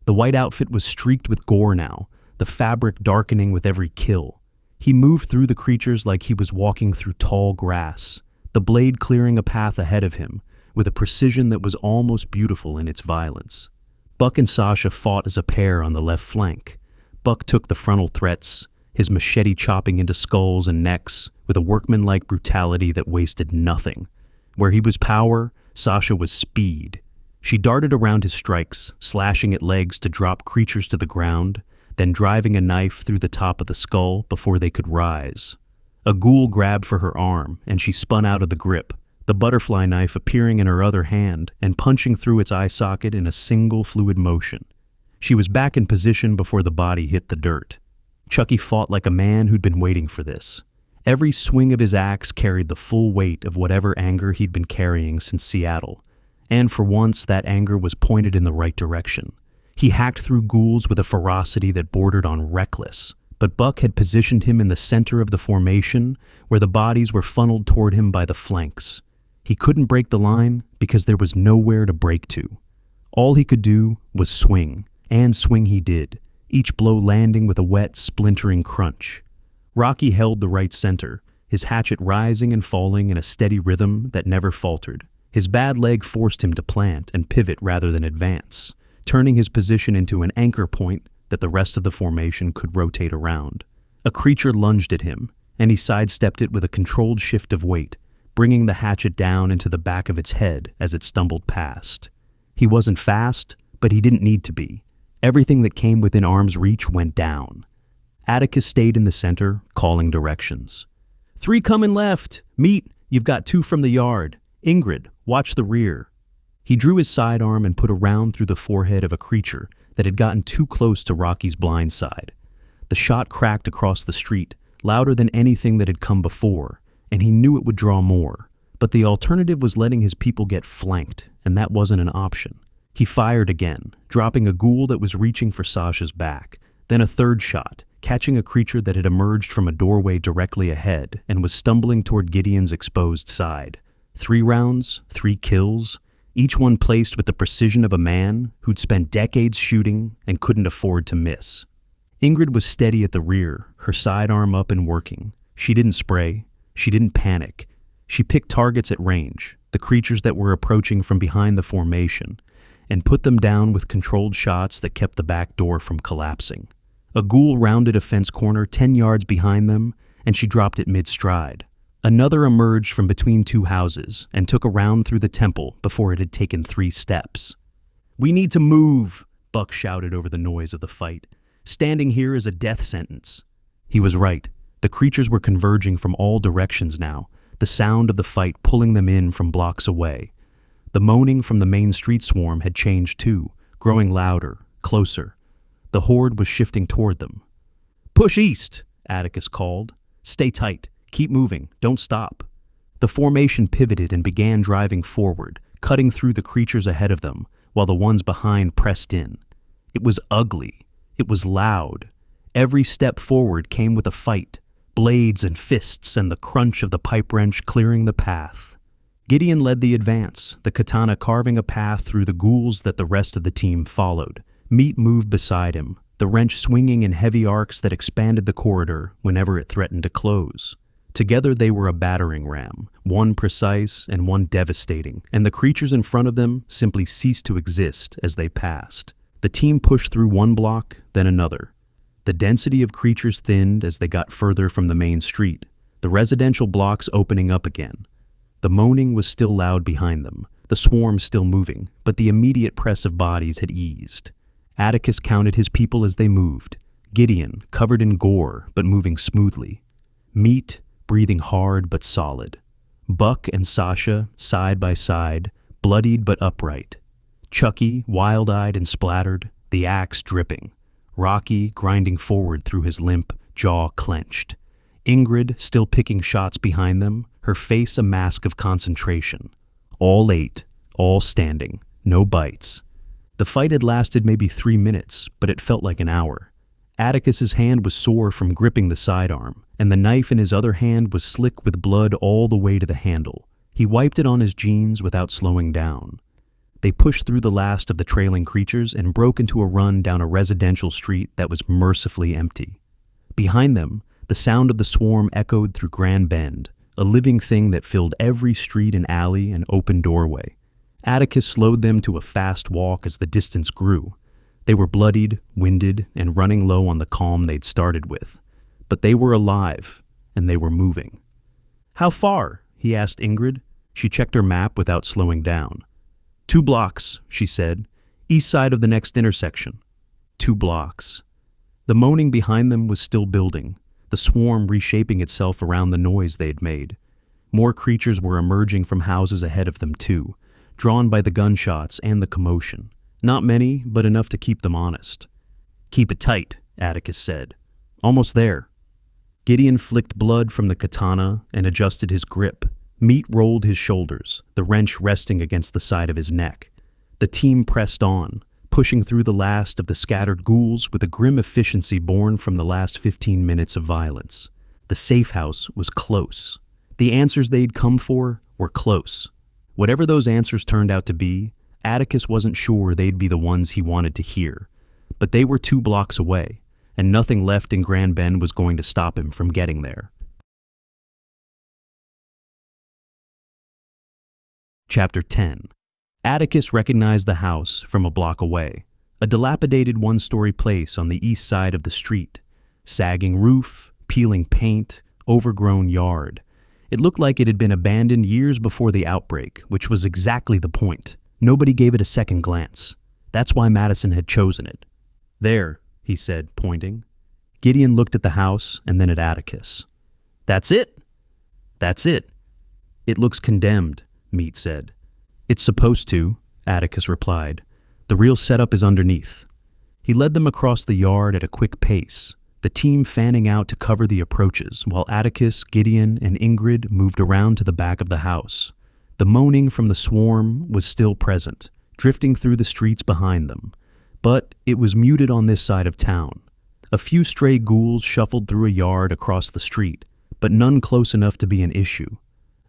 The white outfit was streaked with gore now, the fabric darkening with every kill. He moved through the creatures like he was walking through tall grass, the blade clearing a path ahead of him, with a precision that was almost beautiful in its violence. Buck and Sasha fought as a pair on the left flank. Buck took the frontal threats, his machete chopping into skulls and necks with a workmanlike brutality that wasted nothing. Where he was power, Sasha was speed. She darted around his strikes, slashing at legs to drop creatures to the ground, then driving a knife through the top of the skull before they could rise. A ghoul grabbed for her arm, and she spun out of the grip, the butterfly knife appearing in her other hand and punching through its eye socket in a single fluid motion. She was back in position before the body hit the dirt. Chucky fought like a man who'd been waiting for this. Every swing of his axe carried the full weight of whatever anger he'd been carrying since Seattle, and for once that anger was pointed in the right direction. He hacked through ghouls with a ferocity that bordered on reckless, but Buck had positioned him in the center of the formation where the bodies were funneled toward him by the flanks. He couldn't break the line because there was nowhere to break to. All he could do was swing, and swing he did, each blow landing with a wet, splintering crunch. Rocky held the right center, his hatchet rising and falling in a steady rhythm that never faltered. His bad leg forced him to plant and pivot rather than advance, turning his position into an anchor point that the rest of the formation could rotate around. A creature lunged at him, and he sidestepped it with a controlled shift of weight, bringing the hatchet down into the back of its head as it stumbled past. He wasn't fast, but he didn't need to be. Everything that came within arm's reach went down. Atticus stayed in the center, calling directions. 3 coming left. Meat, you've got 2 from the yard. Ingrid, watch the rear. He drew his sidearm and put a round through the forehead of a creature that had gotten too close to Rocky's blind side. The shot cracked across the street, louder than anything that had come before, and he knew it would draw more. But the alternative was letting his people get flanked, and that wasn't an option. He fired again, dropping a ghoul that was reaching for Sasha's back, then a third shot, catching a creature that had emerged from a doorway directly ahead and was stumbling toward Gideon's exposed side. 3 rounds, 3 kills, each one placed with the precision of a man who'd spent decades shooting and couldn't afford to miss. Ingrid was steady at the rear, her sidearm up and working. She didn't spray. She didn't panic. She picked targets at range, the creatures that were approaching from behind the formation, and put them down with controlled shots that kept the back door from collapsing. A ghoul rounded a fence corner 10 yards behind them, and she dropped it mid-stride. Another emerged from between two houses and took a round through the temple before it had taken 3 steps. "We need to move," Buck shouted over the noise of the fight. "Standing here is a death sentence." He was right. The creatures were converging from all directions now, the sound of the fight pulling them in from blocks away. The moaning from the main street swarm had changed too, growing louder, closer. The horde was shifting toward them. "Push east," Atticus called. "Stay tight. Keep moving. Don't stop." The formation pivoted and began driving forward, cutting through the creatures ahead of them, while the ones behind pressed in. It was ugly. It was loud. Every step forward came with a fight, blades and fists and the crunch of the pipe wrench clearing the path. Gideon led the advance, the katana carving a path through the ghouls that the rest of the team followed. Meat moved beside him, the wrench swinging in heavy arcs that expanded the corridor whenever it threatened to close. Together they were a battering ram, one precise and one devastating, and the creatures in front of them simply ceased to exist as they passed. The team pushed through one block, then another. The density of creatures thinned as they got further from the main street, the residential blocks opening up again. The moaning was still loud behind them, the swarm still moving, but the immediate press of bodies had eased. Atticus counted his people as they moved. Gideon, covered in gore, but moving smoothly. Meat, breathing hard but solid. Buck and Sasha, side by side, bloodied but upright. Chucky, wild-eyed and splattered, the axe dripping. Rocky, grinding forward through his limp, jaw clenched. Ingrid, still picking shots behind them, her face a mask of concentration. All 8, all standing, no bites. The fight had lasted maybe 3 minutes, but it felt like an hour. Atticus's hand was sore from gripping the sidearm, and the knife in his other hand was slick with blood all the way to the handle. He wiped it on his jeans without slowing down. They pushed through the last of the trailing creatures and broke into a run down a residential street that was mercifully empty. Behind them, the sound of the swarm echoed through Grand Bend, a living thing that filled every street and alley and open doorway. Atticus slowed them to a fast walk as the distance grew. They were bloodied, winded, and running low on the calm they'd started with. But they were alive, and they were moving. "How far?" he asked Ingrid. She checked her map without slowing down. 2 blocks, she said. "East side of the next intersection." 2 blocks. The moaning behind them was still building, the swarm reshaping itself around the noise they'd made. More creatures were emerging from houses ahead of them too, drawn by the gunshots and the commotion. Not many, but enough to keep them honest. "Keep it tight," Atticus said. "Almost there." Gideon flicked blood from the katana and adjusted his grip. Meat rolled his shoulders, the wrench resting against the side of his neck. The team pressed on, pushing through the last of the scattered ghouls with a grim efficiency born from the last 15 minutes of violence. The safe house was close. The answers they'd come for were close. Whatever those answers turned out to be, Atticus wasn't sure they'd be the ones he wanted to hear. But they were 2 blocks away, and nothing left in Grand Bend was going to stop him from getting there. Chapter 10. Atticus recognized the house from a block away, a dilapidated 1-story place on the east side of the street. Sagging roof, peeling paint, overgrown yard. It looked like it had been abandoned years before the outbreak, which was exactly the point. Nobody gave it a second glance. That's why Madison had chosen it. "There," he said, pointing. Gideon looked at the house and then at Atticus. "That's it?" "That's it." "It looks condemned," Meat said. "It's supposed to," Atticus replied. "The real setup is underneath." He led them across the yard at a quick pace, the team fanning out to cover the approaches, while Atticus, Gideon, and Ingrid moved around to the back of the house. The moaning from the swarm was still present, drifting through the streets behind them, but it was muted on this side of town. A few stray ghouls shuffled through a yard across the street, but none close enough to be an issue.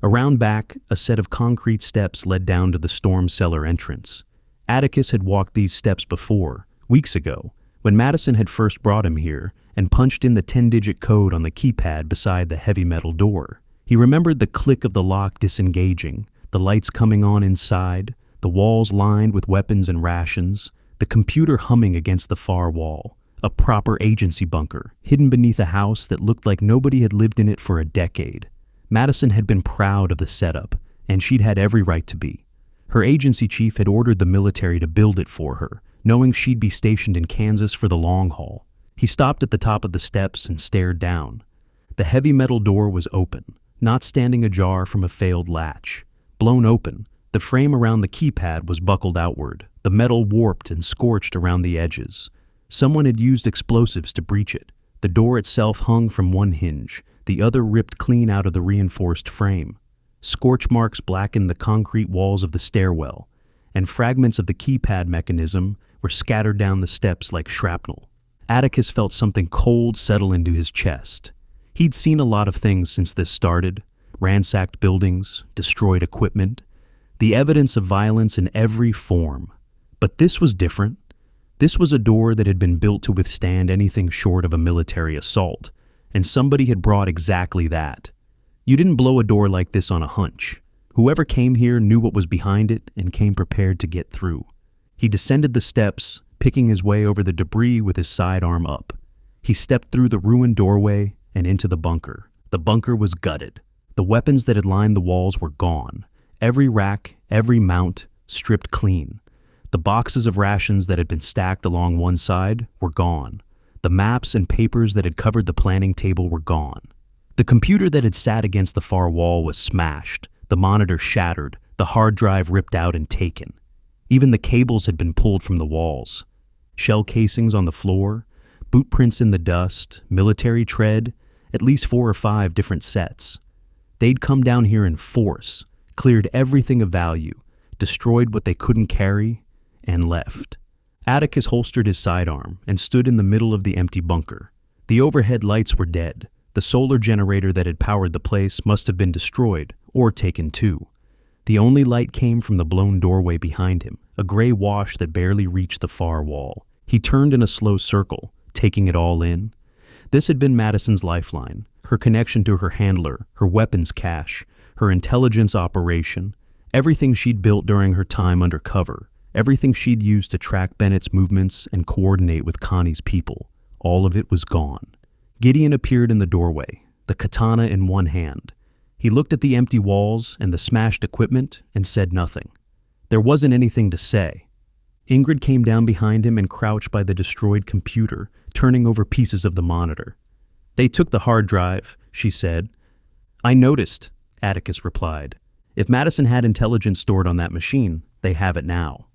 Around back, a set of concrete steps led down to the storm cellar entrance. Atticus had walked these steps before, weeks ago, When Madison had first brought him here and punched in the 10-digit code on the keypad beside the heavy metal door, he remembered the click of the lock disengaging, the lights coming on inside, the walls lined with weapons and rations, the computer humming against the far wall, a proper agency bunker, hidden beneath a house that looked like nobody had lived in it for a decade. Madison had been proud of the setup, and she'd had every right to be. Her agency chief had ordered the military to build it for her, knowing she'd be stationed in Kansas for the long haul. He stopped at the top of the steps and stared down. The heavy metal door was open, not standing ajar from a failed latch. Blown open, the frame around the keypad was buckled outward, the metal warped and scorched around the edges. Someone had used explosives to breach it. The door itself hung from one hinge, the other ripped clean out of the reinforced frame. Scorch marks blackened the concrete walls of the stairwell, and fragments of the keypad mechanism were scattered down the steps like shrapnel. Atticus felt something cold settle into his chest. He'd seen a lot of things since this started: ransacked buildings, destroyed equipment, the evidence of violence in every form. But this was different. This was a door that had been built to withstand anything short of a military assault, and somebody had brought exactly that. You didn't blow a door like this on a hunch. Whoever came here knew what was behind it and came prepared to get through. He descended the steps, picking his way over the debris with his sidearm up. He stepped through the ruined doorway and into the bunker. The bunker was gutted. The weapons that had lined the walls were gone. Every rack, every mount, stripped clean. The boxes of rations that had been stacked along one side were gone. The maps and papers that had covered the planning table were gone. The computer that had sat against the far wall was smashed, the monitor shattered, the hard drive ripped out and taken. Even the cables had been pulled from the walls. Shell casings on the floor, boot prints in the dust, military tread, at least 4 or 5 different sets. They'd come down here in force, cleared everything of value, destroyed what they couldn't carry, and left. Atticus holstered his sidearm and stood in the middle of the empty bunker. The overhead lights were dead. The solar generator that had powered the place must have been destroyed or taken too. The only light came from the blown doorway behind him, a gray wash that barely reached the far wall. He turned in a slow circle, taking it all in. This had been Madison's lifeline, her connection to her handler, her weapons cache, her intelligence operation, everything she'd built during her time under cover, everything she'd used to track Bennett's movements and coordinate with Connie's people. All of it was gone. Gideon appeared in the doorway, the katana in one hand. He looked at the empty walls and the smashed equipment and said nothing. There wasn't anything to say. Ingrid came down behind him and crouched by the destroyed computer, turning over pieces of the monitor. "They took the hard drive," she said. "I noticed," Atticus replied. "If Madison had intelligence stored on that machine, they have it now."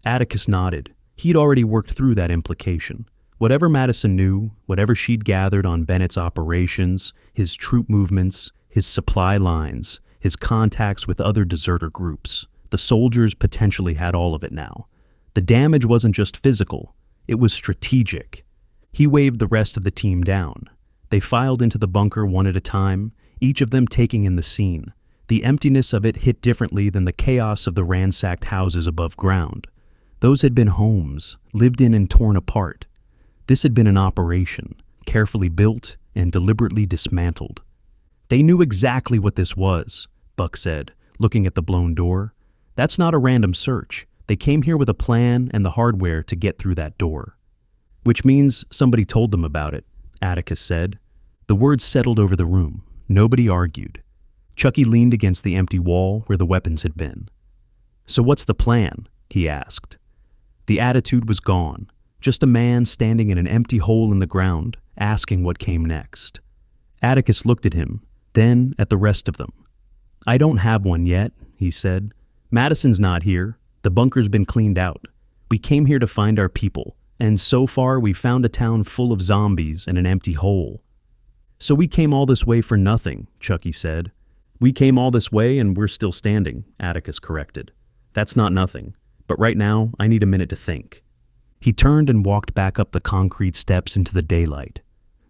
Atticus nodded. He'd already worked through that implication. Whatever Madison knew, whatever she'd gathered on Bennett's operations, his troop movements, his supply lines, his contacts with other deserter groups, the soldiers potentially had all of it now. The damage wasn't just physical, it was strategic. He waved the rest of the team down. They filed into the bunker one at a time, each of them taking in the scene. The emptiness of it hit differently than the chaos of the ransacked houses above ground. Those had been homes, lived in and torn apart. This had been an operation, carefully built and deliberately dismantled. "They knew exactly what this was," Buck said, looking at the blown door. "That's not a random search. They came here with a plan and the hardware to get through that door." "Which means somebody told them about it," Atticus said. The words settled over the room. Nobody argued. Chucky leaned against the empty wall where the weapons had been. "So what's the plan?" he asked. The attitude was gone. Just a man standing in an empty hole in the ground, asking what came next. Atticus looked at him, then at the rest of them. "I don't have one yet," he said. "Madison's not here. The bunker's been cleaned out. We came here to find our people, and so far we've found a town full of zombies and an empty hole." "So we came all this way for nothing," Chucky said. "We came all this way and we're still standing," Atticus corrected. "That's not nothing, but right now I need a minute to think." He turned and walked back up the concrete steps into the daylight.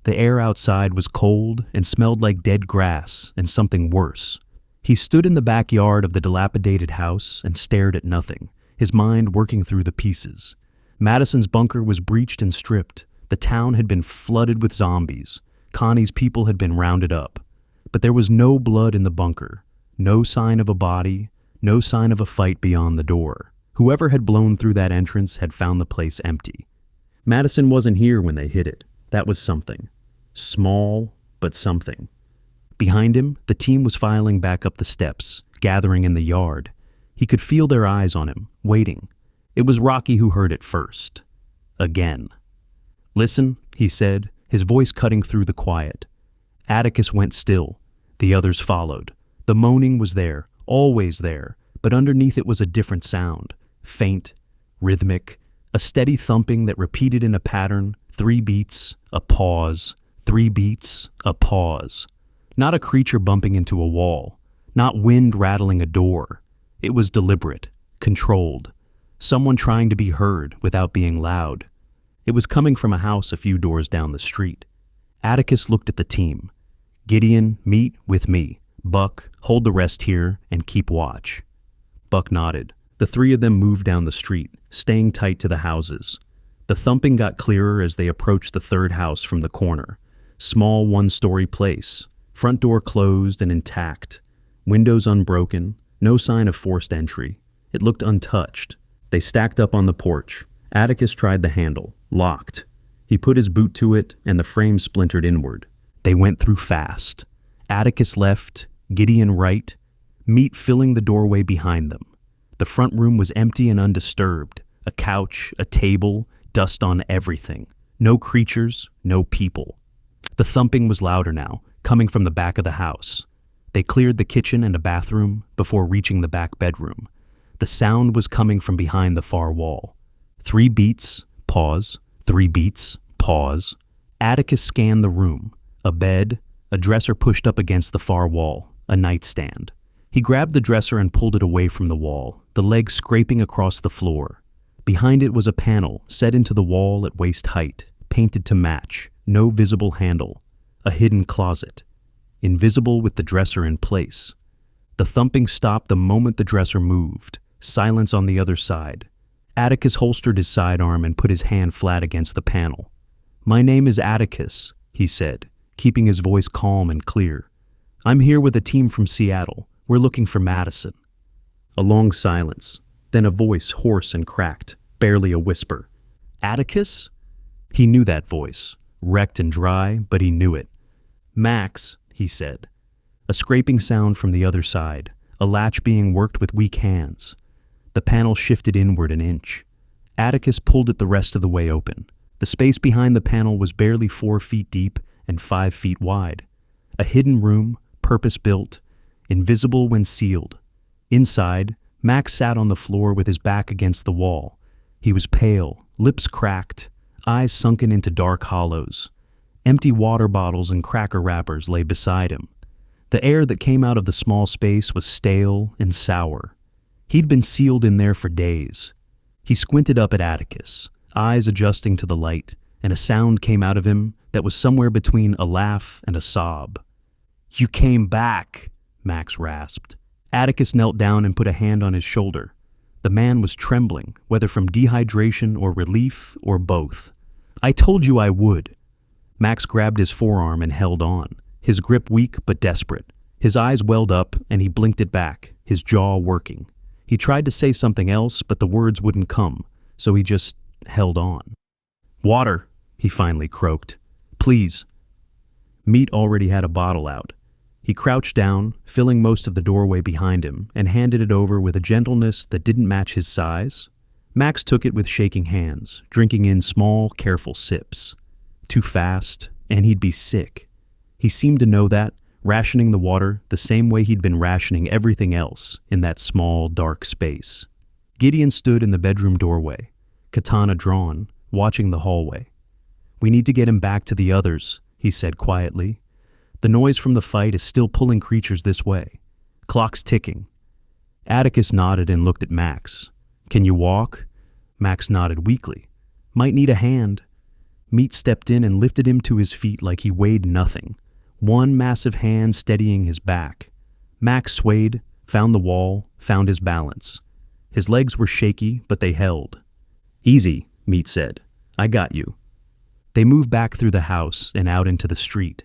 The air outside was cold and smelled like dead grass and something worse. He stood in the backyard of the dilapidated house and stared at nothing, his mind working through the pieces. Madison's bunker was breached and stripped. The town had been flooded with zombies. Connie's people had been rounded up. But there was no blood in the bunker, no sign of a body, no sign of a fight beyond the door. Whoever had blown through that entrance had found the place empty. Madison wasn't here when they hit it. That was something. Small, but something. Behind him, the team was filing back up the steps, gathering in the yard. He could feel their eyes on him, waiting. It was Rocky who heard it first. Again. "Listen," he said, his voice cutting through the quiet. Atticus went still. The others followed. The moaning was there, always there, but underneath it was a different sound. Faint, rhythmic, a steady thumping that repeated in a pattern, 3 beats, a pause, 3 beats, a pause. Not a creature bumping into a wall, not wind rattling a door. It was deliberate, controlled. Someone trying to be heard without being loud. It was coming from a house a few doors down the street. Atticus looked at the team. "Gideon, meet with me. Buck, hold the rest here and keep watch." Buck nodded. The 3 of them moved down the street, staying tight to the houses. The thumping got clearer as they approached the 3rd house from the corner. Small 1-story place. Front door closed and intact. Windows unbroken. No sign of forced entry. It looked untouched. They stacked up on the porch. Atticus tried the handle. Locked. He put his boot to it, and the frame splintered inward. They went through fast. Atticus left, Gideon right, Meat filling the doorway behind them. The front room was empty and undisturbed. A couch, a table, dust on everything. No creatures, no people. The thumping was louder now, coming from the back of the house. They cleared the kitchen and a bathroom before reaching the back bedroom. The sound was coming from behind the far wall. 3 beats, pause, 3 beats, pause. Atticus scanned the room. A bed, a dresser pushed up against the far wall, a nightstand. He grabbed the dresser and pulled it away from the wall, the legs scraping across the floor. Behind it was a panel set into the wall at waist height, painted to match, no visible handle. A hidden closet, invisible with the dresser in place. The thumping stopped the moment the dresser moved. Silence on the other side. Atticus holstered his sidearm and put his hand flat against the panel. "My name is Atticus," he said, keeping his voice calm and clear. "I'm here with a team from Seattle. We're looking for Madison." A long silence, then a voice hoarse and cracked, barely a whisper. "Atticus?" He knew that voice, wrecked and dry, but he knew it. "Max," he said. A scraping sound from the other side, a latch being worked with weak hands. The panel shifted inward an inch. Atticus pulled it the rest of the way open. The space behind the panel was barely 4 feet deep and 5 feet wide. A hidden room, purpose-built, invisible when sealed. Inside, Max sat on the floor with his back against the wall. He was pale, lips cracked, eyes sunken into dark hollows. Empty water bottles and cracker wrappers lay beside him. The air that came out of the small space was stale and sour. He'd been sealed in there for days. He squinted up at Atticus, eyes adjusting to the light, and a sound came out of him that was somewhere between a laugh and a sob. "You came back," Max rasped. Atticus knelt down and put a hand on his shoulder. The man was trembling, whether from dehydration or relief or both. "I told you I would." Max grabbed his forearm and held on, his grip weak but desperate. His eyes welled up and he blinked it back, his jaw working. He tried to say something else, but the words wouldn't come, so he just held on. "Water," he finally croaked. "Please." Meat already had a bottle out. He crouched down, filling most of the doorway behind him, and handed it over with a gentleness that didn't match his size. Max took it with shaking hands, drinking in small, careful sips. Too fast, and he'd be sick. He seemed to know that, rationing the water the same way he'd been rationing everything else in that small, dark space. Gideon stood in the bedroom doorway, katana drawn, watching the hallway. "We need to get him back to the others," he said quietly. "The noise from the fight is still pulling creatures this way. Clock's ticking." Atticus nodded and looked at Max. "Can you walk?" Max nodded weakly. "Might need a hand." Meat stepped in and lifted him to his feet like he weighed nothing. One massive hand steadying his back. Max swayed, found the wall, found his balance. His legs were shaky, but they held. "Easy," Meat said. "I got you." They moved back through the house and out into the street.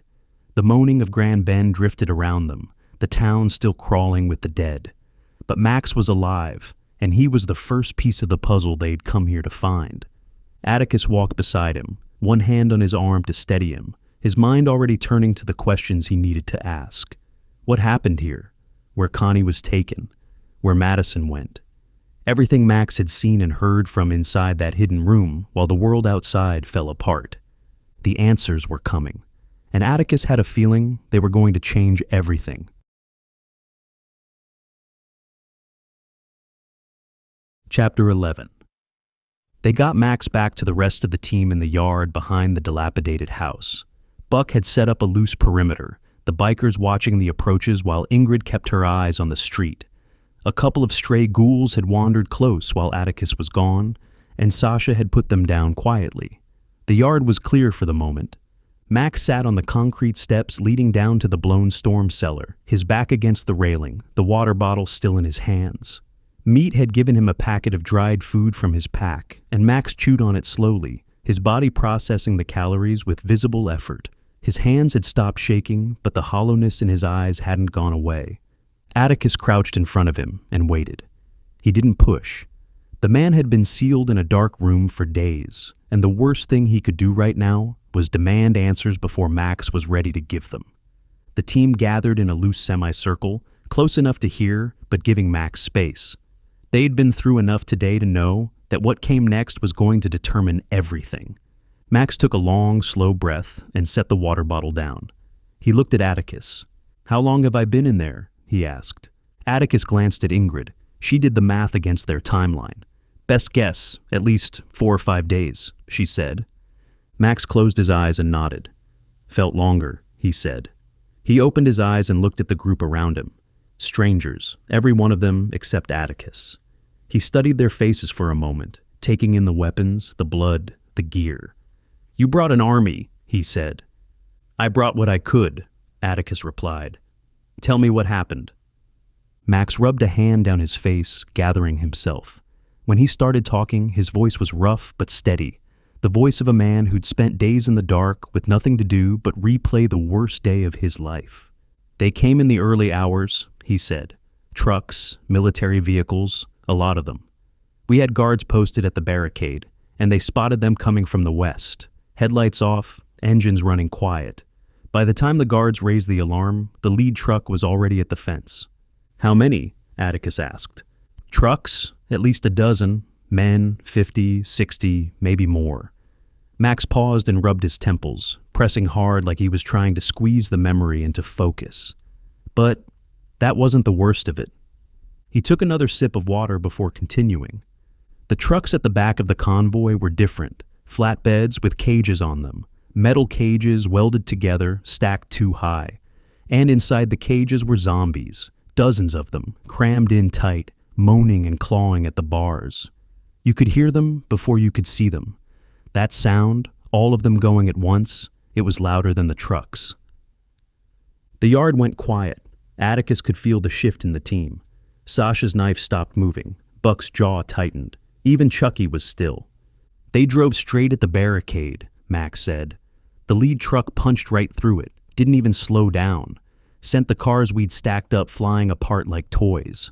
The moaning of Grand Bend drifted around them, the town still crawling with the dead. But Max was alive, and he was the first piece of the puzzle they'd come here to find. Atticus walked beside him, one hand on his arm to steady him, his mind already turning to the questions he needed to ask. What happened here? Where Connie was taken? Where Madison went? Everything Max had seen and heard from inside that hidden room while the world outside fell apart. The answers were coming, and Atticus had a feeling they were going to change everything. Chapter 11. They got Max back to the rest of the team in the yard behind the dilapidated house. Buck had set up a loose perimeter, the bikers watching the approaches while Ingrid kept her eyes on the street. A couple of stray ghouls had wandered close while Atticus was gone, and Sasha had put them down quietly. The yard was clear for the moment. Max sat on the concrete steps leading down to the blown storm cellar, his back against the railing, the water bottle still in his hands. Meat had given him a packet of dried food from his pack, and Max chewed on it slowly, his body processing the calories with visible effort. His hands had stopped shaking, but the hollowness in his eyes hadn't gone away. Atticus crouched in front of him and waited. He didn't push. The man had been sealed in a dark room for days, and the worst thing he could do right now was demand answers before Max was ready to give them. The team gathered in a loose semicircle, close enough to hear, but giving Max space. They'd been through enough today to know that what came next was going to determine everything. Max took a long, slow breath and set the water bottle down. He looked at Atticus. "How long have I been in there?" he asked. Atticus glanced at Ingrid. She did the math against their timeline. "Best guess, at least 4 or 5 days, she said. Max closed his eyes and nodded. "Felt longer," he said. He opened his eyes and looked at the group around him. Strangers, every one of them except Atticus. He studied their faces for a moment, taking in the weapons, the blood, the gear. "You brought an army," he said. "I brought what I could," Atticus replied. "Tell me what happened." Max rubbed a hand down his face, gathering himself. When he started talking, his voice was rough but steady, the voice of a man who'd spent days in the dark with nothing to do but replay the worst day of his life. "They came in the early hours," he said. "Trucks, military vehicles, a lot of them. We had guards posted at the barricade, and they spotted them coming from the west. Headlights off, engines running quiet. By the time the guards raised the alarm, the lead truck was already at the fence." "How many?" Atticus asked. "Trucks, at least a dozen. Men, 50, 60, maybe more." Max paused and rubbed his temples, pressing hard like he was trying to squeeze the memory into focus. But that wasn't the worst of it. He took another sip of water before continuing. The trucks at the back of the convoy were different, flatbeds with cages on them, metal cages welded together, stacked too high. And inside the cages were zombies, dozens of them, crammed in tight, moaning and clawing at the bars. You could hear them before you could see them. That sound, all of them going at once, it was louder than the trucks. The yard went quiet. Atticus could feel the shift in the team. Sasha's knife stopped moving. Buck's jaw tightened. Even Chucky was still. "They drove straight at the barricade," Max said. "The lead truck punched right through it, didn't even slow down, sent the cars we'd stacked up flying apart like toys.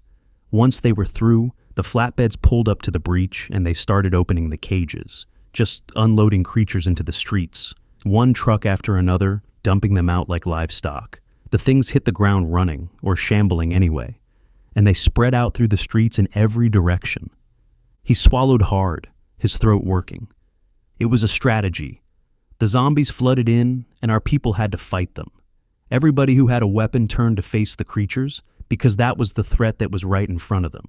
Once they were through, the flatbeds pulled up to the breach and they started opening the cages, just unloading creatures into the streets, one truck after another, dumping them out like livestock. The things hit the ground running, or shambling anyway, and they spread out through the streets in every direction." He swallowed hard, his throat working. "It was a strategy. The zombies flooded in, and our people had to fight them. Everybody who had a weapon turned to face the creatures, because that was the threat that was right in front of them.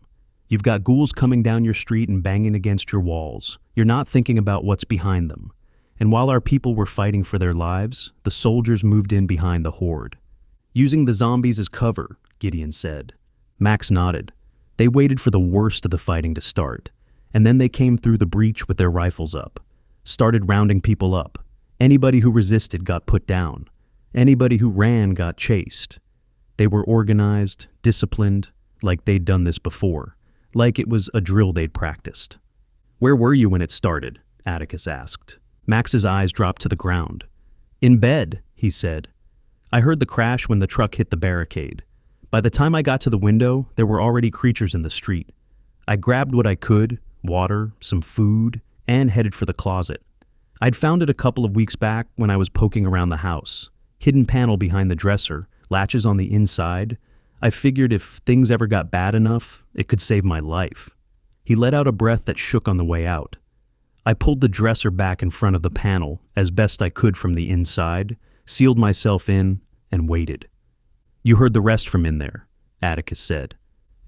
You've got ghouls coming down your street and banging against your walls. You're not thinking about what's behind them. And while our people were fighting for their lives, the soldiers moved in behind the horde. Using the zombies as cover," Gideon said. Max nodded. "They waited for the worst of the fighting to start, and then they came through the breach with their rifles up, started rounding people up. Anybody who resisted got put down. Anybody who ran got chased. They were organized, disciplined, like they'd done this before, like it was a drill they'd practiced." "Where were you when it started?" Atticus asked. Max's eyes dropped to the ground. In bed, he said. I heard the crash when the truck hit the barricade. By the time I got to the window, there were already creatures in the street. I grabbed what I could, water, some food, and headed for the closet. I'd found it a couple of weeks back when I was poking around the house. Hidden panel behind the dresser, latches on the inside. I figured if things ever got bad enough, it could save my life. He let out a breath that shook on the way out. I pulled the dresser back in front of the panel as best I could from the inside, sealed myself in, and waited. You heard the rest from in there, Atticus said.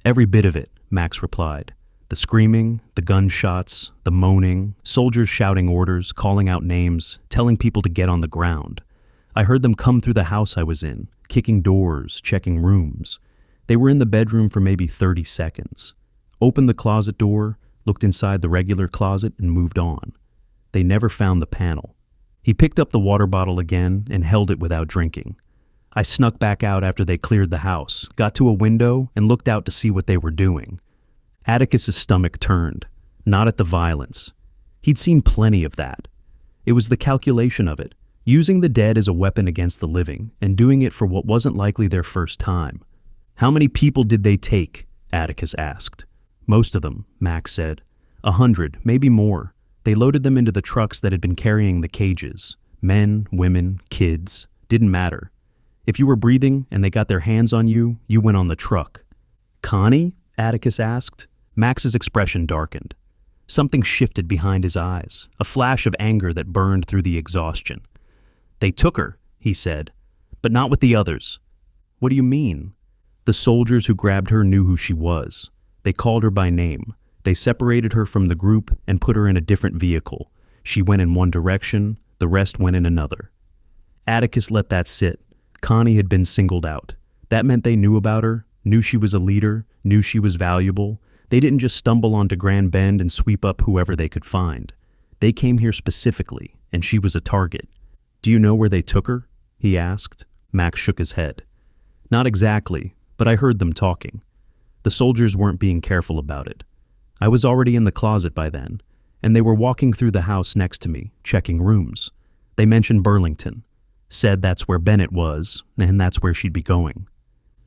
Every bit of it, Max replied. The screaming, the gunshots, the moaning, soldiers shouting orders, calling out names, telling people to get on the ground. I heard them come through the house I was in, kicking doors, checking rooms. They were in the bedroom for maybe 30 seconds. Opened the closet door, looked inside the regular closet, and moved on. They never found the panel. He picked up the water bottle again and held it without drinking. I snuck back out after they cleared the house, got to a window, and looked out to see what they were doing. Atticus's stomach turned, not at the violence. He'd seen plenty of that. It was the calculation of it, using the dead as a weapon against the living, and doing it for what wasn't likely their first time. How many people did they take? Atticus asked. Most of them, Max said. 100, maybe more. They loaded them into the trucks that had been carrying the cages. Men, women, kids, didn't matter. If you were breathing and they got their hands on you, you went on the truck. Connie? Atticus asked. Max's expression darkened. Something shifted behind his eyes, a flash of anger that burned through the exhaustion. They took her, he said, but not with the others. What do you mean? The soldiers who grabbed her knew who she was. They called her by name. They separated her from the group and put her in a different vehicle. She went in one direction, the rest went in another. Atticus let that sit. Connie had been singled out. That meant they knew about her, knew she was a leader, knew she was valuable. They didn't just stumble onto Grand Bend and sweep up whoever they could find. They came here specifically, and she was a target. Do you know where they took her? He asked. Max shook his head. Not exactly, but I heard them talking. The soldiers weren't being careful about it. I was already in the closet by then, and they were walking through the house next to me, checking rooms. They mentioned Burlington, said that's where Bennett was, and that's where she'd be going.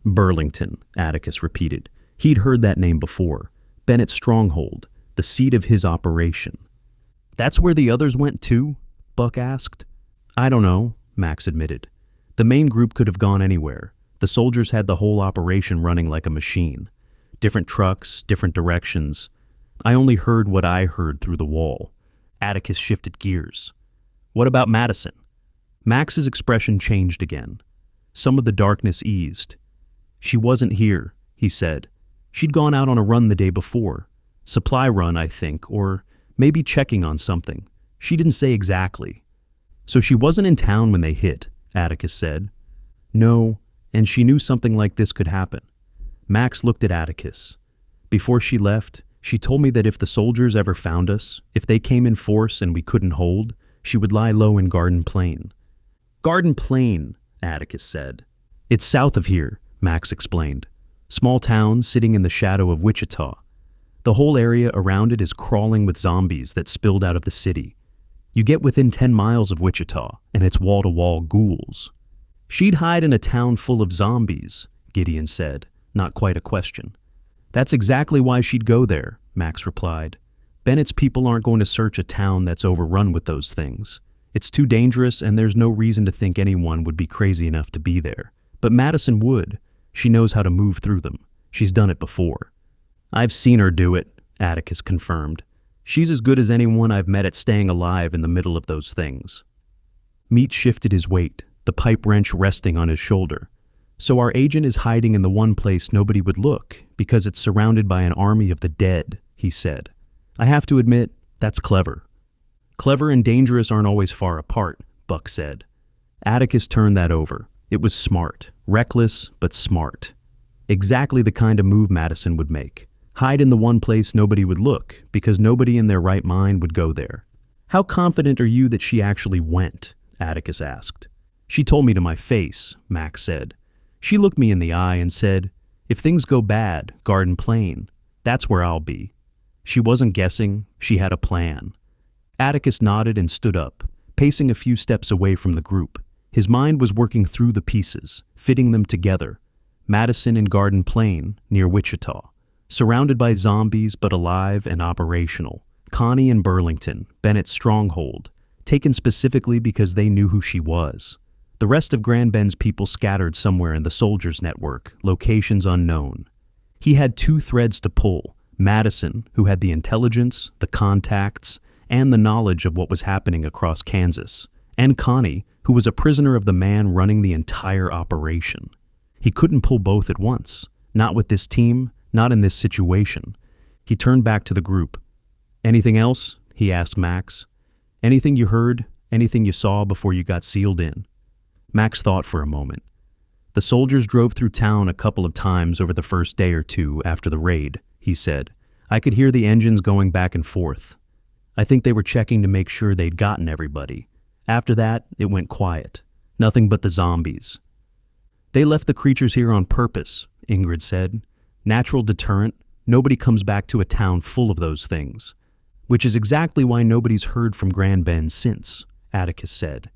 Burlington, Atticus repeated. He'd heard that name before. Bennett's stronghold, the seat of his operation. That's where the others went too? Buck asked. I don't know, Max admitted. The main group could have gone anywhere. The soldiers had the whole operation running like a machine. Different trucks, different directions. I only heard what I heard through the wall. Atticus shifted gears. What about Madison? Max's expression changed again. Some of the darkness eased. She wasn't here, he said. She'd gone out on a run the day before. Supply run, I think, or maybe checking on something. She didn't say exactly. So she wasn't in town when they hit, Atticus said. No, and she knew something like this could happen. Max looked at Atticus. Before she left, she told me that if the soldiers ever found us, if they came in force and we couldn't hold, she would lie low in Garden Plain. Garden Plain, Atticus said. It's south of here, Max explained. Small town sitting in the shadow of Wichita. The whole area around it is crawling with zombies that spilled out of the city. You get within 10 miles of Wichita, and it's wall-to-wall ghouls. She'd hide in a town full of zombies, Gideon said, not quite a question. That's exactly why she'd go there, Max replied. Bennett's people aren't going to search a town that's overrun with those things. It's too dangerous, and there's no reason to think anyone would be crazy enough to be there. But Madison would. She knows how to move through them. She's done it before. I've seen her do it, Atticus confirmed. She's as good as anyone I've met at staying alive in the middle of those things. Meat shifted his weight, the pipe wrench resting on his shoulder. So our agent is hiding in the one place nobody would look, because it's surrounded by an army of the dead, he said. I have to admit, that's clever. Clever and dangerous aren't always far apart, Buck said. Atticus turned that over. It was smart, reckless, but smart. Exactly the kind of move Madison would make. Hide in the one place nobody would look, because nobody in their right mind would go there. How confident are you that she actually went? Atticus asked. She told me to my face, Max said. She looked me in the eye and said, if things go bad, Garden Plain, that's where I'll be. She wasn't guessing, she had a plan. Atticus nodded and stood up, pacing a few steps away from the group. His mind was working through the pieces, fitting them together. Madison in Garden Plain, near Wichita. Surrounded by zombies but alive and operational. Connie in Burlington, Bennett's stronghold, taken specifically because they knew who she was. The rest of Grand Bend's people scattered somewhere in the soldiers' network, locations unknown. He had two threads to pull: Madison, who had the intelligence, the contacts, and the knowledge of what was happening across Kansas, and Connie, who was a prisoner of the man running the entire operation. He couldn't pull both at once. Not with this team, not in this situation. He turned back to the group. "Anything else?" he asked Max. "Anything you heard? Anything you saw before you got sealed in?" Max thought for a moment. "The soldiers drove through town a couple of times over the first day or two after the raid," he said. "I could hear the engines going back and forth. I think they were checking to make sure they'd gotten everybody. After that, it went quiet. Nothing but the zombies." "They left the creatures here on purpose," Ingrid said. "Natural deterrent. Nobody comes back to a town full of those things." "Which is exactly why nobody's heard from Grand Bend since," Atticus said.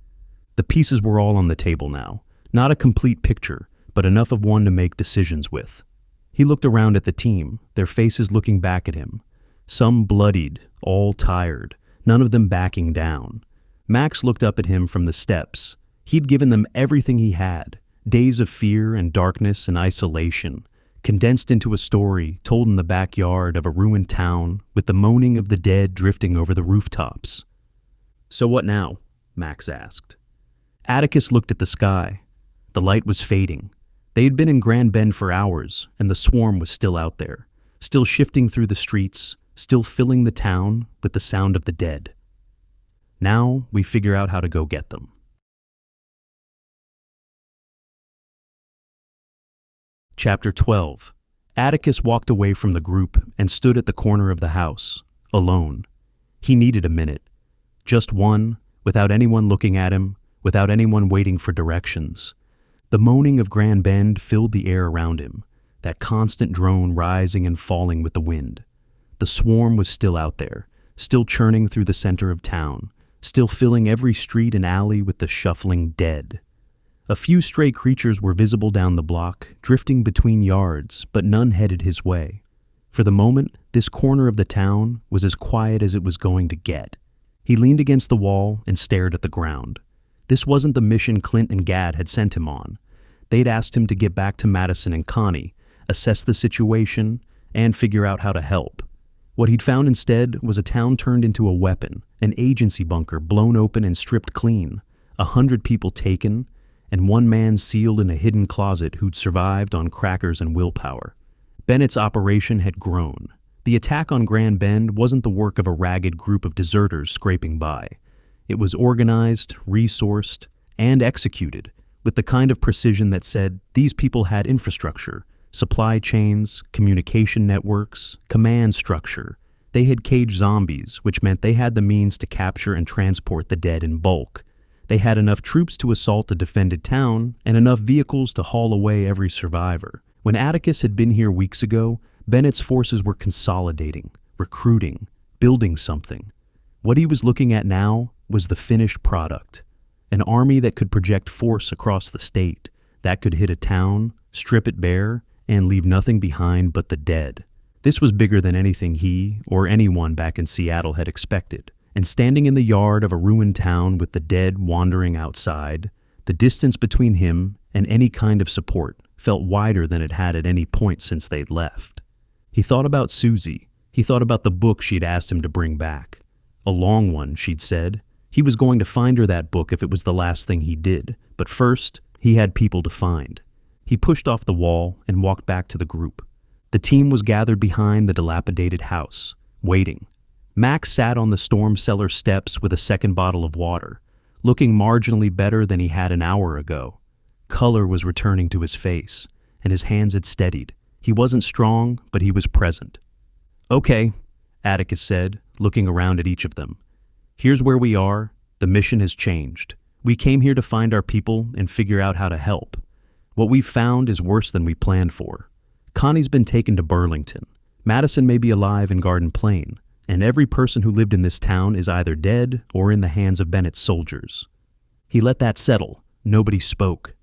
The pieces were all on the table now. Not a complete picture, but enough of one to make decisions with. He looked around at the team, their faces looking back at him. Some bloodied, all tired, none of them backing down. Max looked up at him from the steps. He'd given them everything he had, days of fear and darkness and isolation, condensed into a story told in the backyard of a ruined town with the moaning of the dead drifting over the rooftops. "So what now?" Max asked. Atticus looked at the sky. The light was fading. They had been in Grand Bend for hours, and the swarm was still out there, still shifting through the streets, still filling the town with the sound of the dead. Now we figure out how to go get them. Chapter 12. Atticus walked away from the group and stood at the corner of the house, alone. He needed a minute. Just one, without anyone looking at him, without anyone waiting for directions. The moaning of Grand Bend filled the air around him, that constant drone rising and falling with the wind. The swarm was still out there, still churning through the center of town, still filling every street and alley with the shuffling dead. A few stray creatures were visible down the block, drifting between yards, but none headed his way. For the moment, this corner of the town was as quiet as it was going to get. He leaned against the wall and stared at the ground. This wasn't the mission Clint and Gad had sent him on. They'd asked him to get back to Madison and Connie, assess the situation, and figure out how to help. What he'd found instead was a town turned into a weapon, an agency bunker blown open and stripped clean, 100 people taken, and one man sealed in a hidden closet who'd survived on crackers and willpower. Bennett's operation had grown. The attack on Grand Bend wasn't the work of a ragged group of deserters scraping by. It was organized, resourced, and executed with the kind of precision that said these people had infrastructure, supply chains, communication networks, command structure. They had caged zombies, which meant they had the means to capture and transport the dead in bulk. They had enough troops to assault a defended town and enough vehicles to haul away every survivor. When Atticus had been here weeks ago, Bennett's forces were consolidating, recruiting, building something. What he was looking at now was the finished product. An army that could project force across the state, that could hit a town, strip it bare, and leave nothing behind but the dead. This was bigger than anything he or anyone back in Seattle had expected. And standing in the yard of a ruined town with the dead wandering outside, the distance between him and any kind of support felt wider than it had at any point since they'd left. He thought about Susie. He thought about the book she'd asked him to bring back. A long one, she'd said. He was going to find her that book if it was the last thing he did, but first, he had people to find. He pushed off the wall and walked back to the group. The team was gathered behind the dilapidated house, waiting. Max sat on the storm cellar steps with a second bottle of water, looking marginally better than he had an hour ago. Color was returning to his face, and his hands had steadied. He wasn't strong, but he was present. "Okay," Atticus said, looking around at each of them. "Here's where we are. The mission has changed. We came here to find our people and figure out how to help. What we've found is worse than we planned for. Connie's been taken to Burlington. Madison may be alive in Garden Plain, and every person who lived in this town is either dead or in the hands of Bennett's soldiers. He let that settle. Nobody spoke.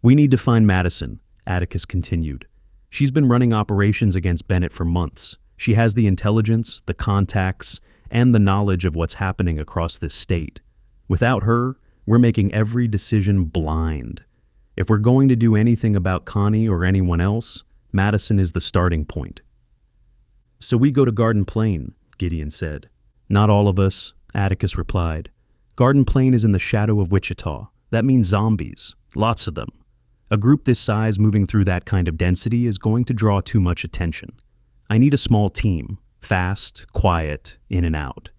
We need to find Madison, Atticus continued. She's been running operations against Bennett for months. She has the intelligence, the contacts, and the knowledge of what's happening across this state. Without her, we're making every decision blind. If we're going to do anything about Connie or anyone else, Madison is the starting point. So we go to Garden Plain, Gideon said. Not all of us, Atticus replied. Garden Plain is in the shadow of Wichita. That means zombies. Lots of them. A group this size moving through that kind of density is going to draw too much attention. I need a small team. Fast, quiet, in and out.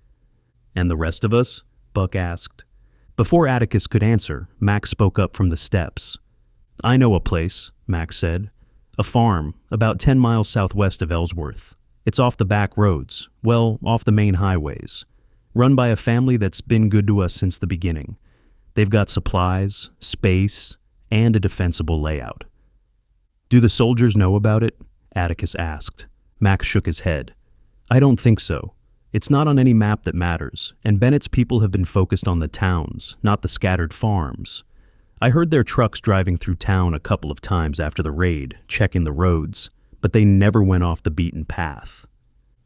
And the rest of us? Buck asked. Before Atticus could answer, Max spoke up from the steps. I know a place, Max said. A farm, about 10 miles southwest of Ellsworth. It's off the back roads, well, off the main highways. Run by a family that's been good to us since the beginning. They've got supplies, space, and a defensible layout. Do the soldiers know about it? Atticus asked. Max shook his head. I don't think so. It's not on any map that matters, and Bennett's people have been focused on the towns, not the scattered farms. I heard their trucks driving through town a couple of times after the raid, checking the roads, but they never went off the beaten path.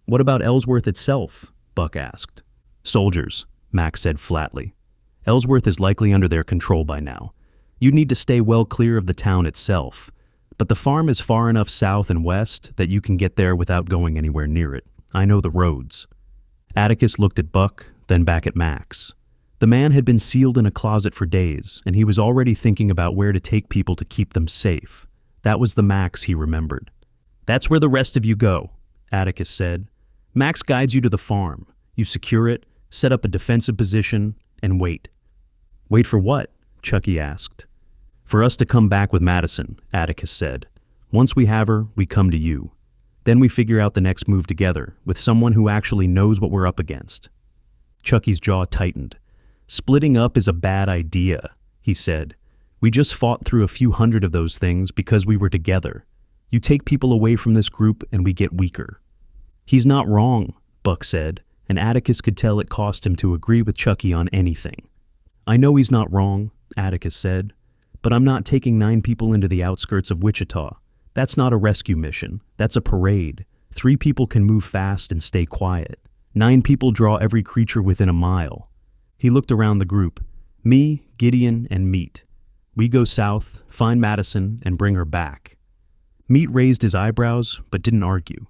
What about Ellsworth itself? Buck asked. Soldiers, Max said flatly. Ellsworth is likely under their control by now. You'd need to stay well clear of the town itself, but the farm is far enough south and west that you can get there without going anywhere near it. I know the roads. Atticus looked at Buck, then back at Max. The man had been sealed in a closet for days, and he was already thinking about where to take people to keep them safe. That was the Max he remembered. That's where the rest of you go, Atticus said. Max guides you to the farm. You secure it, set up a defensive position, and wait. Wait for what? Chucky asked. For us to come back with Madison, Atticus said. Once we have her, we come to you. Then we figure out the next move together, with someone who actually knows what we're up against. Chucky's jaw tightened. Splitting up is a bad idea, he said. We just fought through a few hundred of those things because we were together. You take people away from this group and we get weaker. He's not wrong, Buck said, and Atticus could tell it cost him to agree with Chucky on anything. I know he's not wrong, Atticus said, but I'm not taking 9 people into the outskirts of Wichita. That's not a rescue mission. That's a parade. 3 people can move fast and stay quiet. 9 people draw every creature within a mile. He looked around the group. Me, Gideon, and Meat. We go south, find Madison, and bring her back. Meat raised his eyebrows, but didn't argue.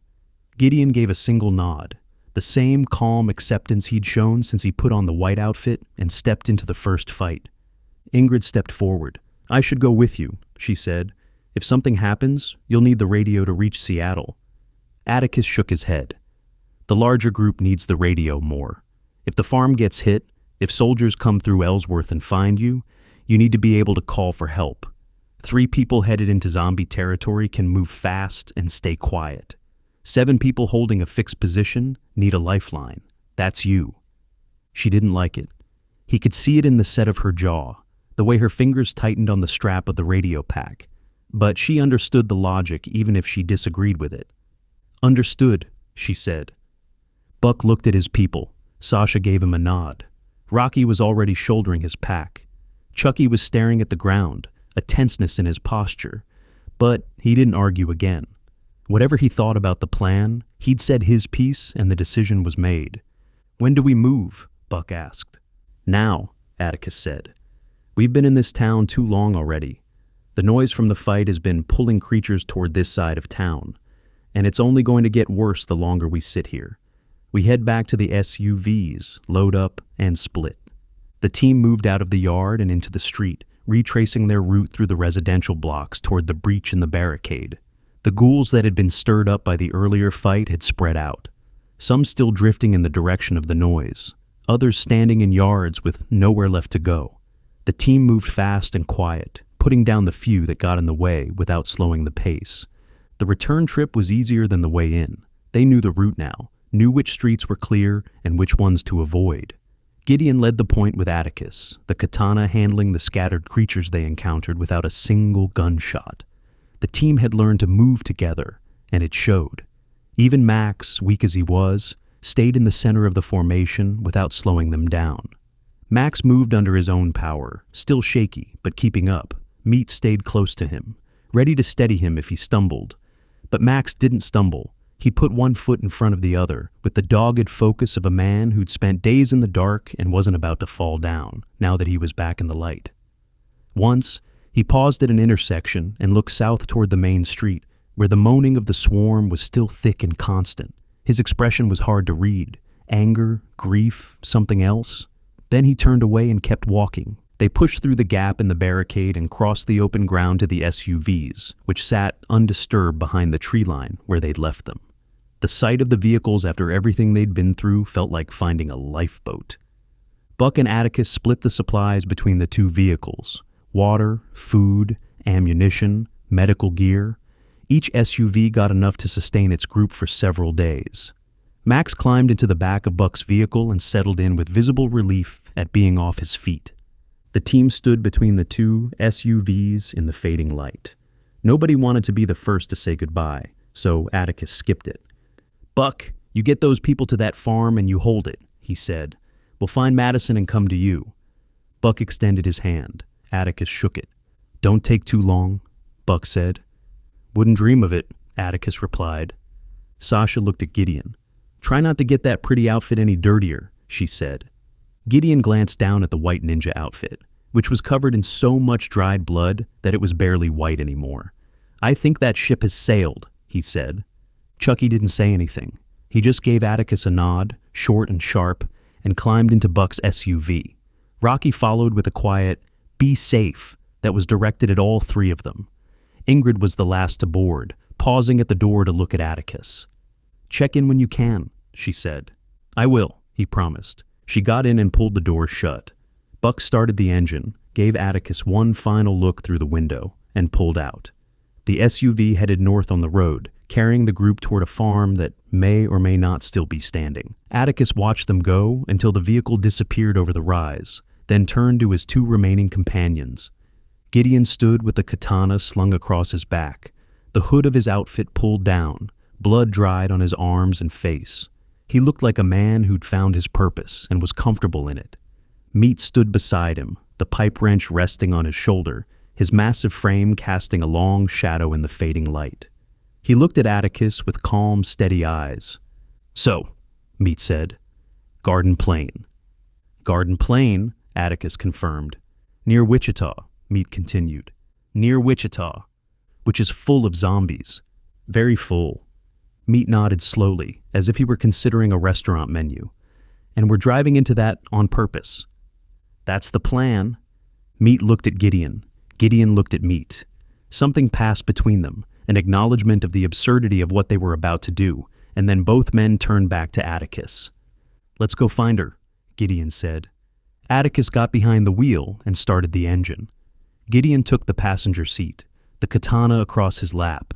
Gideon gave a single nod, the same calm acceptance he'd shown since he put on the white outfit and stepped into the first fight. Ingrid stepped forward. I should go with you, she said. If something happens, you'll need the radio to reach Seattle. Atticus shook his head. The larger group needs the radio more. If the farm gets hit, if soldiers come through Ellsworth and find you, you need to be able to call for help. 3 people headed into zombie territory can move fast and stay quiet. 7 people holding a fixed position need a lifeline. That's you. She didn't like it. He could see it in the set of her jaw, the way her fingers tightened on the strap of the radio pack. But she understood the logic even if she disagreed with it. Understood, she said. Buck looked at his people. Sasha gave him a nod. Rocky was already shouldering his pack. Chucky was staring at the ground, a tenseness in his posture. But he didn't argue again. Whatever he thought about the plan, he'd said his piece and the decision was made. When do we move? Buck asked. Now, Atticus said. We've been in this town too long already. The noise from the fight has been pulling creatures toward this side of town, and it's only going to get worse the longer we sit here. We head back to the SUVs, load up, and split. The team moved out of the yard and into the street, retracing their route through the residential blocks toward the breach in the barricade. The ghouls that had been stirred up by the earlier fight had spread out, some still drifting in the direction of the noise, others standing in yards with nowhere left to go. The team moved fast and quiet, putting down the few that got in the way without slowing the pace. The return trip was easier than the way in. They knew the route now, knew which streets were clear and which ones to avoid. Gideon led the point with Atticus, the katana handling the scattered creatures they encountered without a single gunshot. The team had learned to move together, and it showed. Even Max, weak as he was, stayed in the center of the formation without slowing them down. Max moved under his own power, still shaky, but keeping up. Meat stayed close to him, ready to steady him if he stumbled. But Max didn't stumble. He put one foot in front of the other, with the dogged focus of a man who'd spent days in the dark and wasn't about to fall down, now that he was back in the light. Once, he paused at an intersection and looked south toward the main street, where the moaning of the swarm was still thick and constant. His expression was hard to read. Anger, grief, something else. Then he turned away and kept walking. They pushed through the gap in the barricade and crossed the open ground to the SUVs, which sat undisturbed behind the tree line where they'd left them. The sight of the vehicles after everything they'd been through felt like finding a lifeboat. Buck and Atticus split the supplies between the two vehicles: water, food, ammunition, medical gear. Each SUV got enough to sustain its group for several days. Max climbed into the back of Buck's vehicle and settled in with visible relief at being off his feet. The team stood between the two SUVs in the fading light. Nobody wanted to be the first to say goodbye, so Atticus skipped it. "Buck, you get those people to that farm and you hold it," he said. "We'll find Madison and come to you." Buck extended his hand. Atticus shook it. "Don't take too long," Buck said. "Wouldn't dream of it," Atticus replied. Sasha looked at Gideon. "Try not to get that pretty outfit any dirtier," she said. Gideon glanced down at the white ninja outfit, which was covered in so much dried blood that it was barely white anymore. "I think that ship has sailed," he said. Chucky didn't say anything. He just gave Atticus a nod, short and sharp, and climbed into Buck's SUV. Rocky followed with a quiet, "Be safe," that was directed at all three of them. Ingrid was the last to board, pausing at the door to look at Atticus. "Check in when you can," she said. "I will," he promised. She got in and pulled the door shut. Buck started the engine, gave Atticus one final look through the window, and pulled out. The SUV headed north on the road, carrying the group toward a farm that may or may not still be standing. Atticus watched them go until the vehicle disappeared over the rise, then turned to his two remaining companions. Gideon stood with the katana slung across his back, the hood of his outfit pulled down, blood dried on his arms and face. He looked like a man who'd found his purpose and was comfortable in it. Meat stood beside him, the pipe wrench resting on his shoulder, his massive frame casting a long shadow in the fading light. He looked at Atticus with calm, steady eyes. "So," Meat said, "Garden Plain." "Garden Plain," Atticus confirmed. "Near Wichita," Meat continued. "Near Wichita, which is full of zombies. Very full." Meat nodded slowly, as if he were considering a restaurant menu. "And we're driving into that on purpose." "That's the plan." Meat looked at Gideon. Gideon looked at Meat. Something passed between them, an acknowledgement of the absurdity of what they were about to do, and then both men turned back to Atticus. "Let's go find her," Gideon said. Atticus got behind the wheel and started the engine. Gideon took the passenger seat, the katana across his lap.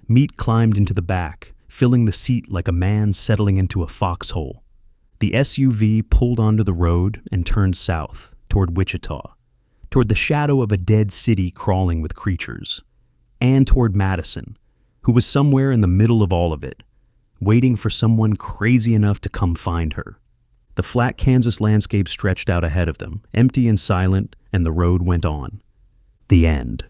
Meat climbed into the back, filling the seat like a man settling into a foxhole. The SUV pulled onto the road and turned south, toward Wichita, toward the shadow of a dead city crawling with creatures, and toward Madison, who was somewhere in the middle of all of it, waiting for someone crazy enough to come find her. The flat Kansas landscape stretched out ahead of them, empty and silent, and the road went on. The end.